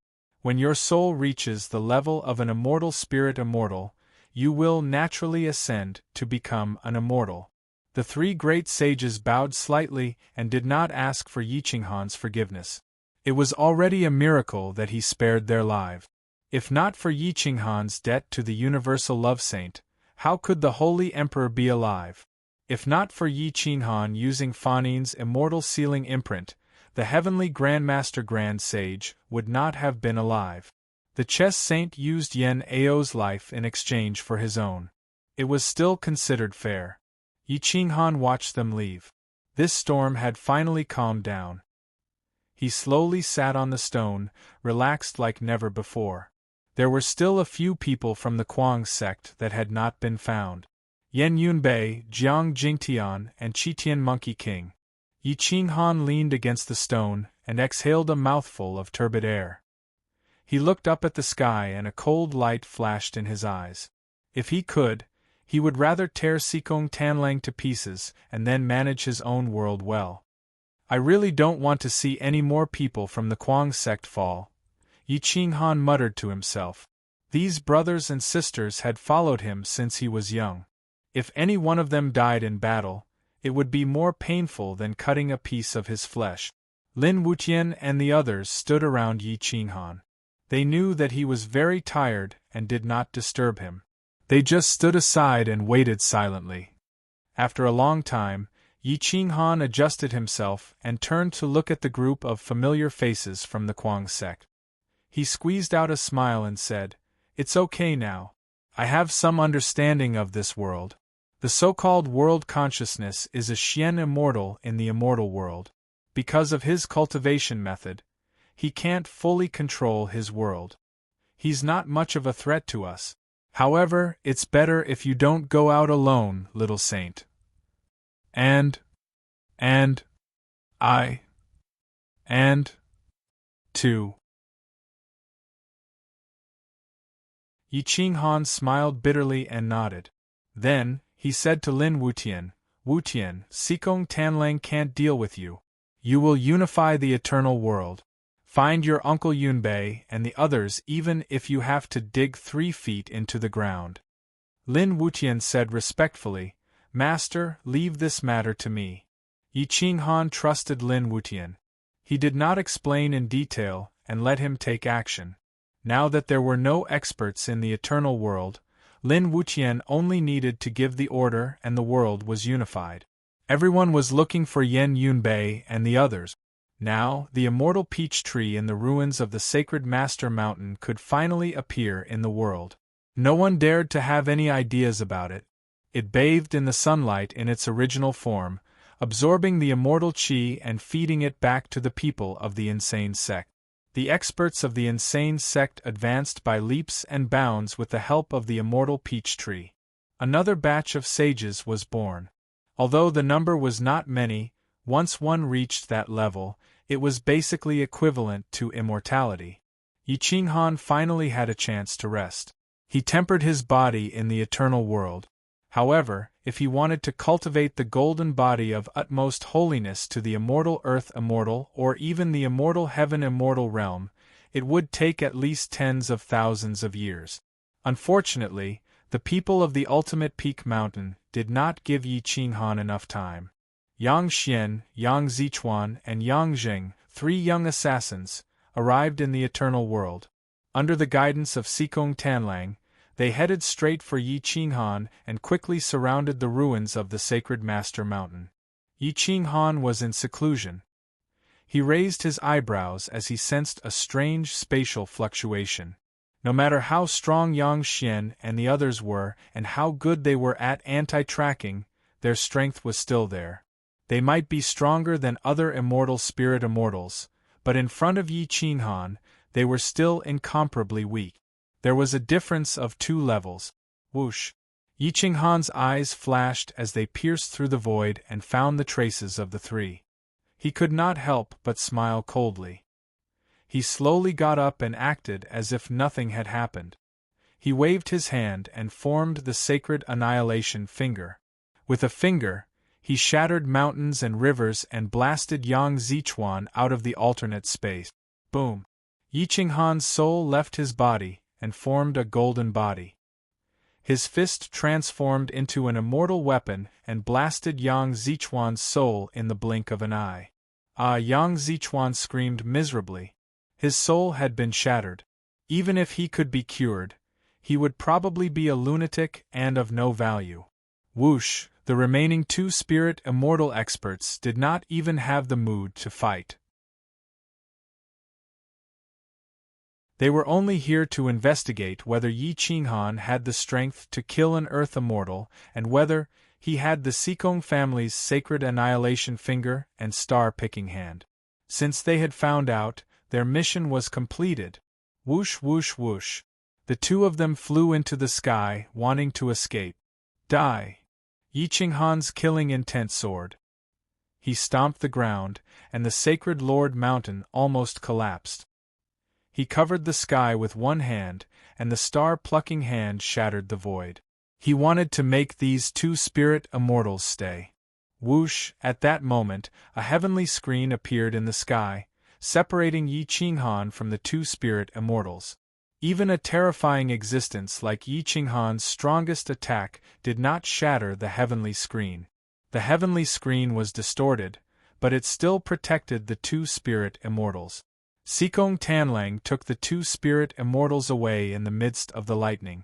When your soul reaches the level of an immortal spirit immortal, you will naturally ascend to become an immortal. The 3 great sages bowed slightly and did not ask for Yi Qinghan's forgiveness. It was already a miracle that he spared their lives. If not for Yi Qinghan's debt to the universal love saint, how could the Holy Emperor be alive? If not for Yi Qinghan using Fan Yin's immortal sealing imprint, the heavenly Grandmaster Grand Sage would not have been alive. The chess saint used Yen Ao's life in exchange for his own. It was still considered fair. Yi Qinghan watched them leave. This storm had finally calmed down. He slowly sat on the stone, relaxed like never before. There were still a few people from the Kuang sect that had not been found. Yen Yunbei, Jiang Jingtian, and Qitian Monkey King. Yi Qinghan leaned against the stone and exhaled a mouthful of turbid air. He looked up at the sky and a cold light flashed in his eyes. If he could, he would rather tear Sikong Tanlang to pieces and then manage his own world well. I really don't want to see any more people from the Kuang sect fall, Yi Qinghan muttered to himself. These brothers and sisters had followed him since he was young. If any one of them died in battle, it would be more painful than cutting a piece of his flesh. Lin Wutian and the others stood around Yi Qinghan. They knew that he was very tired and did not disturb him. They just stood aside and waited silently. After a long time, Yi Qinghan adjusted himself and turned to look at the group of familiar faces from the Kuang sect. He squeezed out a smile and said, "It's okay now. I have some understanding of this world. The so-called world consciousness is a Xian immortal in the immortal world. Because of his cultivation method, he can't fully control his world. He's not much of a threat to us. However, it's better if you don't go out alone, little saint. And, two. Yi Qinghan smiled bitterly and nodded. Then, he said to Lin Wutian, "Wutian, Sikong Tanlang can't deal with you. You will unify the eternal world. Find your uncle Yunbei and the others even if you have to dig 3 feet into the ground." Lin Wutian said respectfully, "Master, leave this matter to me." Yi Qinghan trusted Lin Wutian. He did not explain in detail and let him take action. Now that there were no experts in the eternal world, Lin Wutian only needed to give the order and the world was unified. Everyone was looking for Yen Yunbei and the others. Now, the immortal peach tree in the ruins of the sacred Master Mountain could finally appear in the world. No one dared to have any ideas about it. It bathed in the sunlight in its original form, absorbing the immortal qi and feeding it back to the people of the insane sect. The experts of the insane sect advanced by leaps and bounds with the help of the immortal peach tree. Another batch of sages was born. Although the number was not many, once one reached that level, it was basically equivalent to immortality. Yi Qinghan finally had a chance to rest. He tempered his body in the eternal world. However, if he wanted to cultivate the golden body of utmost holiness to the immortal earth immortal or even the immortal heaven immortal realm, it would take at least tens of thousands of years. Unfortunately, the people of the ultimate peak mountain did not give Yi Qinghan enough time. Yang Xian, Yang Zichuan, and Yang Jing, 3 young assassins, arrived in the eternal world. Under the guidance of Sikong Tanlang, they headed straight for Yi Qinghan and quickly surrounded the ruins of the sacred Master Mountain. Yi Qinghan was in seclusion. He raised his eyebrows as he sensed a strange spatial fluctuation. No matter how strong Yang Xian and the others were and how good they were at anti-tracking, their strength was still there. They might be stronger than other immortal spirit immortals, but in front of Yi Qinghan, they were still incomparably weak. There was a difference of 2 levels. Whoosh! Yi Qinghan's eyes flashed as they pierced through the void and found the traces of the 3. He could not help but smile coldly. He slowly got up and acted as if nothing had happened. He waved his hand and formed the sacred annihilation finger. With a finger, he shattered mountains and rivers and blasted Yang Zichuan out of the alternate space. Boom! Yi Qinghan's soul left his body and formed a golden body. His fist transformed into an immortal weapon and blasted Yang Zichuan's soul in the blink of an eye. Yang Zichuan screamed miserably. His soul had been shattered. Even if he could be cured, he would probably be a lunatic and of no value. Whoosh! The remaining 2 spirit immortal experts did not even have the mood to fight. They were only here to investigate whether Yi Qinghan had the strength to kill an earth immortal and whether he had the Sikong family's sacred annihilation finger and star-picking hand. Since they had found out, their mission was completed. Whoosh whoosh whoosh. The 2 of them flew into the sky, wanting to escape. Die! Yi Qinghan's killing intent soared. He stomped the ground, and the sacred Lord Mountain almost collapsed. He covered the sky with one hand, and the star-plucking hand shattered the void. He wanted to make these 2 spirit immortals stay. Whoosh! At that moment, a heavenly screen appeared in the sky, separating Yi Qinghan from the 2 spirit immortals. Even a terrifying existence like Yi Qinghan's strongest attack did not shatter the heavenly screen. The heavenly screen was distorted, but it still protected the 2 spirit immortals. Sikong Tanlang took the 2 spirit immortals away in the midst of the lightning.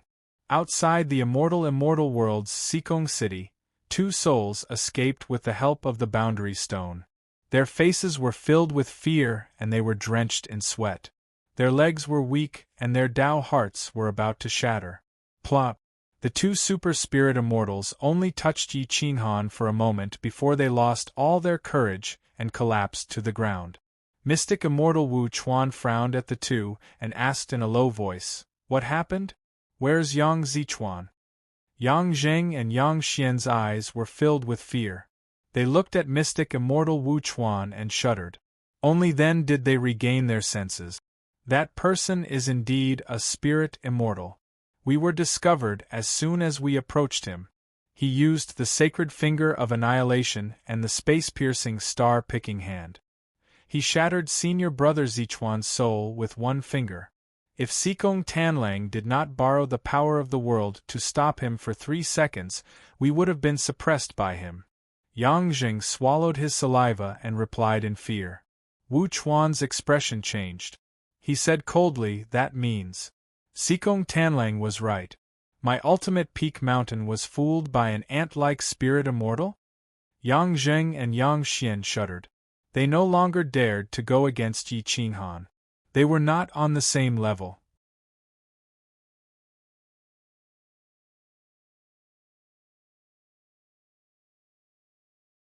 Outside the immortal world's Sikong city, two souls escaped with the help of the boundary stone. Their faces were filled with fear and they were drenched in sweat. Their legs were weak and their Tao hearts were about to shatter. Plop! The two super spirit immortals only touched Yi Qinghan for a moment before they lost all their courage and collapsed to the ground. Mystic Immortal Wu Chuan frowned at the two and asked in a low voice, "What happened? Where's Yang Zichuan?" Yang Zheng and Yang Xian's eyes were filled with fear. They looked at Mystic Immortal Wu Chuan and shuddered. Only then did they regain their senses. That person is indeed a spirit immortal. We were discovered as soon as we approached him. He used the sacred finger of annihilation and the space-piercing star-picking hand. He shattered senior brother Zichuan's soul with one finger. If Sikong Tanlang did not borrow the power of the world to stop him for 3 seconds, we would have been suppressed by him. Yang Jing swallowed his saliva and replied in fear. Wu Chuan's expression changed. He said coldly, "That means Sikong Tanlang was right. My ultimate peak mountain was fooled by an ant-like spirit immortal?" Yang Zheng and Yang Xian shuddered. They no longer dared to go against Yi Qinghan. They were not on the same level.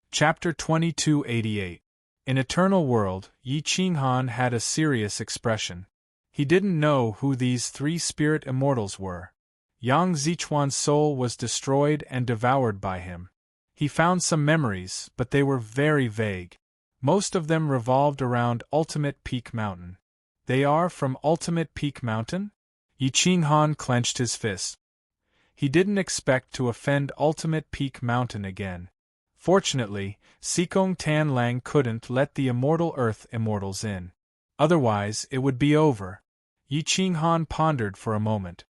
Chapter 2288. In Eternal World, Yi Qinghan had a serious expression. He didn't know who these 3 spirit immortals were. Yang Zichuan's soul was destroyed and devoured by him. He found some memories, but they were very vague. Most of them revolved around Ultimate Peak Mountain. They are from Ultimate Peak Mountain? Yi Qinghan clenched his fist. He didn't expect to offend Ultimate Peak Mountain again. Fortunately, Sikong Tanlang couldn't let the Immortal Earth Immortals in. Otherwise, it would be over. Yi Qinghan pondered for a moment.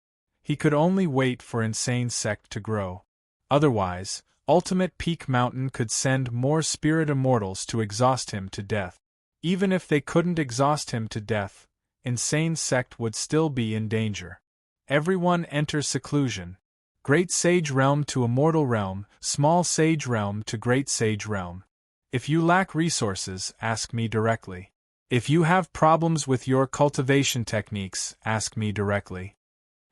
He could only wait for Insane Sect to grow. Otherwise, Ultimate Peak Mountain could send more spirit immortals to exhaust him to death. Even if they couldn't exhaust him to death, Insane Sect would still be in danger. Everyone enter seclusion. Great Sage Realm to Immortal Realm, Small Sage Realm to Great Sage Realm. If you lack resources, ask me directly. If you have problems with your cultivation techniques, ask me directly.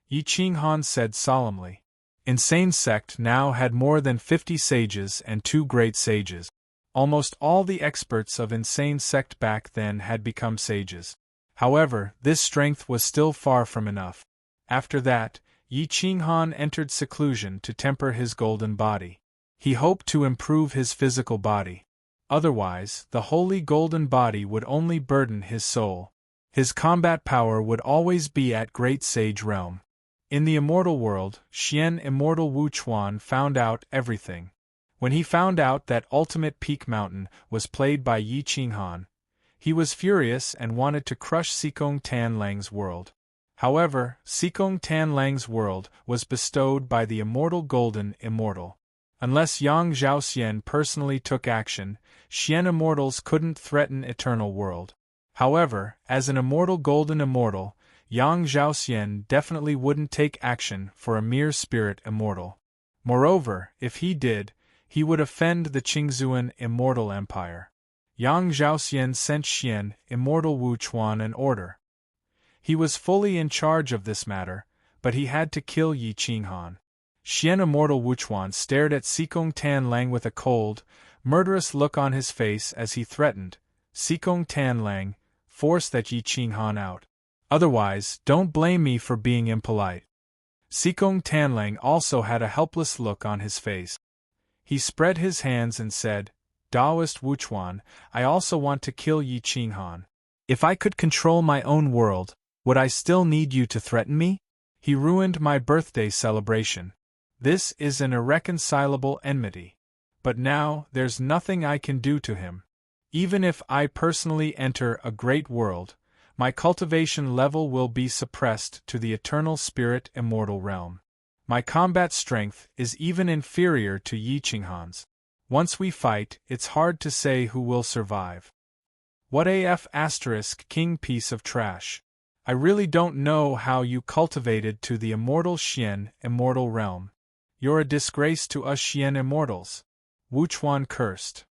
Yi Qinghan said solemnly. Insane Sect now had more than 50 sages and 2 great sages. Almost all the experts of Insane Sect back then had become sages. However, this strength was still far from enough. After that, Yi Qinghan entered seclusion to temper his golden body. He hoped to improve his physical body. Otherwise, the holy golden body would only burden his soul. His combat power would always be at Great Sage Realm. In the immortal world, Xian Immortal Wu Chuan found out everything. When he found out that Ultimate Peak Mountain was played by Yi Qinghan, he was furious and wanted to crush Sikong Tanlang's world. However, Sikong Tanlang's world was bestowed by the Immortal Golden Immortal. Unless Yang Zhaoxian personally took action, Xian Immortals couldn't threaten Eternal World. However, as an Immortal Golden Immortal, Yang Zhaoxian definitely wouldn't take action for a mere spirit immortal. Moreover, if he did, he would offend the Qingzuan Immortal Empire. Yang Zhaoxian sent Xian Immortal Wu Chuan an order. He was fully in charge of this matter, but he had to kill Yi Qinghan. Xian Immortal Wu Chuan stared at Sikong Tanlang with a cold, murderous look on his face as he threatened, "Sikong Tanlang, force that Yi Qinghan out. Otherwise, don't blame me for being impolite." Sikong Tanlang also had a helpless look on his face. He spread his hands and said, "Taoist Wu Chuan, I also want to kill Yi Qinghan. If I could control my own world, would I still need you to threaten me? He ruined my birthday celebration. This is an irreconcilable enmity. But now, there's nothing I can do to him. Even if I personally enter a great world, my cultivation level will be suppressed to the eternal spirit immortal realm. My combat strength is even inferior to Yi Qinghan's. Once we fight, it's hard to say who will survive. What AF * king piece of trash. I really don't know how you cultivated to the immortal Xian immortal realm. You're a disgrace to us Xian immortals. Wu Chuan cursed.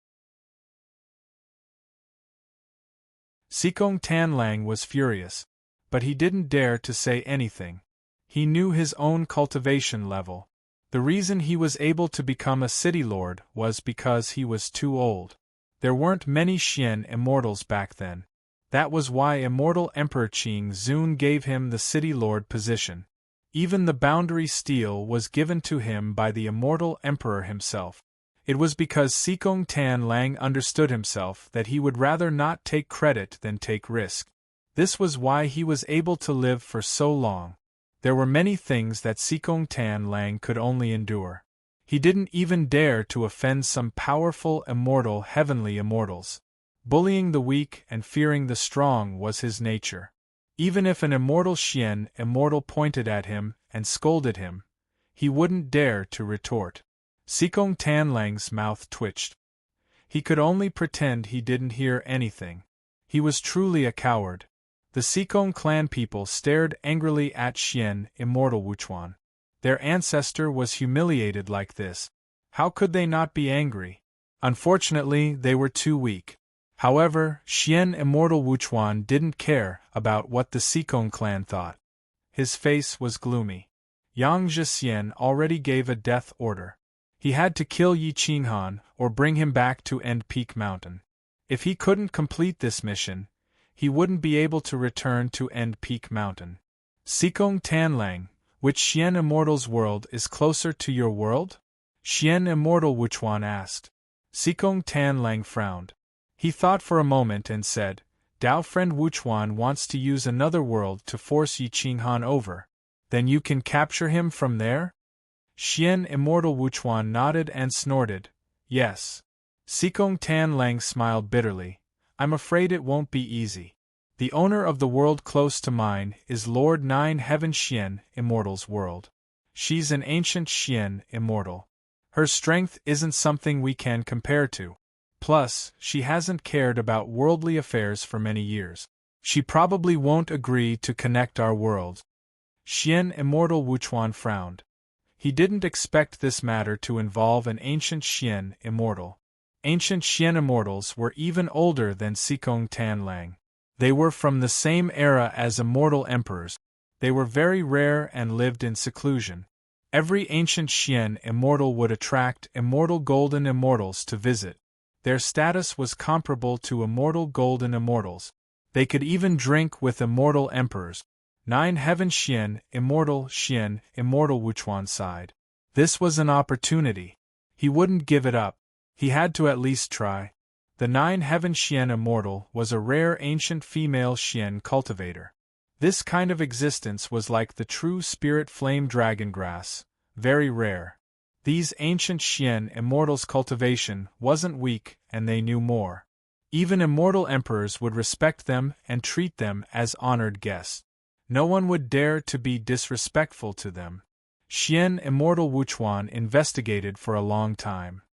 Sikong Tanlang was furious, but he didn't dare to say anything. He knew his own cultivation level. The reason he was able to become a city lord was because he was too old. There weren't many Xian immortals back then. That was why Immortal Emperor Qing Zun gave him the city lord position. Even the boundary steel was given to him by the Immortal Emperor himself. It was because Sikong Tanlang understood himself that he would rather not take credit than take risk. This was why he was able to live for so long. There were many things that Sikong Tanlang could only endure. He didn't even dare to offend some powerful immortal heavenly immortals. Bullying the weak and fearing the strong was his nature. Even if an immortal Xian immortal pointed at him and scolded him, he wouldn't dare to retort. Sikong Tanlang's mouth twitched. He could only pretend he didn't hear anything. He was truly a coward. The Sikong clan people stared angrily at Xian immortal Wu Chuan. Their ancestor was humiliated like this. How could they not be angry? Unfortunately, they were too weak. However, Xian immortal Wu Chuan didn't care about what the Sikong clan thought. His face was gloomy. Yang Zhixian already gave a death order. He had to kill Yi Qinghan or bring him back to End Peak Mountain. If he couldn't complete this mission, he wouldn't be able to return to End Peak Mountain. Sikong Tanlang, which Xian Immortal's world is closer to your world? Xian Immortal Wu Chuan asked. Sikong Tanlang frowned. He thought for a moment and said, Dao friend Wu Chuan wants to use another world to force Yi Qinghan over. Then you can capture him from there? Xian Immortal Wu Chuan nodded and snorted. Yes. Sikong Tanlang smiled bitterly. I'm afraid it won't be easy. The owner of the world close to mine is Lord Nine Heaven Xian Immortal's world. She's an ancient Xian Immortal. Her strength isn't something we can compare to. Plus, she hasn't cared about worldly affairs for many years. She probably won't agree to connect our worlds. Xian Immortal Wu Chuan frowned. He didn't expect this matter to involve an ancient Xian Immortal. Ancient Xian Immortals were even older than Sikong Tanlang. They were from the same era as immortal emperors. They were very rare and lived in seclusion. Every ancient Xian Immortal would attract immortal golden immortals to visit. Their status was comparable to immortal golden immortals. They could even drink with immortal emperors. Nine Heaven Xian Immortal Wu Chuan sighed. This was an opportunity. He wouldn't give it up. He had to at least try. The Nine Heaven Xian Immortal was a rare ancient female Xian cultivator. This kind of existence was like the true spirit flame dragon grass, very rare. These ancient Xian Immortals' cultivation wasn't weak, and they knew more. Even immortal emperors would respect them and treat them as honored guests. No one would dare to be disrespectful to them. Xian Immortal Wu Chuan investigated for a long time.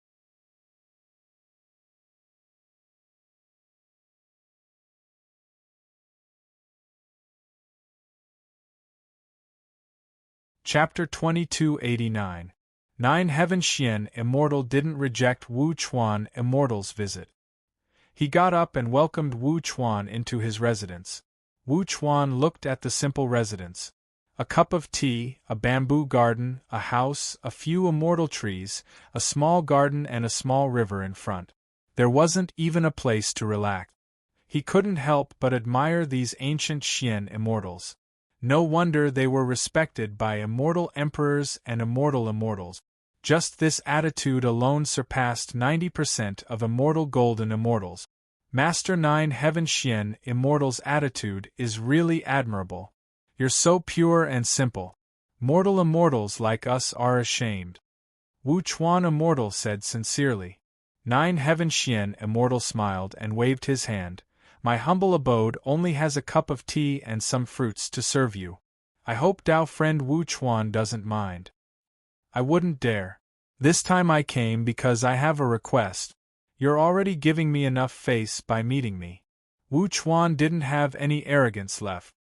Chapter 2289. Nine Heaven Xian Immortal didn't reject Wu Chuan Immortal's visit. He got up and welcomed Wu Chuan into his residence. Wu Chuan looked at the simple residence. A cup of tea, a bamboo garden, a house, a few immortal trees, a small garden and a small river in front. There wasn't even a place to relax. He couldn't help but admire these ancient Xian Immortals. No wonder they were respected by immortal emperors and immortal immortals. Just this attitude alone surpassed 90% of immortal golden immortals. Master Nine Heaven Xian Immortal's attitude is really admirable. You're so pure and simple. Mortal immortals like us are ashamed. Wu Chuan Immortal said sincerely. Nine Heaven Xian Immortal smiled and waved his hand. My humble abode only has a cup of tea and some fruits to serve you. I hope Dao friend Wu Chuan doesn't mind. I wouldn't dare. This time I came because I have a request. You're already giving me enough face by meeting me. Wu Chuan didn't have any arrogance left.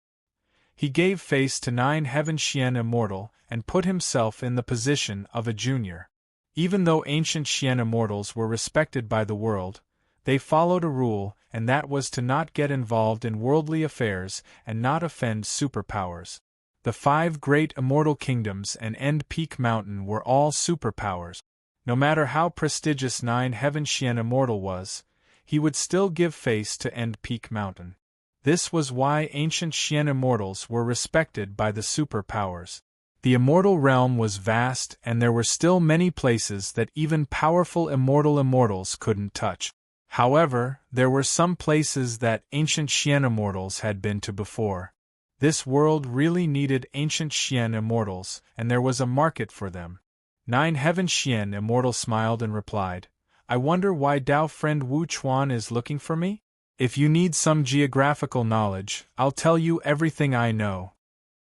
He gave face to 9 Heaven Xian Immortal and put himself in the position of a junior. Even though ancient Xian Immortals were respected by the world, they followed a rule, and that was to not get involved in worldly affairs and not offend superpowers. The 5 great immortal kingdoms and End Peak Mountain were all superpowers. No matter how prestigious 9 Heaven Xian Immortal was, he would still give face to End Peak Mountain. This was why ancient Xian Immortals were respected by the superpowers. The immortal realm was vast, and there were still many places that even powerful immortals couldn't touch. However, there were some places that ancient Xian Immortals had been to before. This world really needed ancient Xian Immortals, and there was a market for them. 9 Heaven Xian Immortal smiled and replied, "I wonder why Dao friend Wu Chuan is looking for me? If you need some geographical knowledge, I'll tell you everything I know."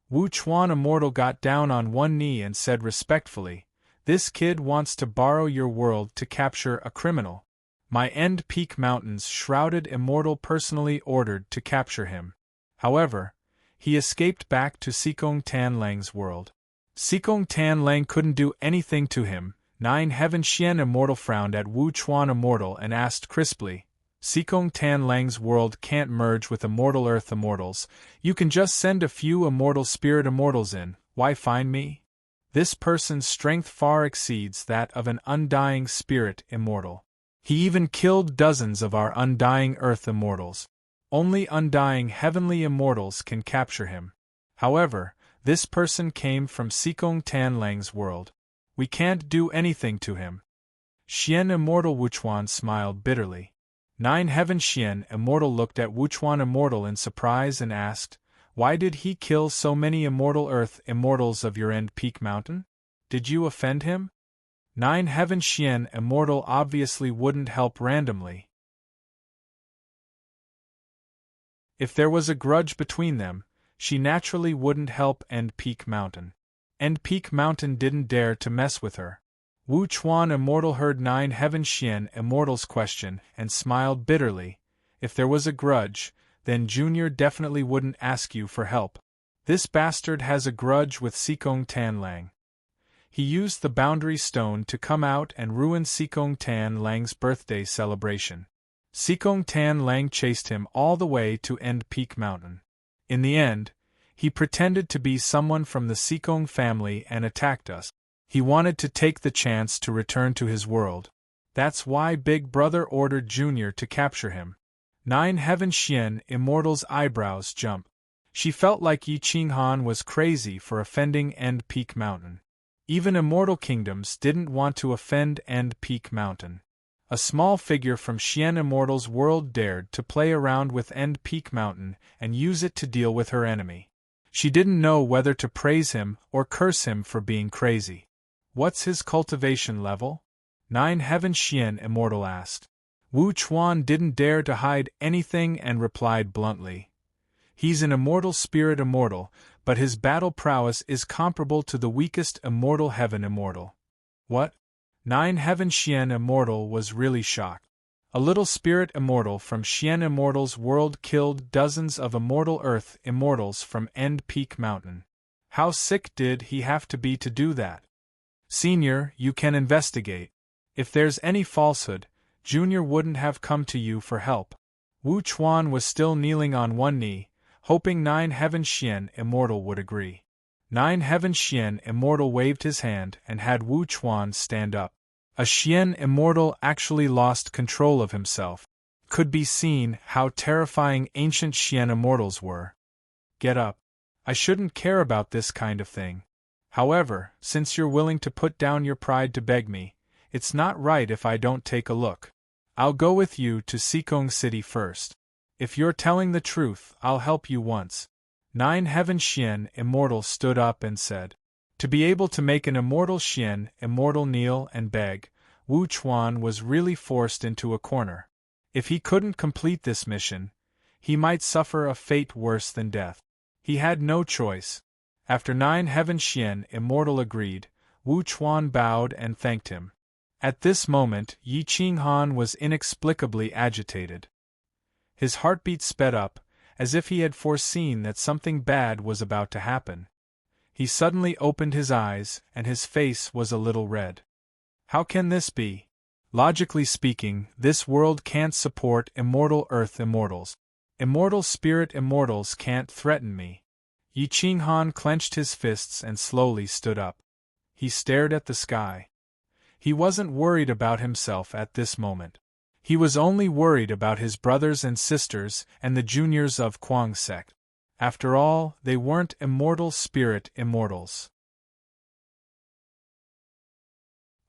Wu Chuan Immortal got down on one knee and said respectfully, "This kid wants to borrow your world to capture a criminal. My End Peak Mountain's shrouded immortal personally ordered to capture him. However, he escaped back to Sikong Tan Lang's world. Sikong Tan Lang couldn't do anything to him." 9 Heaven Xian Immortal frowned at Wu Chuan Immortal and asked crisply, "Sikong Tan Lang's world can't merge with Immortal Earth Immortals. You can just send a few Immortal Spirit Immortals in. Why find me? This person's strength far exceeds that of an undying Spirit Immortal. He even killed dozens of our undying Earth Immortals. Only undying Heavenly Immortals can capture him. However, this person came from Sikong Tan Lang's world. We can't do anything to him." Xian Immortal Wuchuan smiled bitterly. 9 Heaven Xian Immortal looked at Wuchuan Immortal in surprise and asked, "Why did he kill so many Immortal Earth Immortals of your End Peak Mountain? Did you offend him?" 9 Heaven Xian Immortal obviously wouldn't help randomly. If there was a grudge between them, she naturally wouldn't help End Peak Mountain. End Peak Mountain didn't dare to mess with her. Wu Chuan Immortal heard 9 Heaven Xian Immortal's question and smiled bitterly. "If there was a grudge, then Junior definitely wouldn't ask you for help. This bastard has a grudge with Sikong Tan Lang. He used the boundary stone to come out and ruin Sikong Tan Lang's birthday celebration. Sikong Tan Lang chased him all the way to End Peak Mountain. In the end, he pretended to be someone from the Sikong family and attacked us. He wanted to take the chance to return to his world. That's why Big Brother ordered Junior to capture him." 9 Heaven Xian Immortal's eyebrows jumped. She felt like Yi Qinghan was crazy for offending End Peak Mountain. Even immortal kingdoms didn't want to offend End Peak Mountain. A small figure from Xian Immortal's world dared to play around with End Peak Mountain and use it to deal with her enemy. She didn't know whether to praise him or curse him for being crazy. "What's his cultivation level?" 9 Heaven Xian Immortal asked. Wu Chuan didn't dare to hide anything and replied bluntly, "He's an immortal spirit immortal, but his battle prowess is comparable to the weakest immortal heaven immortal." "What?" 9 Heaven Xian Immortal was really shocked. A little spirit immortal from Xian Immortal's world killed dozens of immortal Earth Immortals from End Peak Mountain. How sick did he have to be to do that? "Senior, you can investigate. If there's any falsehood, Junior wouldn't have come to you for help." Wu Chuan was still kneeling on one knee, hoping 9 Heaven Xian Immortal would agree. 9 Heaven Xian Immortal waved his hand and had Wu Chuan stand up. A Xian Immortal actually lost control of himself. Could be seen how terrifying ancient Xian Immortals were. "Get up. I shouldn't care about this kind of thing. However, since you're willing to put down your pride to beg me, it's not right if I don't take a look. I'll go with you to Sikong City first. If you're telling the truth, I'll help you once." 9 Heaven Xian Immortal stood up and said. To be able to make an immortal Xian Immortal kneel and beg, Wu Chuan was really forced into a corner. If he couldn't complete this mission, he might suffer a fate worse than death. He had no choice. After 9 Heaven Xian Immortal agreed, Wu Chuan bowed and thanked him. At this moment, Yi Qinghan was inexplicably agitated. His heartbeat sped up, as if he had foreseen that something bad was about to happen. He suddenly opened his eyes, and his face was a little red. How can this be? Logically speaking, this world can't support immortal earth immortals. Immortal spirit immortals can't threaten me. Yi Qinghan clenched his fists and slowly stood up. He stared at the sky. He wasn't worried about himself at this moment. He was only worried about his brothers and sisters and the juniors of Kuang sect. After all, they weren't immortal spirit immortals.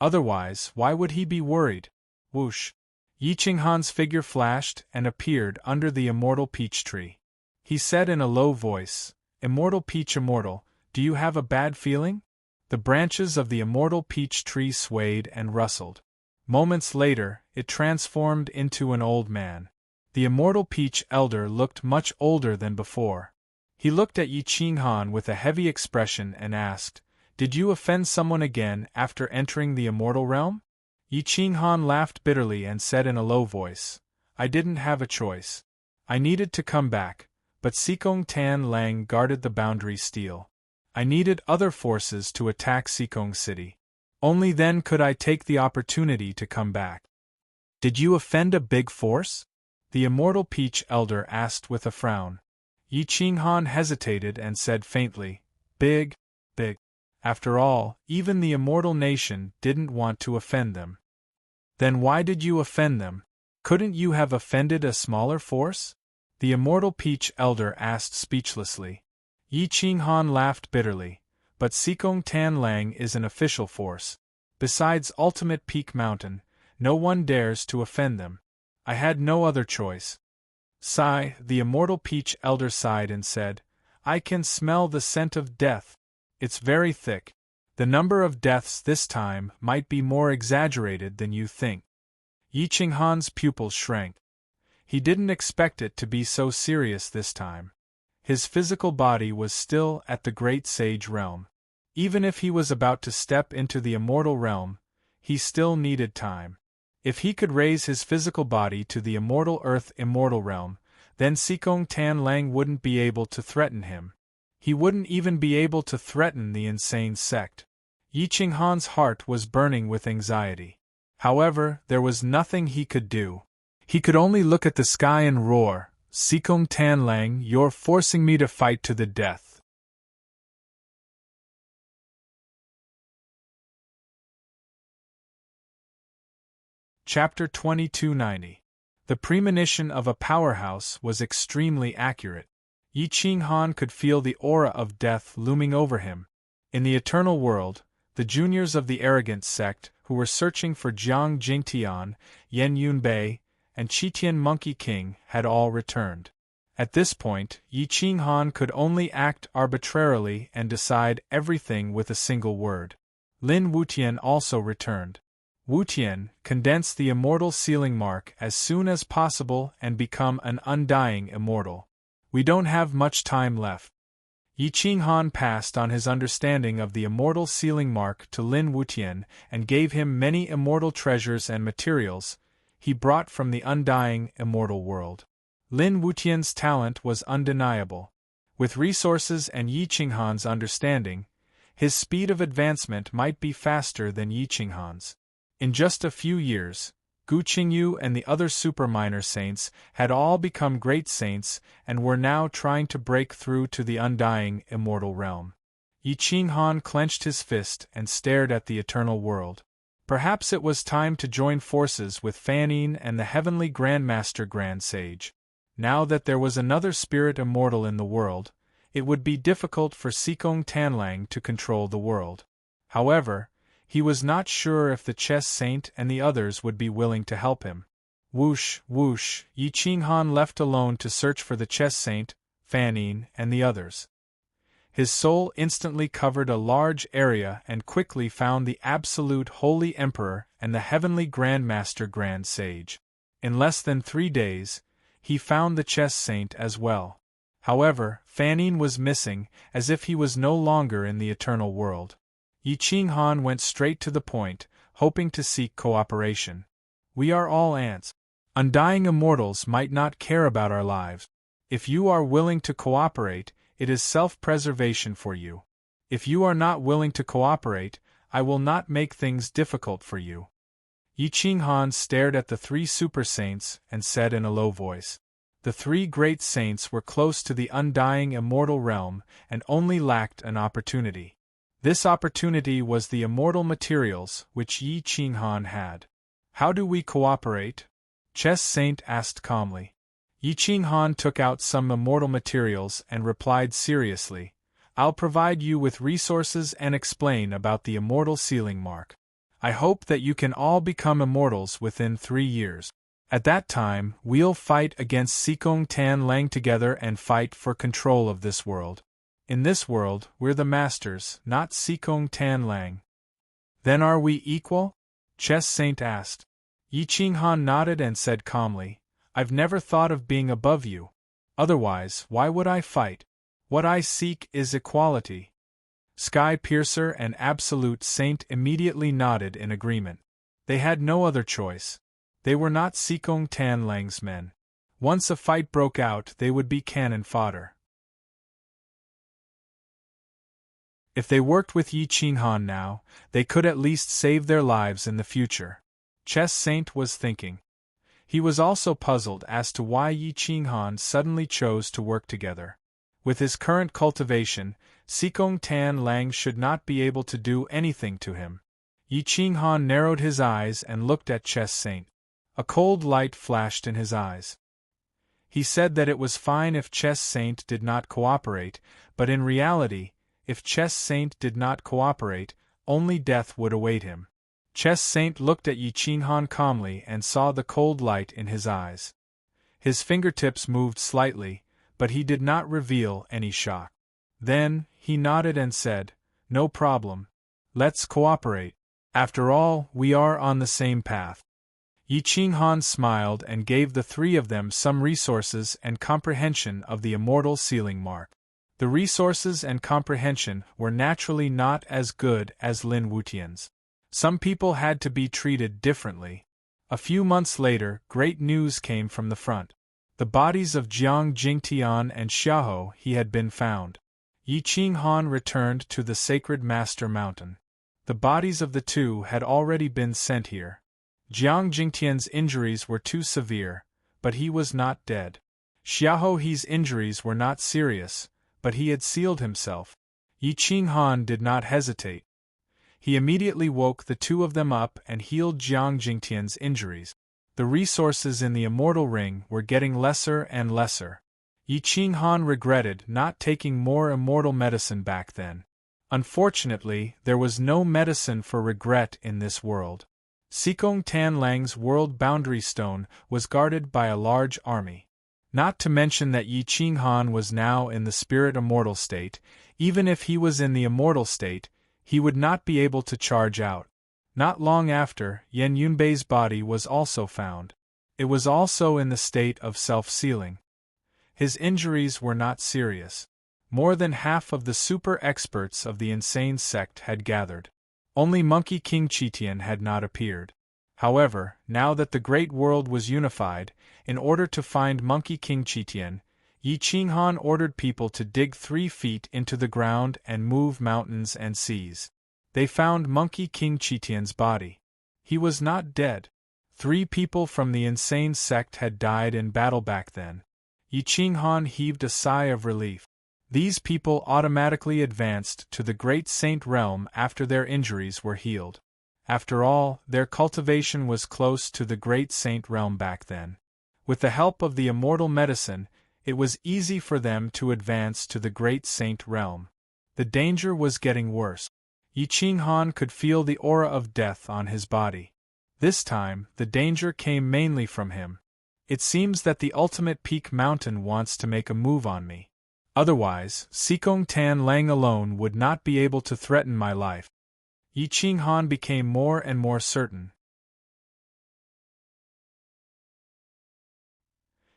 Otherwise, why would he be worried? Whoosh! Yi Qinghan's figure flashed and appeared under the immortal peach tree. He said in a low voice, "Immortal peach immortal, do you have a bad feeling?" The branches of the immortal peach tree swayed and rustled. Moments later, it transformed into an old man. The immortal peach elder looked much older than before. He looked at Yi Qinghan with a heavy expression and asked, "Did you offend someone again after entering the immortal realm?" Yi Qinghan laughed bitterly and said in a low voice, "I didn't have a choice. I needed to come back, but Sikong Tan Lang guarded the boundary steel. I needed other forces to attack Sikong City. Only then could I take the opportunity to come back." "Did you offend a big force?" the immortal peach elder asked with a frown. Yi Qinghan hesitated and said faintly, "Big. After all, even the immortal nation didn't want to offend them." "Then why did you offend them? Couldn't you have offended a smaller force?" the immortal peach elder asked speechlessly. Yi Qinghan laughed bitterly, "But Sikong Tan Lang is an official force. Besides Ultimate Peak Mountain, no one dares to offend them. I had no other choice." Sigh, the immortal peach elder sighed and said, "I can smell the scent of death. It's very thick. The number of deaths this time might be more exaggerated than you think." Yi Qinghan's pupils shrank. He didn't expect it to be so serious this time. His physical body was still at the Great Sage realm. Even if he was about to step into the immortal realm, he still needed time. If he could raise his physical body to the immortal earth immortal realm, then Sikong Tan Lang wouldn't be able to threaten him. He wouldn't even be able to threaten the insane sect. Yi Qinghan's heart was burning with anxiety. However, there was nothing he could do. He could only look at the sky and roar, "Sikong Tan Lang, you're forcing me to fight to the death." Chapter 2290. The premonition of a powerhouse was extremely accurate. Yi Qinghan could feel the aura of death looming over him. In the eternal world, the juniors of the arrogant sect, who were searching for Jiang Jingtian, Yen Yunbei, and Qitian Monkey King, had all returned. At this point, Yi Qinghan could only act arbitrarily and decide everything with a single word. Lin Wutian also returned. Wutian, condense the immortal sealing mark as soon as possible and become an undying immortal. We don't have much time left. Yi Qinghan passed on his understanding of the immortal sealing mark to Lin Wutian and gave him many immortal treasures and materials he brought from the undying immortal world. Lin Wutian's talent was undeniable. With resources and Yi Qinghan's understanding, his speed of advancement might be faster than Yi Qinghan's. In just a few years, Gu Qingyu and the other super minor saints had all become great saints and were now trying to break through to the undying immortal realm. Yi Qinghan clenched his fist and stared at the eternal world. Perhaps it was time to join forces with Fanine and the heavenly Grandmaster Grand Sage. Now that there was another spirit immortal in the world, it would be difficult for Sikong Tan Lang to control the world. However, he was not sure if the chess saint and the others would be willing to help him. Whoosh, whoosh, Yi Qinghan left alone to search for the chess saint, Fanine, and the others. His soul instantly covered a large area and quickly found the absolute Holy Emperor and the heavenly Grandmaster Grand Sage. In less than 3 days, he found the chess saint as well. However, Fanine was missing, as if he was no longer in the eternal world. Yi Qinghan went straight to the point, hoping to seek cooperation. "We are all ants. Undying immortals might not care about our lives. If you are willing to cooperate, it is self-preservation for you. If you are not willing to cooperate, I will not make things difficult for you. Yi Qinghan stared at the three super saints and said in a low voice. The three great saints were close to the undying immortal realm and only lacked an opportunity. This opportunity was the immortal materials which Yi Qinghan had. How do we cooperate? Chess Saint asked calmly. Yi Qinghan took out some immortal materials and replied seriously, I'll provide you with resources and explain about the immortal sealing mark. I hope that you can all become immortals within 3 years. At that time, we'll fight against Sikong Tan Lang together and fight for control of this world. In this world, we're the masters, not Sikong Tan Lang. Then are we equal? Chess Saint asked. Yi Qinghan nodded and said calmly, I've never thought of being above you. Otherwise, why would I fight? What I seek is equality. Sky Piercer and Absolute Saint immediately nodded in agreement. They had no other choice. They were not Sikong Tan Lang's men. Once a fight broke out, they would be cannon fodder. If they worked with Yi Qinghan now, they could at least save their lives in the future. Chess Saint was thinking. He was also puzzled as to why Yi Qinghan suddenly chose to work together. With his current cultivation, Sikong Tan Lang should not be able to do anything to him. Yi Qinghan narrowed his eyes and looked at Chess Saint. A cold light flashed in his eyes. He said that it was fine if Chess Saint did not cooperate, but in reality, if Chess Saint did not cooperate, only death would await him. Chess Saint looked at Yi Qinghan calmly and saw the cold light in his eyes. His fingertips moved slightly, but he did not reveal any shock. Then, he nodded and said, No problem. Let's cooperate. After all, we are on the same path. Yi Qinghan smiled and gave the three of them some resources and comprehension of the immortal sealing mark. The resources and comprehension were naturally not as good as Lin Wutian's. Some people had to be treated differently. A few months later, great news came from the front. The bodies of Jiang Jingtian and Xiaoho he had been found. Yi Qinghan returned to the sacred Master Mountain. The bodies of the two had already been sent here. Jiang Jingtian's injuries were too severe, but he was not dead. Xiaoho He's injuries were not serious, but he had sealed himself. Yi Qinghan did not hesitate. He immediately woke the two of them up and healed Jiang Jingtian's injuries. The resources in the immortal ring were getting lesser and lesser. Yi Qinghan regretted not taking more immortal medicine back then. Unfortunately, there was no medicine for regret in this world. Sikong Tan Lang's world boundary stone was guarded by a large army. Not to mention that Yi Qinghan was now in the spirit immortal state. Even if he was in the immortal state, he would not be able to charge out. Not long after, Yan Yunbei's body was also found. It was also in the state of self-sealing. His injuries were not serious. More than half of the super experts of the insane sect had gathered. Only Monkey King Qitian had not appeared. However, now that the great world was unified, in order to find Monkey King Qitian, Yi Qinghan ordered people to dig 3 feet into the ground and move mountains and seas. They found Monkey King Qitian's body. He was not dead. 3 people from the insane sect had died in battle back then. Yi Qinghan heaved a sigh of relief. These people automatically advanced to the Great Saint realm after their injuries were healed. After all, their cultivation was close to the Great Saint realm back then. With the help of the immortal medicine, it was easy for them to advance to the Great Saint realm. The danger was getting worse. Yi Qinghan could feel the aura of death on his body. This time, the danger came mainly from him. It seems that the ultimate peak mountain wants to make a move on me. Otherwise, Sikong Tan Lang alone would not be able to threaten my life. Yi Qinghan became more and more certain.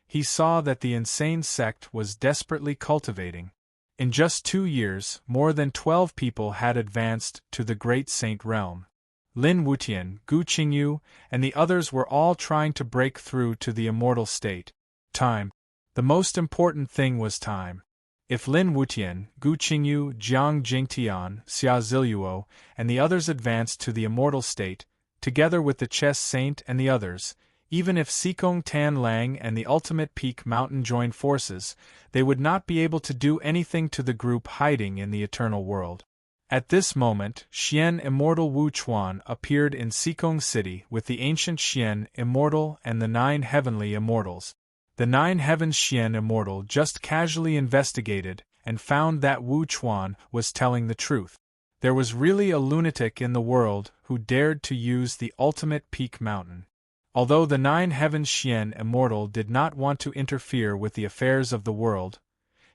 He saw that the insane sect was desperately cultivating. In just 2 years, more than 12 people had advanced to the Great Saint realm. Lin Wutian, Gu Qingyu, and the others were all trying to break through to the immortal state. Time. The most important thing was time. If Lin Wutian, Gu Qingyu, Jiang Jingtian, Xia Ziluo, and the others advanced to the immortal state, together with the Chess Saint and the others, even if Xikong Tan Lang and the Ultimate Peak Mountain joined forces, they would not be able to do anything to the group hiding in the eternal world. At this moment, Xian Immortal Wu Chuan appeared in Xikong City with the ancient Xian Immortal and the 9 heavenly immortals. The 9 heavens Xian Immortal just casually investigated and found that Wu Chuan was telling the truth. There was really a lunatic in the world who dared to use the Ultimate Peak Mountain. Although the 9 heavens Xian Immortal did not want to interfere with the affairs of the world,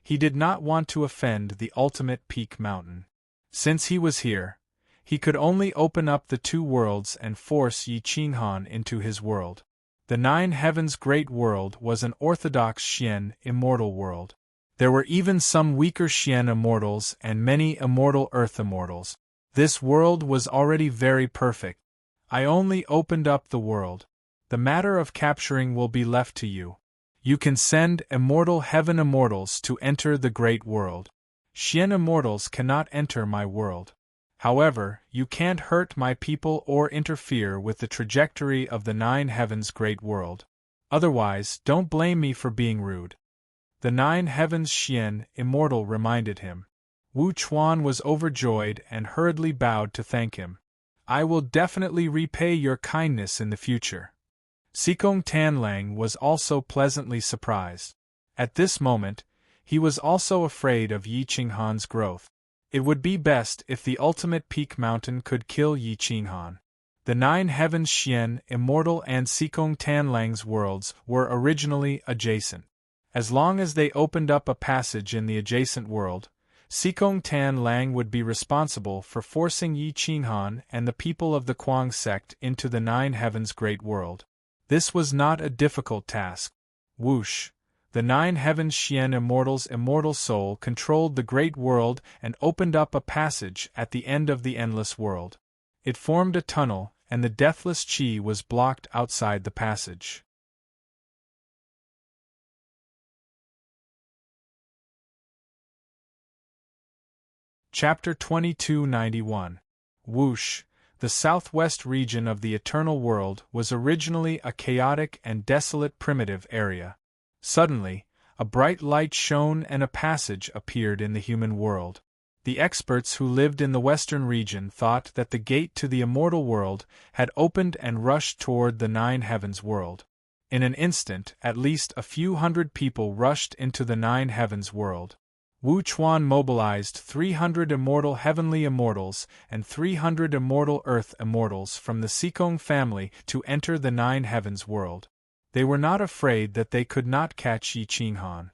he did not want to offend the Ultimate Peak Mountain. Since he was here, he could only open up the 2 worlds and force Yi Qinghan into his world. The 9 heavens great world was an orthodox Xian immortal world. There were even some weaker Xian immortals and many immortal earth immortals. This world was already very perfect. I only opened up the world. The matter of capturing will be left to you. You can send immortal heaven immortals to enter the great world. Xian immortals cannot enter my world. However, you can't hurt my people or interfere with the trajectory of the 9 heavens great world. Otherwise, don't blame me for being rude. The 9 heavens Xian Immortal reminded him. Wu Chuan was overjoyed and hurriedly bowed to thank him. I will definitely repay your kindness in the future. Xikong Tanlang was also pleasantly surprised. At this moment, he was also afraid of Yi Qinghan's growth. It would be best if the Ultimate Peak Mountain could kill Yi Qinghan. The 9 heavens Xian Immortal and Xikong Tanlang's worlds were originally adjacent. As long as they opened up a passage in the adjacent world, Xikong Tanlang would be responsible for forcing Yi Qinghan and the people of the Kuang sect into the 9 heavens great world. This was not a difficult task. Whoosh! The 9 heavens Xian Immortal's immortal soul controlled the great world and opened up a passage at the end of the endless world. It formed a tunnel, and the deathless Qi was blocked outside the passage. Chapter 2291. Whoosh! The southwest region of the eternal world was originally a chaotic and desolate primitive area. Suddenly, a bright light shone and a passage appeared in the human world. The experts who lived in the western region thought that the gate to the immortal world had opened and rushed toward the 9 heavens world. In an instant, at least a few hundred people rushed into the 9 heavens world. Wu Chuan mobilized 300 immortal heavenly immortals and 300 immortal earth immortals from the Xikong family to enter the 9 heavens world. They were not afraid that they could not catch Yi Qinghan.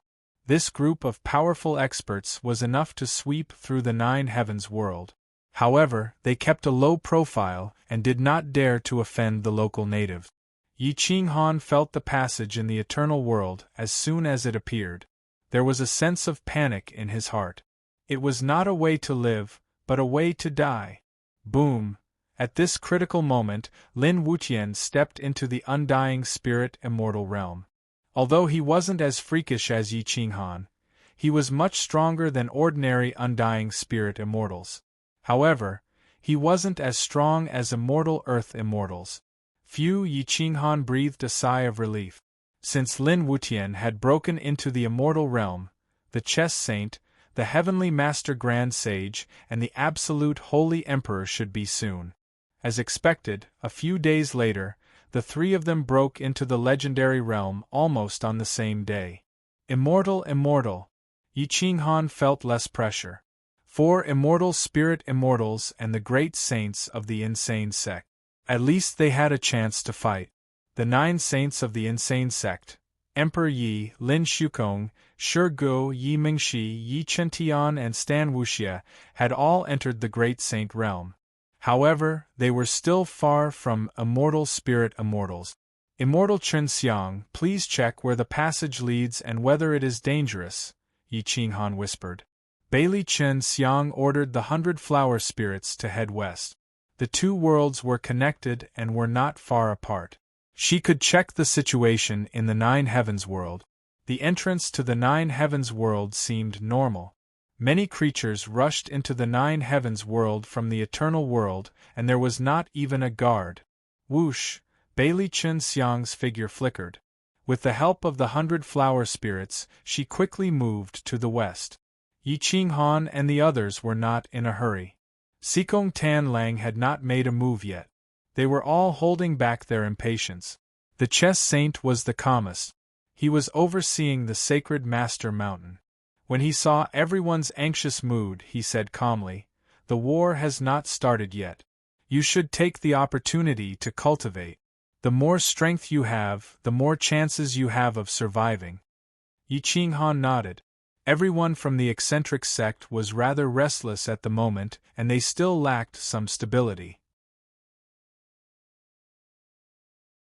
This group of powerful experts was enough to sweep through the 9 heavens world. However, they kept a low profile and did not dare to offend the local natives. Yi Qinghan felt the passage in the eternal world as soon as it appeared. There was a sense of panic in his heart. It was not a way to live, but a way to die. Boom! At this critical moment, Lin Wutian stepped into the undying spirit immortal realm. Although he wasn't as freakish as Yi Qinghan, he was much stronger than ordinary undying spirit immortals. However, he wasn't as strong as immortal earth immortals. Phew! Yi Qinghan breathed a sigh of relief. Since Lin Wutian had broken into the immortal realm, the Chess Saint, the Heavenly Master Grand Sage, and the Absolute Holy Emperor should be soon. As expected, a few days later, the 3 of them broke into the legendary realm almost on the same day. Immortal! Yi Qinghan felt less pressure. 4 immortal spirit immortals and the great saints of the insane sect. At least they had a chance to fight. The 9 saints of the insane sect, Emperor Yi, Lin Shukong, Shi Guo, Yi Mingxi, Yi Chentian and Stan Wuxia, had all entered the great saint realm. However, they were still far from immortal spirit immortals. Immortal Chen Xiang, please check where the passage leads and whether it is dangerous, Yi Qinghan whispered. Bailey Chen Xiang ordered the 100 flower spirits to head west. The 2 worlds were connected and were not far apart. She could check the situation in the 9 heavens world. The entrance to the Nine Heavens world seemed normal. Many creatures rushed into the Nine Heavens world from the Eternal world, and there was not even a guard. Whoosh! Bailey Chun Xiang's figure flickered. With the help of the 100 flower spirits, she quickly moved to the west. Yi Qinghan and the others were not in a hurry. Sikong Tanlang had not made a move yet. They were all holding back their impatience. The chess saint was the calmest. He was overseeing the sacred master mountain. When he saw everyone's anxious mood, he said calmly, "The war has not started yet. You should take the opportunity to cultivate. The more strength you have, the more chances you have of surviving." Yi Qinghan nodded. Everyone from the eccentric sect was rather restless at the moment, and they still lacked some stability.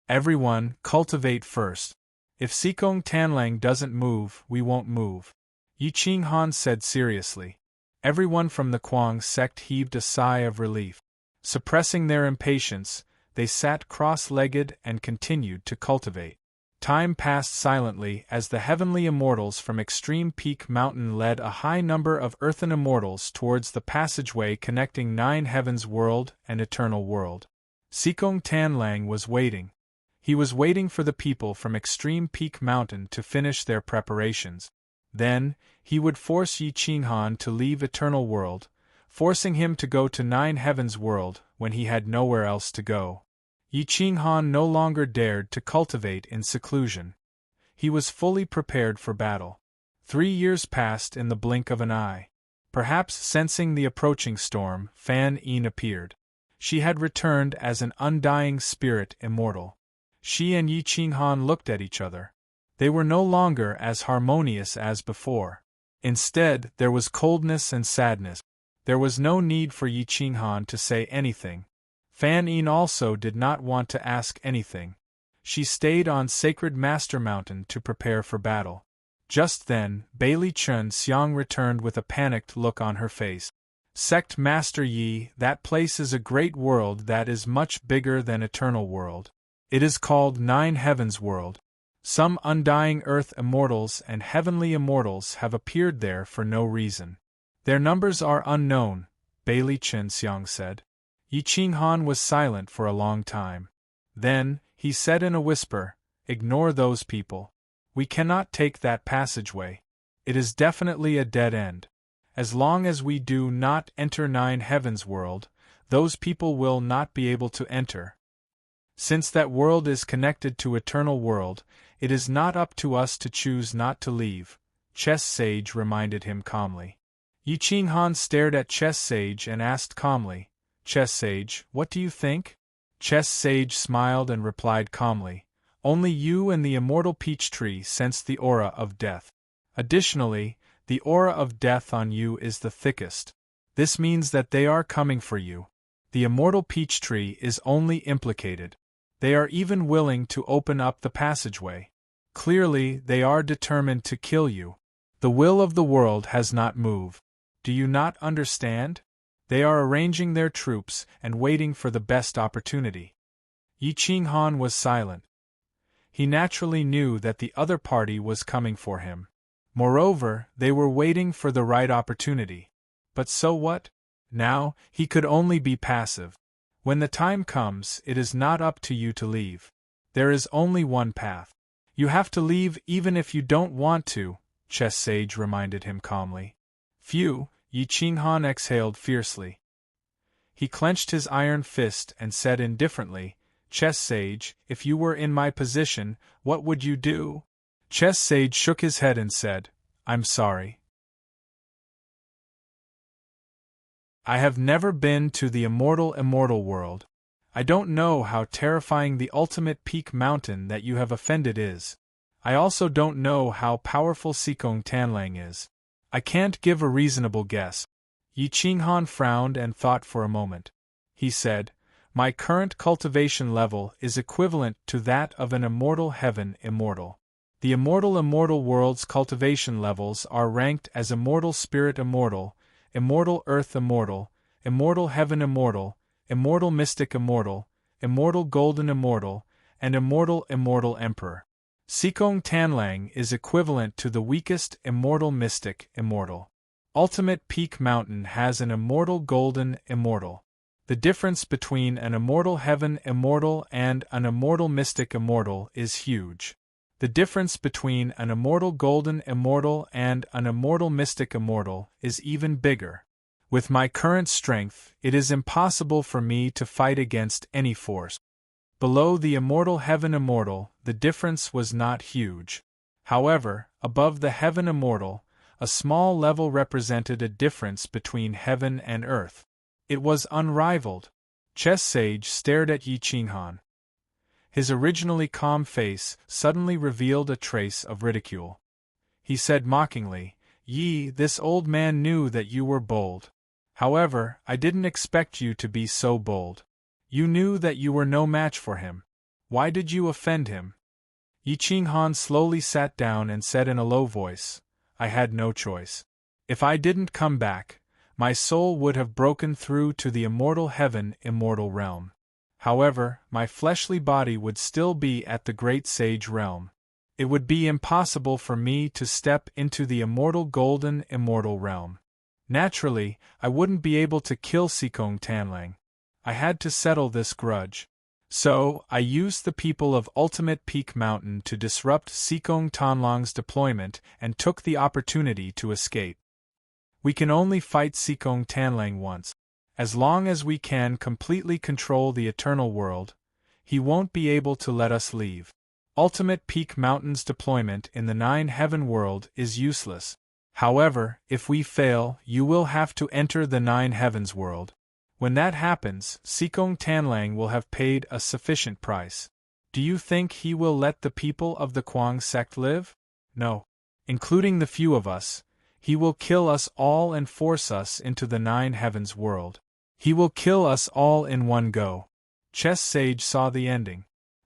"Everyone, cultivate first. If Sikong Tanlang doesn't move, we won't move," Yi Qinghan said seriously. Everyone from the Kuang sect heaved a sigh of relief. Suppressing their impatience, they sat cross-legged and continued to cultivate. Time passed silently as the heavenly immortals from Extreme Peak Mountain led a high number of earthen immortals towards the passageway connecting Nine Heavens world and Eternal world. Sikong Tanlang was waiting. He was waiting for the people from Extreme Peak Mountain to finish their preparations. Then, he would force Yi Qinghan to leave Eternal world, forcing him to go to Nine Heavens world when he had nowhere else to go. Yi Qinghan no longer dared to cultivate in seclusion. He was fully prepared for battle. 3 years passed in the blink of an eye. Perhaps sensing the approaching storm, Fan Yin appeared. She had returned as an undying spirit immortal. She and Yi Qinghan looked at each other. They were no longer as harmonious as before. Instead, there was coldness and sadness. There was no need for Yi Qinghan to say anything. Fan Yin also did not want to ask anything. She stayed on Sacred Master Mountain to prepare for battle. Just then, Bailey Chun Xiang returned with a panicked look on her face. "Sect Master Yi, that place is a great world that is much bigger than Eternal world. It is called Nine Heavens world. Some undying earth immortals and heavenly immortals have appeared there for no reason. Their numbers are unknown," Bailey Chun Xiang said. Yi Qinghan was silent for a long time. Then, he said in a whisper, "Ignore those people. We cannot take that passageway. It is definitely a dead end. As long as we do not enter Nine Heavens world, those people will not be able to enter. Since that world is connected to Eternal world, it is not up to us to choose not to leave," Chess Sage reminded him calmly. Yi Qinghan stared at Chess Sage and asked calmly, "Chess Sage, what do you think?" Chess Sage smiled and replied calmly, "Only you and the immortal peach tree sense the aura of death. Additionally, the aura of death on you is the thickest. This means that they are coming for you. The immortal peach tree is only implicated. They are even willing to open up the passageway. Clearly, they are determined to kill you. The will of the world has not moved. Do you not understand? They are arranging their troops and waiting for the best opportunity." Yi Qinghan was silent. He naturally knew that the other party was coming for him. Moreover, they were waiting for the right opportunity. But so what? Now, he could only be passive. When the time comes, it is not up to you to leave. There is only one path. You have to leave even if you don't want to, Chess Sage reminded him calmly. Phew, Yi Qinghan exhaled fiercely. He clenched his iron fist and said indifferently, "Chess Sage, if you were in my position, what would you do?" Chess Sage shook his head and said, "I'm sorry. I have never been to the immortal world. I don't know how terrifying the ultimate peak mountain that you have offended is. I also don't know how powerful Sikong Tanlang is. I can't give a reasonable guess." Yi Qinghan frowned and thought for a moment. He said, "My current cultivation level is equivalent to that of an immortal heaven immortal. The immortal world's cultivation levels are ranked as immortal spirit immortal, immortal earth immortal, immortal heaven immortal, immortal mystic immortal, immortal golden immortal, and immortal emperor. Sikong Tanlang is equivalent to the weakest immortal mystic immortal. Ultimate Peak Mountain has an immortal golden immortal. The difference between an immortal heaven immortal and an immortal mystic immortal is huge. The difference between an immortal golden immortal and an immortal mystic immortal is even bigger. With my current strength, it is impossible for me to fight against any force. Below the immortal heaven immortal, the difference was not huge. However, above the heaven immortal, a small level represented a difference between heaven and earth. It was unrivaled. Chess Sage stared at Yi Qinghan. His originally calm face suddenly revealed a trace of ridicule. He said mockingly, "Yi, this old man knew that you were bold. However, I didn't expect you to be so bold. You knew that you were no match for him. Why did you offend him?" Yi Qinghan slowly sat down and said in a low voice, "I had no choice. If I didn't come back, my soul would have broken through to the immortal heaven immortal realm. However, my fleshly body would still be at the great sage realm. It would be impossible for me to step into the immortal golden immortal realm. Naturally, I wouldn't be able to kill Sikong Tanlang. I had to settle this grudge. So, I used the people of Ultimate Peak Mountain to disrupt Sikong Tanlang's deployment and took the opportunity to escape. We can only fight Sikong Tanlang once. As long as we can completely control the eternal world, he won't be able to let us leave. Ultimate Peak Mountain's deployment in the Nine Heaven world is useless. However, if we fail, you will have to enter the Nine Heavens world. When that happens, Sikong Tanlang will have paid a sufficient price. Do you think he will let the people of the Kuang sect live? No. Including the few of us, he will kill us all and force us into the Nine Heavens world. He will kill us all in one go." Chess Sage saw the ending.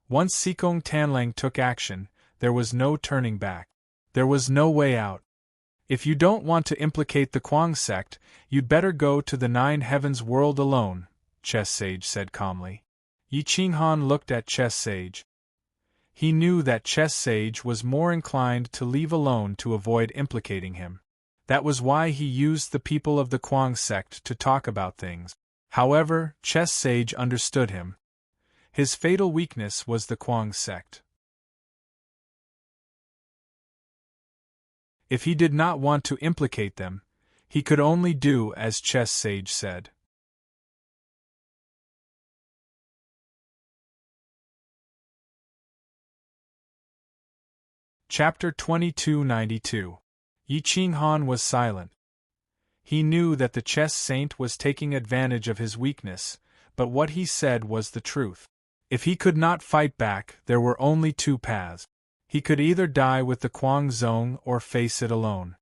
Once Sikong Tanlang took action, there was no turning back. There was no way out. "If you don't want to implicate the Kuang sect, you'd better go to the Nine Heavens world alone," Chess Sage said calmly. Yi Qinghan looked at Chess Sage. He knew that Chess Sage was more inclined to leave alone to avoid implicating him. That was why he used the people of the Kuang sect to talk about things. However, Chess Sage understood him. His fatal weakness was the Kuang sect. If he did not want to implicate them, he could only do as Chess Sage said. Chapter 2292. Yi Qinghan was silent. He knew that the chess saint was taking advantage of his weakness, but what he said was the truth. If he could not fight back, there were only two paths. He could either die with the Kuang Zong or face it alone.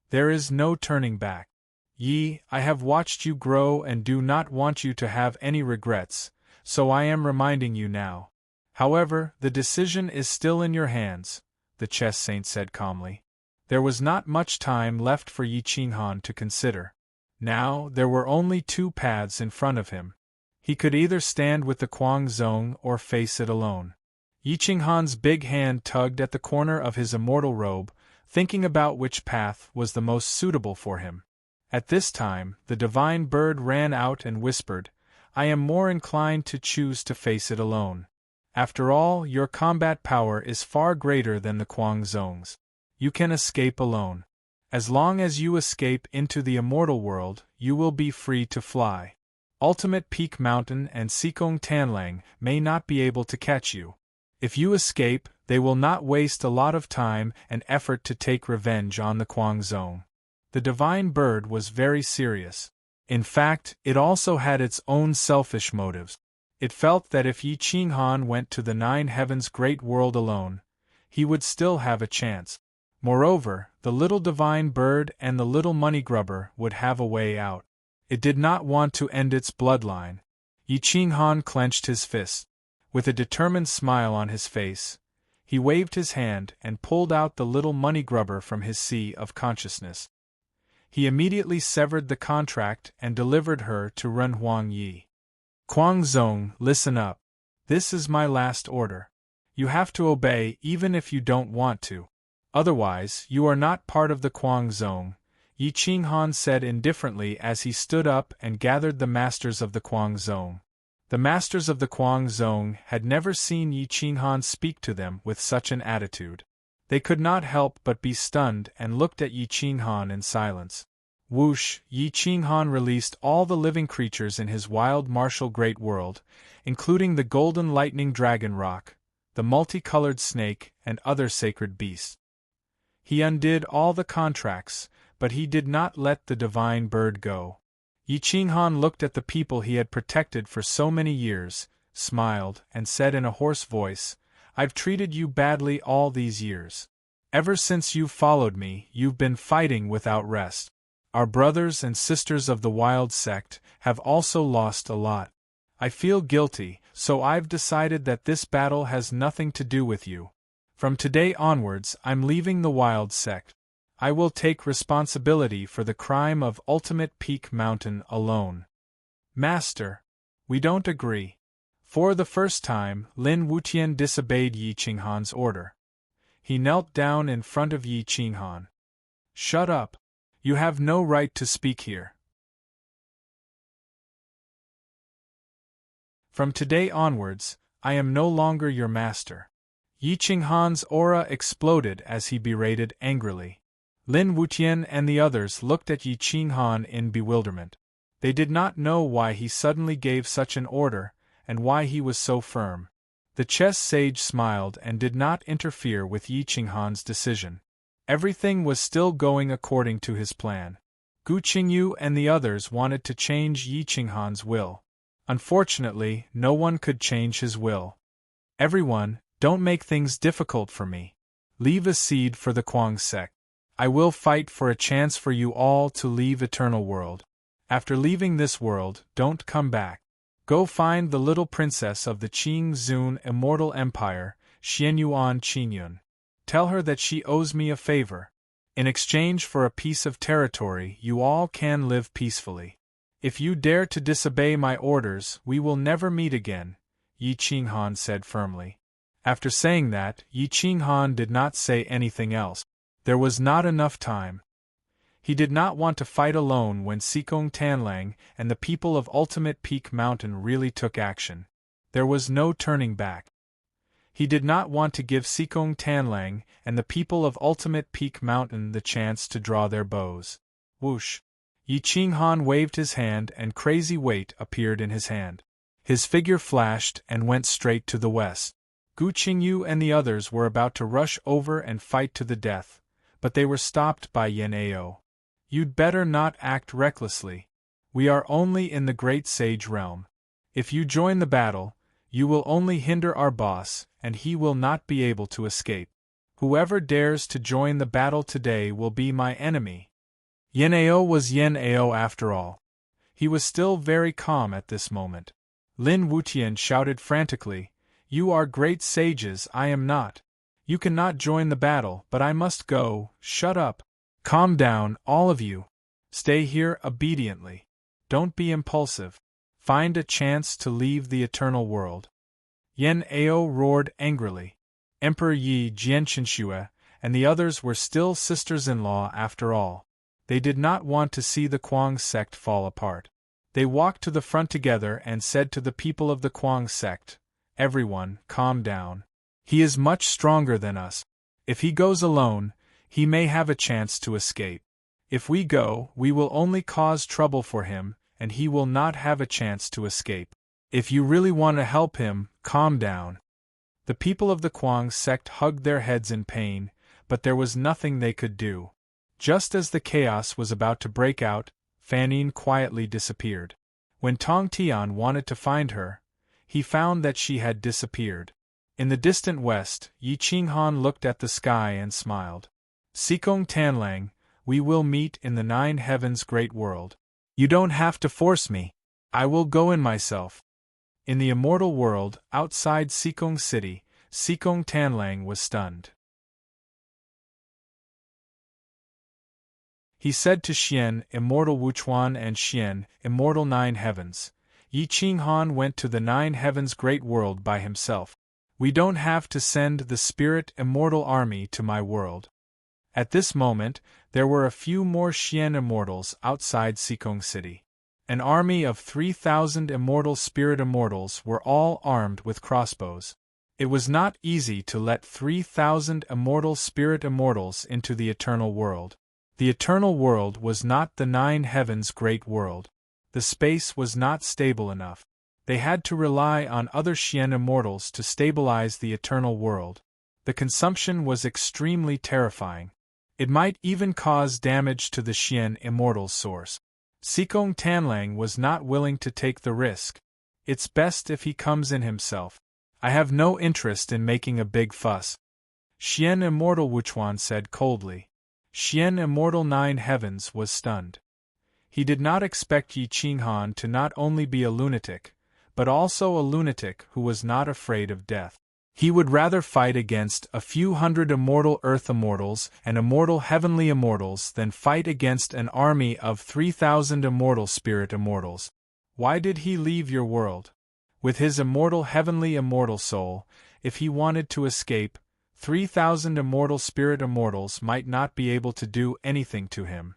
There is no turning back. Yi, I have watched you grow and do not want you to have any regrets, so I am reminding you now. However, the decision is still in your hands, the chess saint said calmly. There was not much time left for Yi Qinghan to consider. Now, there were only two paths in front of him. He could either stand with the Kuang Zong or face it alone. Yi Qinghan's big hand tugged at the corner of his immortal robe, thinking about which path was the most suitable for him. At this time, the divine bird ran out and whispered, "I am more inclined to choose to face it alone. After all, your combat power is far greater than the Kuang Zong's. You can escape alone. As long as you escape into the immortal world, you will be free to fly. Ultimate Peak Mountain and Sikong Tanlang may not be able to catch you. If you escape, they will not waste a lot of time and effort to take revenge on the Kuang Zong." The divine bird was very serious. In fact, it also had its own selfish motives. It felt that if Yi Qinghan went to the Nine Heavens great world alone, he would still have a chance. Moreover, the little divine bird and the little money grubber would have a way out. It did not want to end its bloodline. Yi Qinghan clenched his fist. With a determined smile on his face, he waved his hand and pulled out the little money grubber from his sea of consciousness. He immediately severed the contract and delivered her to Renhuang Yi. "Kuang Zong, listen up. This is my last order. You have to obey even if you don't want to. Otherwise, you are not part of the Kuang Zone, Yi Qinghan said indifferently as he stood up and gathered the masters of the Kuang Zone. The masters of the Kuang Zone had never seen Yi Qinghan speak to them with such an attitude. They could not help but be stunned and looked at Yi Qinghan in silence. Whoosh! Yi Qinghan released all the living creatures in his wild martial great world, including the golden lightning dragon rock, the multicolored snake, and other sacred beasts. He undid all the contracts, but he did not let the divine bird go. Yi Qinghan looked at the people he had protected for so many years, smiled, and said in a hoarse voice, "I've treated you badly all these years. Ever since you've followed me, you've been fighting without rest. Our brothers and sisters of the Wild Sect have also lost a lot. I feel guilty, so I've decided that this battle has nothing to do with you. From today onwards, I'm leaving the Wild Sect. I will take responsibility for the crime of Ultimate Peak Mountain alone." "Master, we don't agree." For the first time, Lin Wutian disobeyed Yi Qinghan's order. He knelt down in front of Yi Qinghan. "Shut up. You have no right to speak here. From today onwards, I am no longer your master." Yi Qinghan's aura exploded as he berated angrily. Lin Wutian and the others looked at Yi Qinghan in bewilderment. They did not know why he suddenly gave such an order, and why he was so firm. The chess sage smiled and did not interfere with Yi Qinghan's decision. Everything was still going according to his plan. Gu Qingyu and the others wanted to change Yi Qinghan's will. Unfortunately, no one could change his will. "Everyone, don't make things difficult for me. Leave a seed for the Kuang sect. I will fight for a chance for you all to leave Eternal World. After leaving this world, don't come back. Go find the little princess of the Qing Zun Immortal Empire, Xianyuan Qingyun. Tell her that she owes me a favor. In exchange for a piece of territory, you all can live peacefully. If you dare to disobey my orders, we will never meet again," Yi Qinghan said firmly. After saying that, Yi Qinghan did not say anything else. There was not enough time. He did not want to fight alone when Sikong Tanlang and the people of Ultimate Peak Mountain really took action. There was no turning back. He did not want to give Sikong Tanlang and the people of Ultimate Peak Mountain the chance to draw their bows. Whoosh! Yi Qinghan waved his hand and crazy weight appeared in his hand. His figure flashed and went straight to the west. Gu Qingyu and the others were about to rush over and fight to the death, but they were stopped by Yan Ao. "You'd better not act recklessly. We are only in the Great Sage Realm. If you join the battle, you will only hinder our boss, and he will not be able to escape. Whoever dares to join the battle today will be my enemy." Yan Ao was Yan Ao after all. He was still very calm at this moment. Lin Wutian shouted frantically, "You are great sages, I am not. You cannot join the battle, but I must go." "Shut up. Calm down, all of you. Stay here obediently. Don't be impulsive. Find a chance to leave the Eternal World." Yan Ao roared angrily. Emperor Yi Jianqinshue and the others were still sisters-in-law after all. They did not want to see the Kuang sect fall apart. They walked to the front together and said to the people of the Kuang sect, "Everyone, calm down. He is much stronger than us. If he goes alone, he may have a chance to escape. If we go, we will only cause trouble for him, and he will not have a chance to escape. If you really want to help him, calm down." The people of the Kuang sect hugged their heads in pain, but there was nothing they could do. Just as the chaos was about to break out, Fanine quietly disappeared. When Tong Tian wanted to find her, he found that she had disappeared. In the distant west, Yi Qinghan looked at the sky and smiled. "Sikong Tanlang, we will meet in the 9 Heavens Great World. You don't have to force me. I will go in myself." In the immortal world, outside Sikong City, Sikong Tanlang was stunned. He said to Xian, Immortal Wuchuan, and Xian, Immortal 9 Heavens, "Yi Qinghan went to the 9 Heavens Great World by himself. We don't have to send the spirit immortal army to my world. At this moment, there were a few more Xian immortals outside Sikong City. An army of 3,000 immortal spirit immortals were all armed with crossbows. It was not easy to let 3,000 immortal spirit immortals into the eternal world. The eternal world was not the nine heavens' great world. The space was not stable enough. They had to rely on other Xian immortals to stabilize the eternal world. The consumption was extremely terrifying. It might even cause damage to the Xian immortal's source. Sikong Tanlang was not willing to take the risk. It's best if he comes in himself. I have no interest in making a big fuss. Xian immortal Wuchuan said coldly. Xian immortal Nine Heavens was stunned. He did not expect Yi Qinghan to not only be a lunatic, but also a lunatic who was not afraid of death. He would rather fight against a few hundred immortal earth immortals and immortal heavenly immortals than fight against an army of 3,000 immortal spirit immortals. Why did he leave your world? With his immortal heavenly immortal soul, if he wanted to escape, 3,000 immortal spirit immortals might not be able to do anything to him.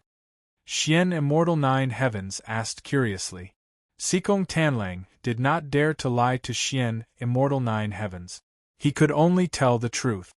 Xian Immortal Nine Heavens asked curiously. Sikong Tanlang did not dare to lie to Xian Immortal Nine Heavens. He could only tell the truth.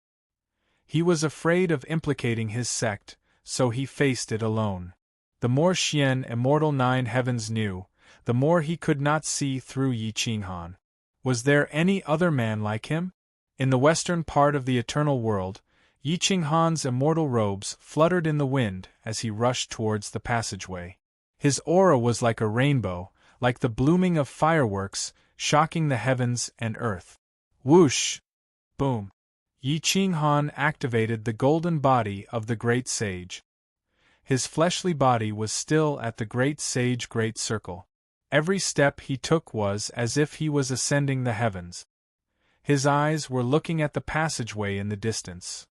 He was afraid of implicating his sect, so he faced it alone. The more Xian Immortal Nine Heavens knew, the more he could not see through Yi Qinghan. Was there any other man like him? In the western part of the eternal world, Yi Qinghan's immortal robes fluttered in the wind as he rushed towards the passageway. His aura was like a rainbow, like the blooming of fireworks, shocking the heavens and earth. Whoosh! Boom! Yi Qinghan activated the golden body of the great sage. His fleshly body was still at the great sage great circle. Every step he took was as if he was ascending the heavens. His eyes were looking at the passageway in the distance.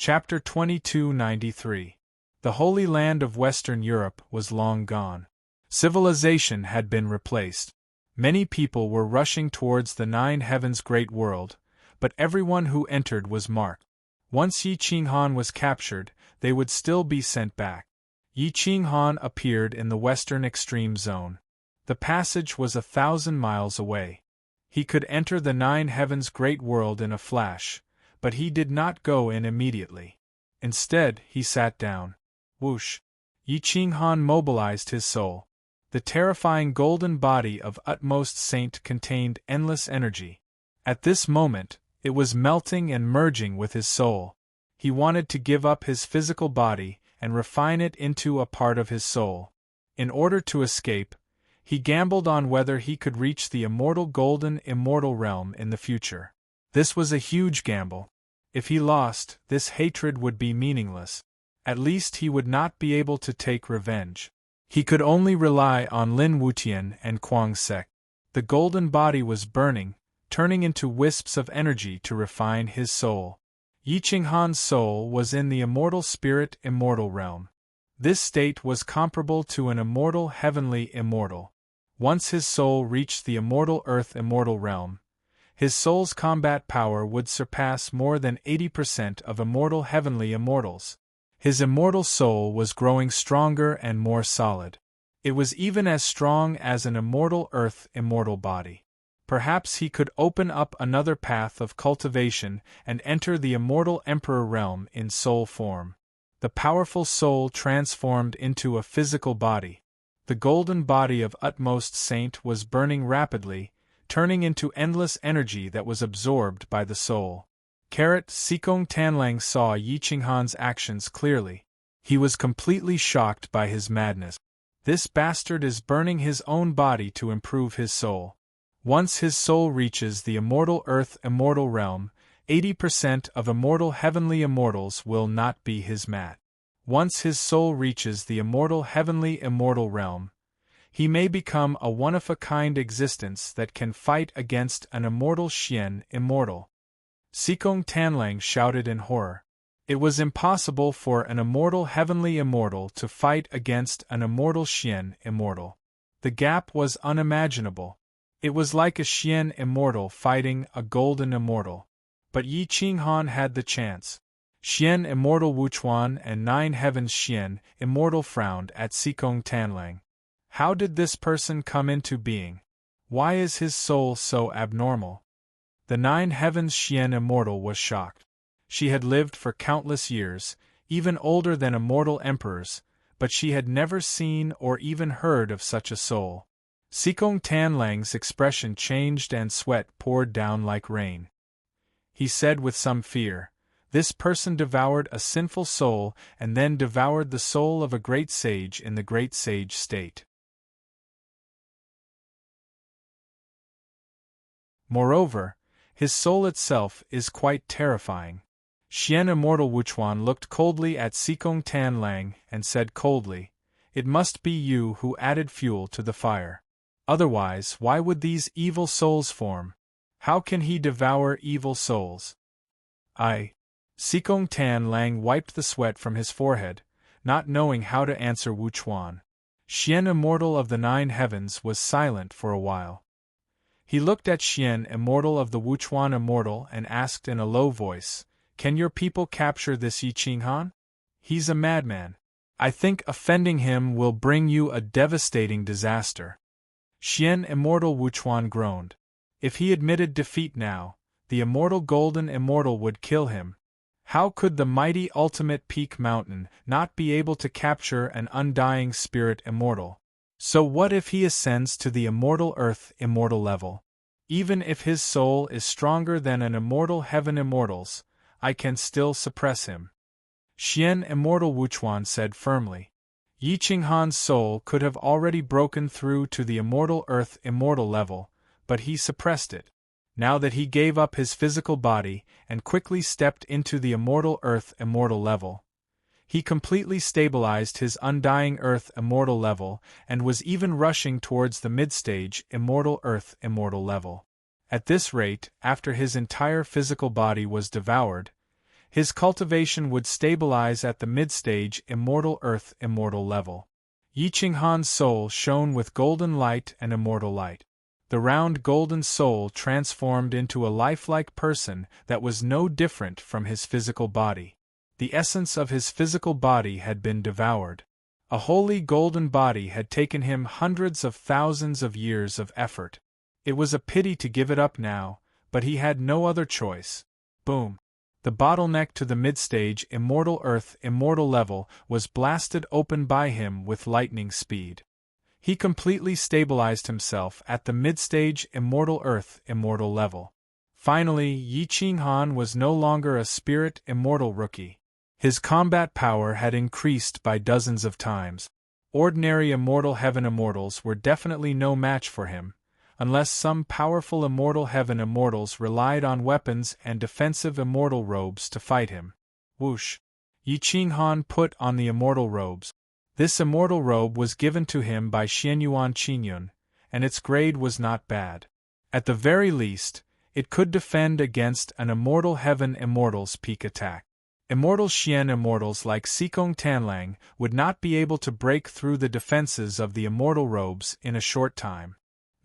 Chapter 2293. The Holy Land of Western Europe was long gone. Civilization had been replaced. Many people were rushing towards the Nine Heavens' great world, but everyone who entered was marked. Once Yi Qinghan was captured, they would still be sent back. Yi Qinghan appeared in the western extreme zone. The passage was 1,000 miles away. He could enter the Nine Heavens' great world in a flash, but he did not go in immediately. Instead, he sat down. Whoosh! Yi Qinghan mobilized his soul. The terrifying golden body of Utmost Saint contained endless energy. At this moment, it was melting and merging with his soul. He wanted to give up his physical body and refine it into a part of his soul. In order to escape, he gambled on whether he could reach the immortal golden immortal realm in the future. This was a huge gamble. If he lost, this hatred would be meaningless. At least he would not be able to take revenge. He could only rely on Lin Wutian and Kuang Sek. The golden body was burning, turning into wisps of energy to refine his soul. Yi Qinghan's soul was in the immortal spirit immortal realm. This state was comparable to an immortal heavenly immortal. Once his soul reached the immortal earth immortal realm, his soul's combat power would surpass more than 80% of immortal heavenly immortals. His immortal soul was growing stronger and more solid. It was even as strong as an immortal earth immortal body. Perhaps he could open up another path of cultivation and enter the immortal emperor realm in soul form. The powerful soul transformed into a physical body. The golden body of Utmost Saint was burning rapidly, turning into endless energy that was absorbed by the soul. Sikong Tanlang saw Yi Qinghan's actions clearly. He was completely shocked by his madness. This bastard is burning his own body to improve his soul. Once his soul reaches the immortal earth immortal realm, 80% of immortal heavenly immortals will not be his mat. Once his soul reaches the immortal heavenly immortal realm, he may become a one-of-a-kind existence that can fight against an immortal Xian immortal. Sikong Tanlang shouted in horror. It was impossible for an immortal heavenly immortal to fight against an immortal Xian immortal. The gap was unimaginable. It was like a Xian immortal fighting a golden immortal. But Yi Qinghan had the chance. Xian immortal Wuchuan and Nine Heavens Xian immortal frowned at Xikong Tanlang. How did this person come into being? Why is his soul so abnormal? The Nine Heavens Xian immortal was shocked. She had lived for countless years, even older than immortal emperors, but she had never seen or even heard of such a soul. Xikong Tanlang's expression changed and sweat poured down like rain. He said with some fear, "This person devoured a sinful soul and then devoured the soul of a great sage in the great sage state. Moreover, his soul itself is quite terrifying." Xian immortal Wuchuan looked coldly at Xikong Tanlang and said coldly, "It must be you who added fuel to the fire. Otherwise, why would these evil souls form? How can he devour evil souls?" Xikong Tanlang wiped the sweat from his forehead, not knowing how to answer Wuchuan. Xian immortal of the Nine Heavens was silent for a while. He looked at Xian immortal of the Wuchuan immortal and asked in a low voice, "Can your people capture this Yi Qinghan? He's a madman. I think offending him will bring you a devastating disaster." Xian immortal Wuchuan groaned. If he admitted defeat now, the immortal golden immortal would kill him. How could the mighty ultimate peak mountain not be able to capture an undying spirit immortal? So what if he ascends to the immortal earth immortal level? Even if his soul is stronger than an immortal heaven immortal's, I can still suppress him. Xian immortal Wuchuan said firmly. Yi Qinghan's soul could have already broken through to the immortal earth immortal level, but he suppressed it. Now that he gave up his physical body and quickly stepped into the immortal earth immortal level, he completely stabilized his undying earth immortal level and was even rushing towards the mid-stage immortal earth immortal level. At this rate, after his entire physical body was devoured, his cultivation would stabilize at the mid-stage immortal earth immortal level. Yi Qinghan's soul shone with golden light and immortal light. The round golden soul transformed into a lifelike person that was no different from his physical body. The essence of his physical body had been devoured. A holy golden body had taken him hundreds of thousands of years of effort. It was a pity to give it up now, but he had no other choice. Boom! The bottleneck to the mid-stage immortal earth immortal level was blasted open by him with lightning speed. He completely stabilized himself at the mid-stage immortal earth immortal level. Finally, Yi Qinghan was no longer a spirit immortal rookie. His combat power had increased by dozens of times. Ordinary immortal heaven immortals were definitely no match for him, unless some powerful immortal heaven immortals relied on weapons and defensive immortal robes to fight him. Whoosh! Yi Qinghan put on the immortal robes. This immortal robe was given to him by Xianyuan Qingyun, and its grade was not bad. At the very least, it could defend against an immortal heaven immortal's peak attack. Immortal Xian immortals like Xikong Tanlang would not be able to break through the defenses of the immortal robes in a short time.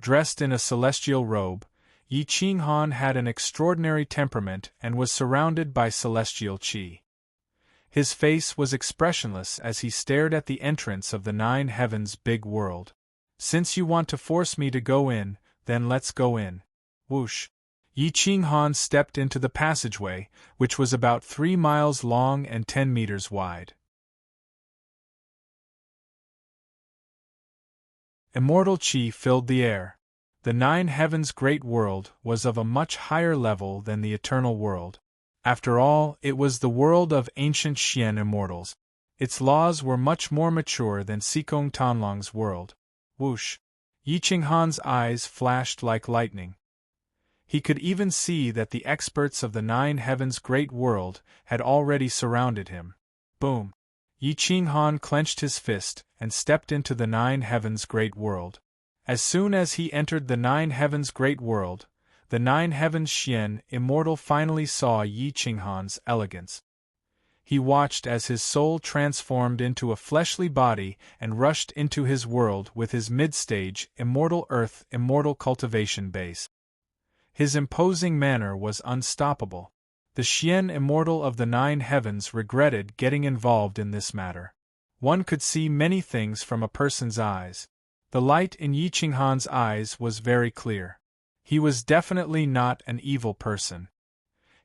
Dressed in a celestial robe, Yi Qinghan had an extraordinary temperament and was surrounded by celestial qi. His face was expressionless as he stared at the entrance of the Nine Heavens' big world. "Since you want to force me to go in, then let's go in." Whoosh! Yi Qinghan stepped into the passageway, which was about 3 miles long and 10 meters wide. Immortal qi filled the air. The Nine Heavens' great world was of a much higher level than the eternal world. After all, it was the world of ancient Xian immortals. Its laws were much more mature than Xikong Tanlang's world. Whoosh! Yi Qinghan's eyes flashed like lightning. He could even see that the experts of the Nine Heavens' great world had already surrounded him. Boom! Yi Qinghan clenched his fist and stepped into the Nine Heavens' great world. As soon as he entered the Nine Heavens' great world, the Nine Heavens Xian immortal finally saw Yi Qinghan's elegance. He watched as his soul transformed into a fleshly body and rushed into his world with his mid-stage, immortal earth, immortal cultivation base. His imposing manner was unstoppable. The Xian immortal of the 9 heavens regretted getting involved in this matter. One could see many things from a person's eyes. The light in Yi Qinghan's eyes was very clear. He was definitely not an evil person.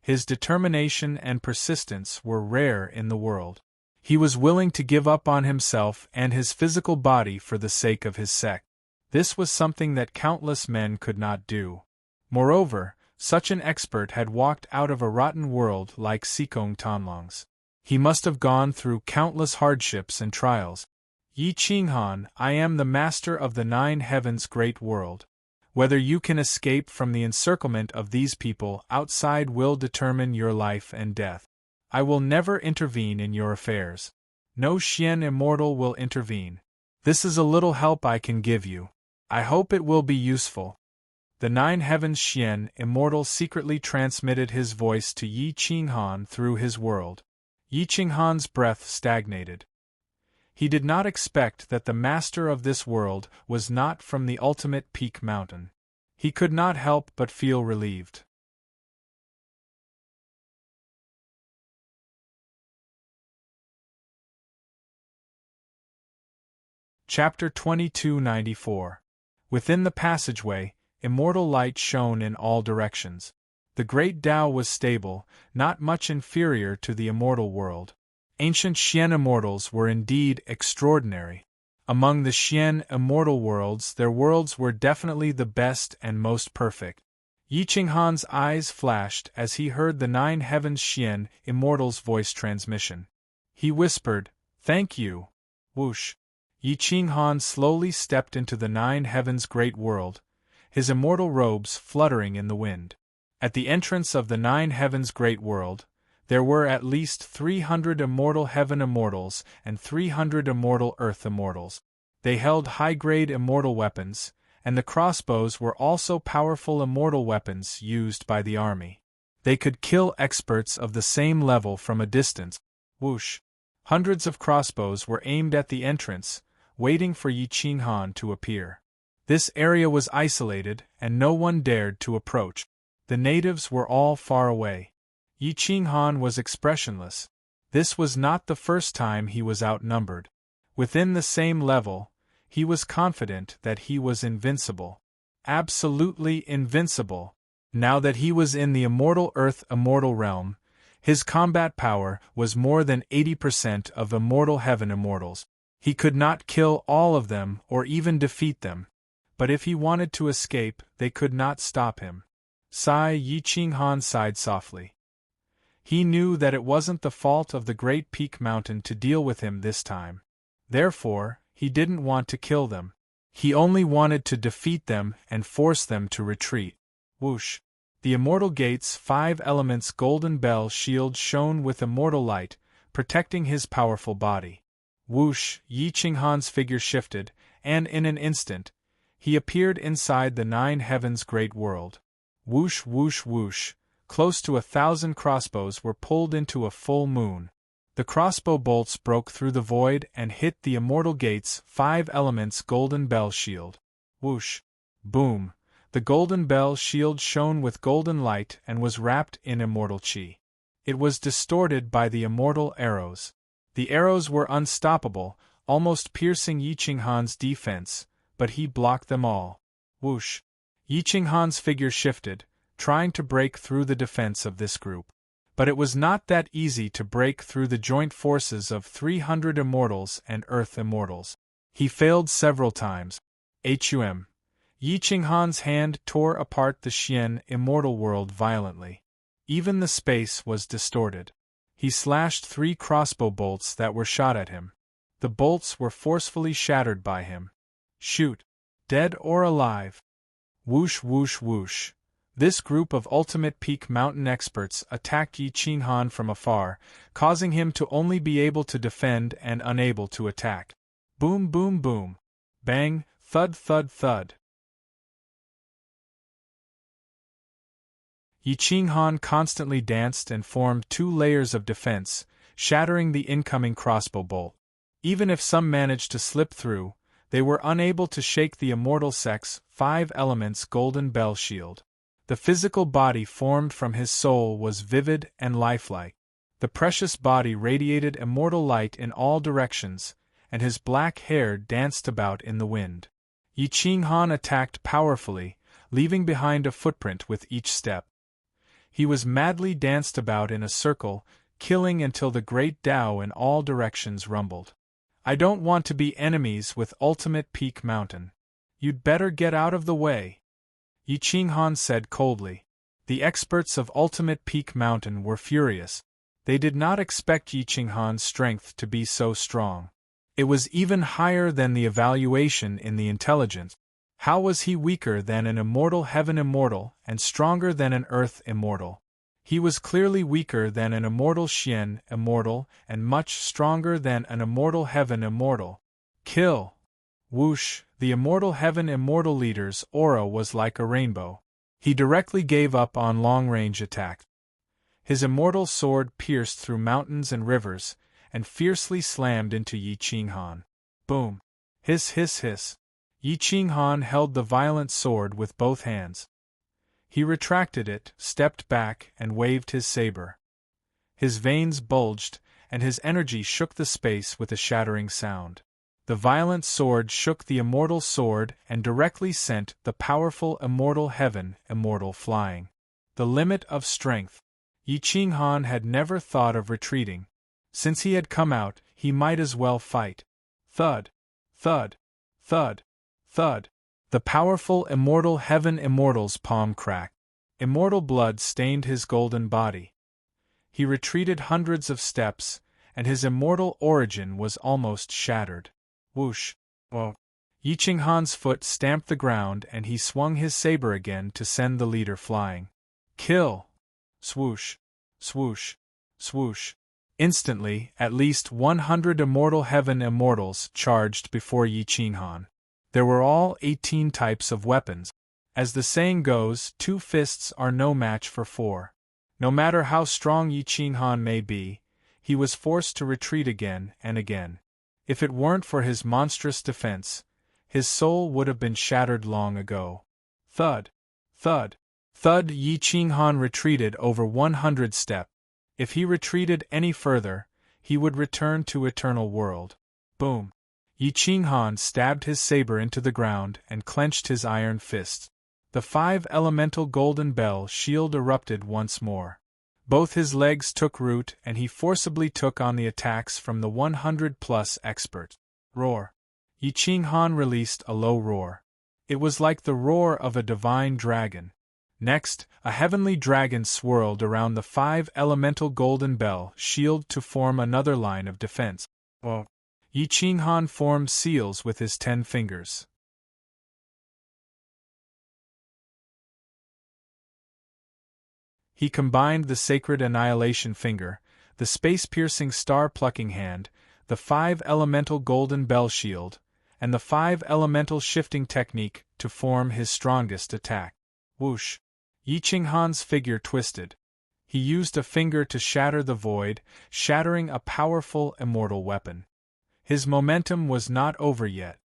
His determination and persistence were rare in the world. He was willing to give up on himself and his physical body for the sake of his sect. This was something that countless men could not do. Moreover, such an expert had walked out of a rotten world like Sikong Tanlong's. He must have gone through countless hardships and trials. Yi Qinghan, I am the master of the 9 heavens' great world. Whether you can escape from the encirclement of these people outside will determine your life and death. I will never intervene in your affairs. No Xian immortal will intervene. This is a little help I can give you. I hope it will be useful. The 9 heavens Xian immortal secretly transmitted his voice to Yi Qinghan through his world. Yi Qinghan's breath stagnated. He did not expect that the master of this world was not from the ultimate peak mountain. He could not help but feel relieved. Chapter 2294. Within the passageway, immortal light shone in all directions. The great Tao was stable, not much inferior to the immortal world. Ancient Xian immortals were indeed extraordinary. Among the Xian immortal worlds, their worlds were definitely the best and most perfect. Yi Qinghan's eyes flashed as he heard the 9 heavens Xian immortal's voice transmission. He whispered, "Thank you." Whoosh! Yi Qinghan slowly stepped into the 9 heavens' great world, his immortal robes fluttering in the wind. At the entrance of the 9 heavens' great world, there were at least 300 immortal heaven immortals and 300 immortal earth immortals. They held high-grade immortal weapons, and the crossbows were also powerful immortal weapons used by the army. They could kill experts of the same level from a distance. Whoosh! Hundreds of crossbows were aimed at the entrance, waiting for Yi Qinghan to appear. This area was isolated, and no one dared to approach. The natives were all far away. Yi Qinghan was expressionless. This was not the first time he was outnumbered. Within the same level, he was confident that he was invincible. Absolutely invincible. Now that he was in the immortal earth immortal realm, his combat power was more than 80% of immortal heaven immortals. He could not kill all of them or even defeat them. But if he wanted to escape, they could not stop him. Sigh, Yi Qinghan sighed softly. He knew that it wasn't the fault of the great peak mountain to deal with him this time. Therefore, he didn't want to kill them. He only wanted to defeat them and force them to retreat. Whoosh! The immortal gate's 5 elements golden bell shield shone with immortal light, protecting his powerful body. Whoosh! Yi Qinghan's figure shifted, and in an instant, he appeared inside the 9 heavens' great world. Whoosh, whoosh, whoosh! Close to 1,000 crossbows were pulled into a full moon. The crossbow bolts broke through the void and hit the immortal gate's 5 elements golden bell shield. Whoosh! Boom! The golden bell shield shone with golden light and was wrapped in immortal qi. It was distorted by the immortal arrows. The arrows were unstoppable, almost piercing Yi Qinghan's defense, but he blocked them all. Whoosh! Yi Qinghan's figure shifted, trying to break through the defense of this group. But it was not that easy to break through the joint forces of 300 immortals and earth immortals. He failed several times. Hum. Yi Qinghan's hand tore apart the Xian immortal world violently. Even the space was distorted. He slashed 3 crossbow bolts that were shot at him. The bolts were forcefully shattered by him. Shoot! Dead or alive! Whoosh, whoosh, whoosh! This group of ultimate peak mountain experts attacked Yi Qinghan from afar, causing him to only be able to defend and unable to attack. Boom, boom, boom! Bang, thud, thud, thud! Yi Qinghan constantly danced and formed 2 layers of defense, shattering the incoming crossbow bolt. Even if some managed to slip through, they were unable to shake the immortal sect's 5 elements golden bell shield. The physical body formed from his soul was vivid and lifelike. The precious body radiated immortal light in all directions, and his black hair danced about in the wind. Yi Qinghan attacked powerfully, leaving behind a footprint with each step. He was madly danced about in a circle, killing until the great Tao in all directions rumbled. I don't want to be enemies with Ultimate Peak Mountain. You'd better get out of the way, Yi Qinghan said coldly. The experts of Ultimate Peak Mountain were furious. They did not expect Yi Qinghan's strength to be so strong. It was even higher than the evaluation in the intelligence. How was he weaker than an immortal heaven immortal and stronger than an earth immortal? He was clearly weaker than an immortal Xian immortal and much stronger than an immortal heaven immortal. Kill! Whoosh! The immortal heaven immortal leader's aura was like a rainbow. He directly gave up on long-range attack. His immortal sword pierced through mountains and rivers, and fiercely slammed into Yi Qinghan. Boom! Hiss hiss hiss! Yi Qinghan held the violent sword with both hands. He retracted it, stepped back, and waved his saber. His veins bulged, and his energy shook the space with a shattering sound. The violent sword shook the immortal sword and directly sent the powerful immortal heaven immortal flying. The limit of strength. Yi Qinghan had never thought of retreating. Since he had come out, he might as well fight. Thud! Thud! Thud! Thud! The powerful immortal heaven immortal's palm cracked. Immortal blood stained his golden body. He retreated hundreds of steps, and his immortal origin was almost shattered. Whoosh! Whoa! Yi Qinghan's foot stamped the ground and he swung his saber again to send the leader flying. Kill! Swoosh! Swoosh! Swoosh! Instantly, at least 100 immortal heaven immortals charged before Yi Qinghan. There were all 18 types of weapons. As the saying goes, 2 fists are no match for 4. No matter how strong Yi Qinghan may be, he was forced to retreat again and again. If it weren't for his monstrous defense, his soul would have been shattered long ago. Thud! Thud! Thud! Yi Qinghan retreated over 100 steps. If he retreated any further, he would return to Eternal World. Boom! Yi Qinghan stabbed his saber into the ground and clenched his iron fists. The 5 elemental golden bell shield erupted once more. Both his legs took root and he forcibly took on the attacks from the 100-plus experts. Roar! Yi Qinghan released a low roar. It was like the roar of a divine dragon. Next, a heavenly dragon swirled around the 5 elemental golden bell shield to form another line of defense. Whoa! Yi Qinghan formed seals with his 10 fingers. He combined the sacred annihilation finger, the space-piercing star-plucking hand, the 5 elemental golden bell shield, and the 5 elemental shifting technique to form his strongest attack. Whoosh! Yi Qinghan's figure twisted. He used a finger to shatter the void, shattering a powerful immortal weapon. His momentum was not over yet.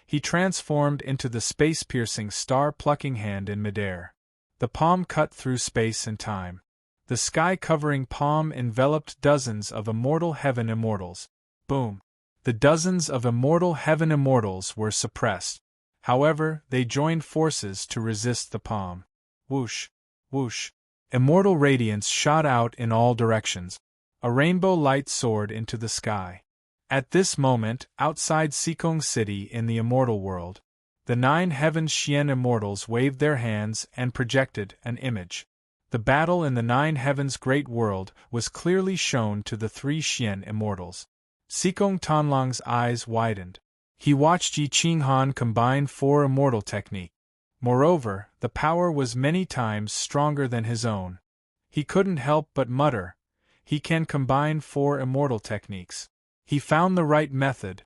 He transformed into the space-piercing star-plucking hand in midair. The palm cut through space and time. The sky-covering palm enveloped dozens of immortal heaven immortals. Boom! The dozens of immortal heaven immortals were suppressed. However, they joined forces to resist the palm. Whoosh! Whoosh! Immortal radiance shot out in all directions. A rainbow light soared into the sky. At this moment, outside Sikong City in the immortal world, the 9 heaven Xian immortals waved their hands and projected an image. The battle in the 9 heavens great world was clearly shown to the 3 Xian immortals. Sikong Tanlong's eyes widened. He watched Yi Qinghan combine 4 immortal techniques. Moreover, the power was many times stronger than his own. He couldn't help but mutter, "He can combine 4 immortal techniques. He found the right method."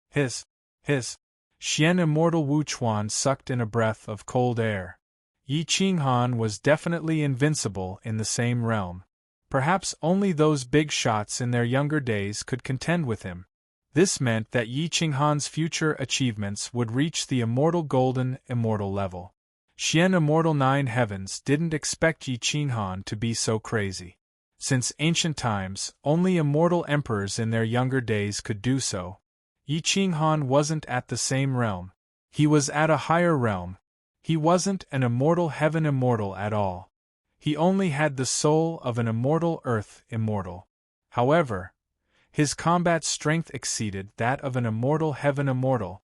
Hiss! Hiss! Xian immortal Wu Chuan sucked in a breath of cold air. Yi Qinghan was definitely invincible in the same realm. Perhaps only those big shots in their younger days could contend with him. This meant that Yi Qinghan's future achievements would reach the immortal golden immortal level. Xian Immortal Nine Heavens didn't expect Yi Qinghan to be so crazy. Since ancient times, only immortal emperors in their younger days could do so. Yi Qinghan wasn't at the same realm. He was at a higher realm. He wasn't an immortal heaven immortal at all. He only had the soul of an immortal earth immortal. However, his combat strength exceeded that of an immortal heaven immortal.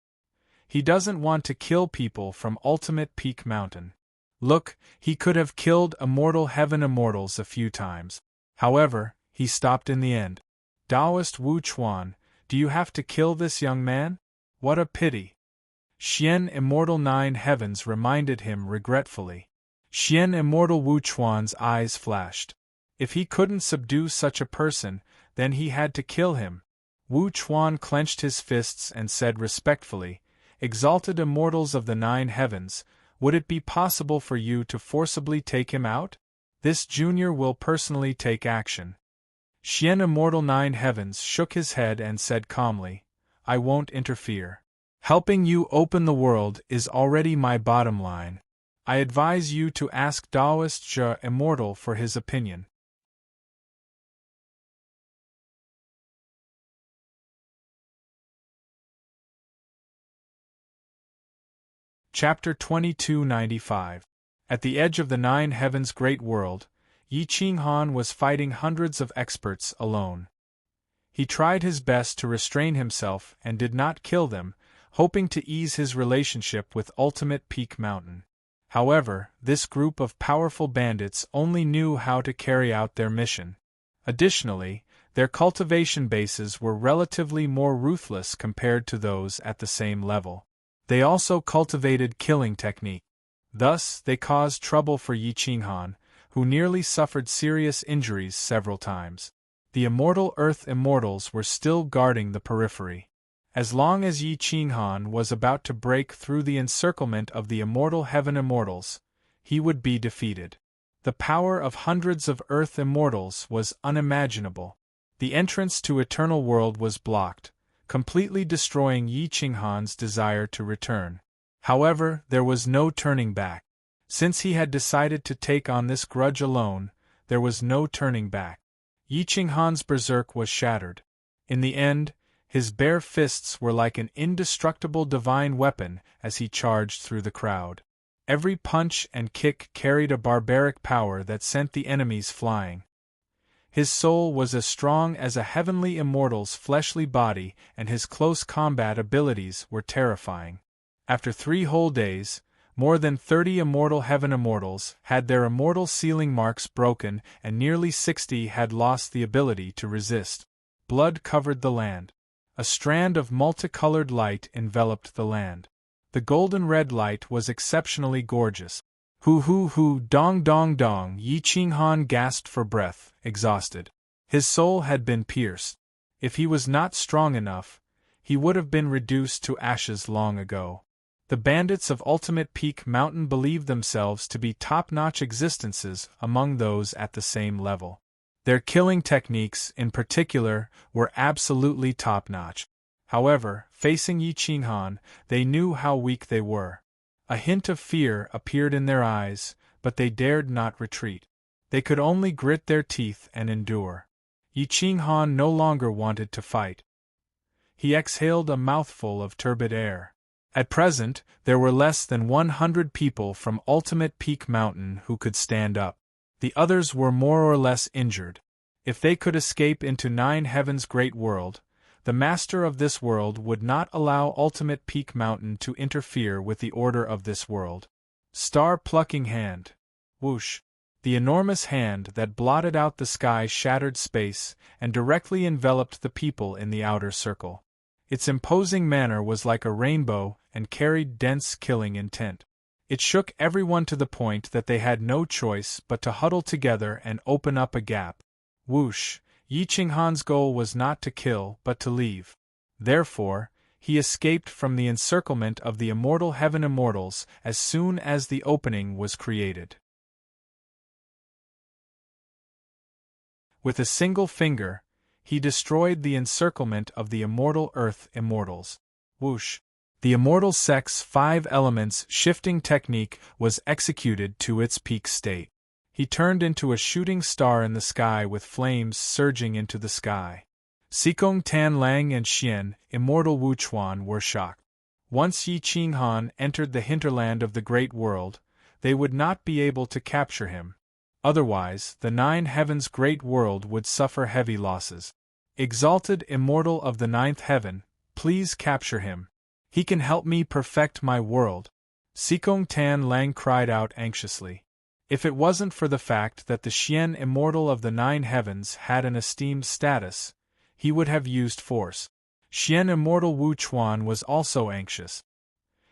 He doesn't want to kill people from Ultimate Peak Mountain. Look, he could have killed immortal heaven immortals a few times. However, he stopped in the end. Taoist Wu Chuan, do you have to kill this young man? What a pity. Xian Immortal Nine Heavens reminded him regretfully. Xian Immortal Wu Chuan's eyes flashed. If he couldn't subdue such a person, then he had to kill him. Wu Chuan clenched his fists and said respectfully, "Exalted immortals of the Nine Heavens, would it be possible for you to forcibly take him out? This junior will personally take action." Xian Immortal Nine Heavens shook his head and said calmly, "I won't interfere. Helping you open the world is already my bottom line. I advise you to ask Taoist Zhe Immortal for his opinion." Chapter 2295. At the edge of the Nine Heavens' great world, Yi Qinghan was fighting hundreds of experts alone. He tried his best to restrain himself and did not kill them, hoping to ease his relationship with Ultimate Peak Mountain. However, this group of powerful bandits only knew how to carry out their mission. Additionally, their cultivation bases were relatively more ruthless compared to those at the same level. They also cultivated killing technique. Thus, they caused trouble for Yi Qinghan, who nearly suffered serious injuries several times. The immortal Earth Immortals were still guarding the periphery. As long as Yi Qinghan was about to break through the encirclement of the immortal Heaven Immortals, he would be defeated. The power of hundreds of Earth Immortals was unimaginable. The entrance to Eternal World was blocked, completely destroying Yi Qinghan's desire to return. However, there was no turning back. Since he had decided to take on this grudge alone, there was no turning back. Yi Qinghan's berserk was shattered. In the end, his bare fists were like an indestructible divine weapon as he charged through the crowd. Every punch and kick carried a barbaric power that sent the enemies flying. His soul was as strong as a heavenly immortal's fleshly body, and his close combat abilities were terrifying. After 3 whole days, more than 30 immortal heaven immortals had their immortal sealing marks broken, and nearly 60 had lost the ability to resist. Blood covered the land. A strand of multicolored light enveloped the land. The golden red light was exceptionally gorgeous. Hoo, dong dong dong, Yi Qinghan gasped for breath, exhausted. His soul had been pierced. If he was not strong enough, he would have been reduced to ashes long ago. The bandits of Ultimate Peak Mountain believed themselves to be top-notch existences among those at the same level. Their killing techniques, in particular, were absolutely top-notch. However, facing Yi Qinghan, they knew how weak they were. A hint of fear appeared in their eyes, but they dared not retreat. They could only grit their teeth and endure. Yi Qinghan no longer wanted to fight. He exhaled a mouthful of turbid air. At present, there were less than 100 people from Ultimate Peak Mountain who could stand up. The others were more or less injured. If they could escape into Nine Heavens' great world, the master of this world would not allow Ultimate Peak Mountain to interfere with the order of this world. Star-plucking hand. Whoosh. The enormous hand that blotted out the sky shattered space and directly enveloped the people in the outer circle. Its imposing manner was like a rainbow and carried dense killing intent. It shook everyone to the point that they had no choice but to huddle together and open up a gap. Whoosh! Yi Qinghan's goal was not to kill but to leave. Therefore, he escaped from the encirclement of the immortal Heaven Immortals as soon as the opening was created. With a single finger, he destroyed the encirclement of the immortal Earth immortals. Whoosh! The immortal sect's 5 elements shifting technique was executed to its peak state. He turned into a shooting star in the sky with flames surging into the sky. Xikong Tan Lang and Xian, immortal Wuchuan, were shocked. Once Yi Qinghan entered the hinterland of the Great World, they would not be able to capture him. Otherwise, the 9 Heavens' Great World would suffer heavy losses. Exalted Immortal of the 9th Heaven, please capture him. He can help me perfect my world. Xikong Tan Lang cried out anxiously. If it wasn't for the fact that the Xian Immortal of the 9 Heavens had an esteemed status, he would have used force. Xian Immortal Wu Chuan was also anxious.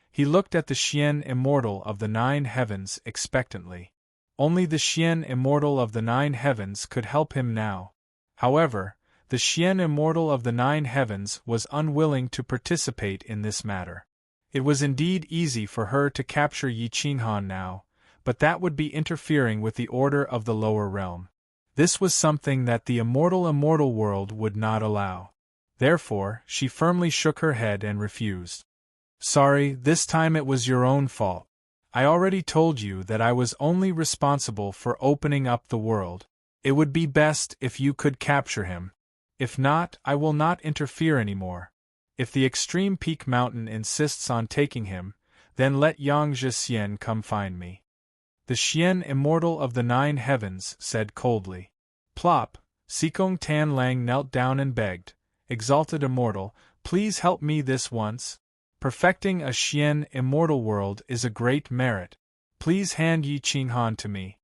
He looked at the Xian Immortal of the 9 Heavens expectantly. Only the Xian Immortal of the 9 Heavens could help him now. However, the Xian Immortal of the 9 Heavens was unwilling to participate in this matter. It was indeed easy for her to capture Yi Qinghan now, but that would be interfering with the order of the lower realm. This was something that the immortal world would not allow. Therefore, she firmly shook her head and refused. Sorry, this time it was your own fault. I already told you that I was only responsible for opening up the world. It would be best if you could capture him. If not, I will not interfere anymore. If the extreme peak mountain insists on taking him, then let Yang Zhixian come find me. The Xian Immortal of the 9 Heavens said coldly. Plop! Xikong Tan Lang knelt down and begged, Exalted Immortal, please help me this once. Perfecting a Xian Immortal world is a great merit. Please hand Yi Qinghan to me.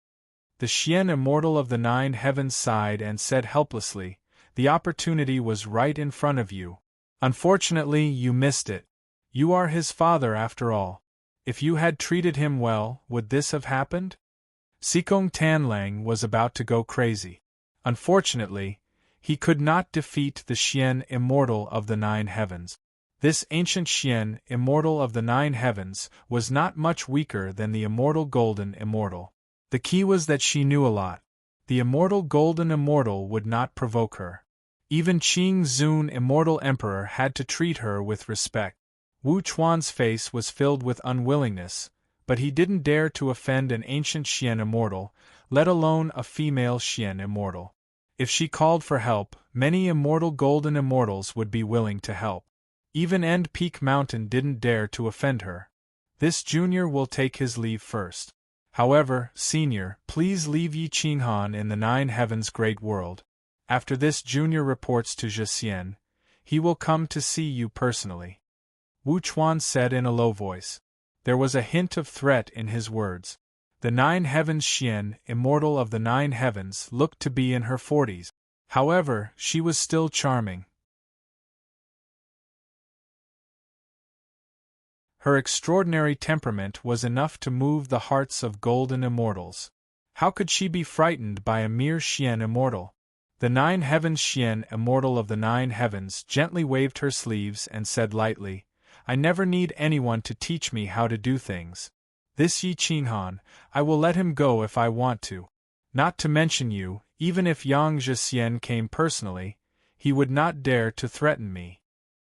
The Xian Immortal of the 9 Heavens sighed and said helplessly, the opportunity was right in front of you. Unfortunately, you missed it. You are his father after all. If you had treated him well, would this have happened? Xikong Tan Lang was about to go crazy. Unfortunately, he could not defeat the Xian Immortal of the 9 Heavens. This ancient Xian Immortal of the 9 Heavens was not much weaker than the immortal Golden Immortal. The key was that she knew a lot. The immortal Golden Immortal would not provoke her. Even Qing Zun Immortal Emperor had to treat her with respect. Wu Chuan's face was filled with unwillingness, but he didn't dare to offend an ancient Xian Immortal, let alone a female Xian Immortal. If she called for help, many immortal Golden Immortals would be willing to help. Even End Peak Mountain didn't dare to offend her. This junior will take his leave first. However, senior, please leave Yi Qinghan in the 9 Heavens Great World. After this junior reports to Zhixian, he will come to see you personally. Wu Chuan said in a low voice. There was a hint of threat in his words. The 9 Heavens Xian, Immortal of the 9 Heavens, looked to be in her 40s. However, she was still charming. Her extraordinary temperament was enough to move the hearts of Golden Immortals. How could she be frightened by a mere Xian Immortal? The 9 Heavens Xian Immortal of the 9 Heavens gently waved her sleeves and said lightly, I never need anyone to teach me how to do things. This Yi Qinghan, I will let him go if I want to. Not to mention you, even if Yang Zhixian came personally, he would not dare to threaten me.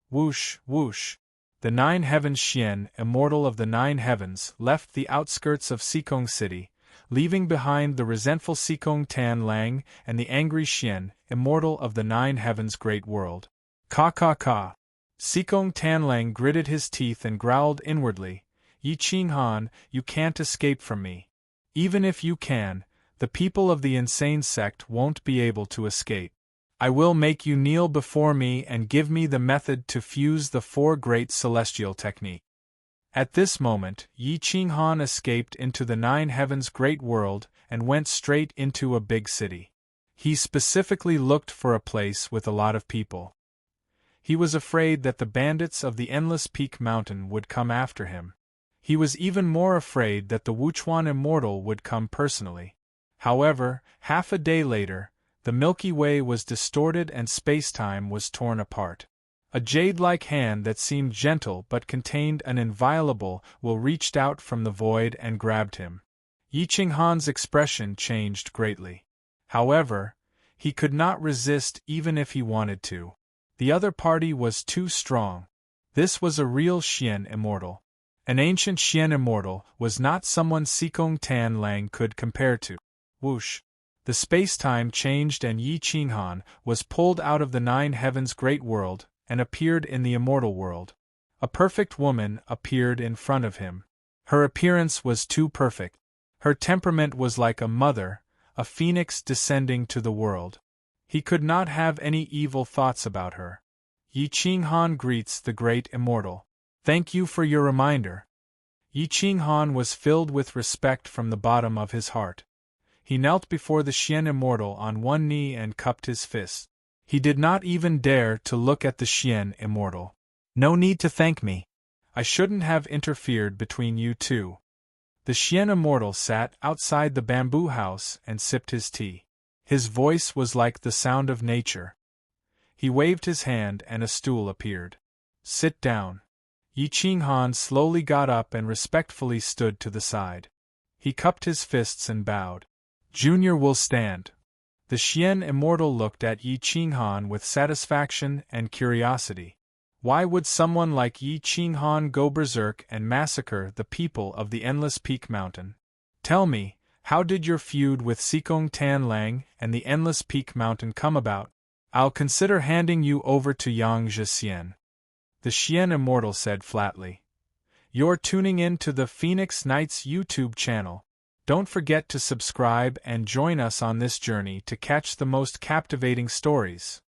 Whoosh, whoosh. The 9 Heavens Xian, Immortal of the 9 Heavens, left the outskirts of Xikong City, leaving behind the resentful Xikong Tan Lang and the angry Xian, Immortal of the 9 Heavens Great World. Ka ka ka. Xikong Tan Lang gritted his teeth and growled inwardly, Yi Qinghan, you can't escape from me. Even if you can, the people of the insane sect won't be able to escape. I will make you kneel before me and give me the method to fuse the 4 great celestial technique. At this moment, Yi Qinghan escaped into the 9 Heavens Great World and went straight into a big city. He specifically looked for a place with a lot of people. He was afraid that the bandits of the Endless Peak Mountain would come after him. He was even more afraid that the Wuchuan Immortal would come personally. However, half a day later, the Milky Way was distorted and space-time was torn apart. A jade-like hand that seemed gentle but contained an inviolable will reached out from the void and grabbed him. Yi Qinghan's expression changed greatly. However, He could not resist even if he wanted to. The other party was too strong. This was a real Xian immortal. An ancient Xian immortal was not someone Sikong Tan Lang could compare to. Whoosh! The space-time changed and Yi Qinghan was pulled out of the Nine Heavens Great World and appeared in the immortal world. A perfect woman appeared in front of him. Her appearance was too perfect. Her temperament was like a mother, a phoenix descending to the world. He could not have any evil thoughts about her. Yi Qinghan greets the great immortal. Thank you for your reminder. Yi Qinghan was filled with respect from the bottom of his heart. He knelt before the Xian immortal on one knee and cupped his fist. He did not even dare to look at the Xian immortal. No need to thank me. I shouldn't have interfered between you two. The Xian immortal sat outside the bamboo house and sipped his tea. His voice was like the sound of nature. He waved his hand and a stool appeared. Sit down. Yi Qinghan slowly got up and respectfully stood to the side. He cupped his fists and bowed. Junior will stand. The Xian immortal looked at Yi Qinghan with satisfaction and curiosity. Why would someone like Yi Qinghan go berserk and massacre the people of the Endless Peak Mountain? Tell me, how did your feud with Sikong Tan Lang and the Endless Peak Mountain come about? I'll consider handing you over to Yang Zhixian. The Xian immortal said flatly. You're tuning in to the Phoenix Knights YouTube channel. Don't forget to subscribe and join us on this journey to catch the most captivating stories.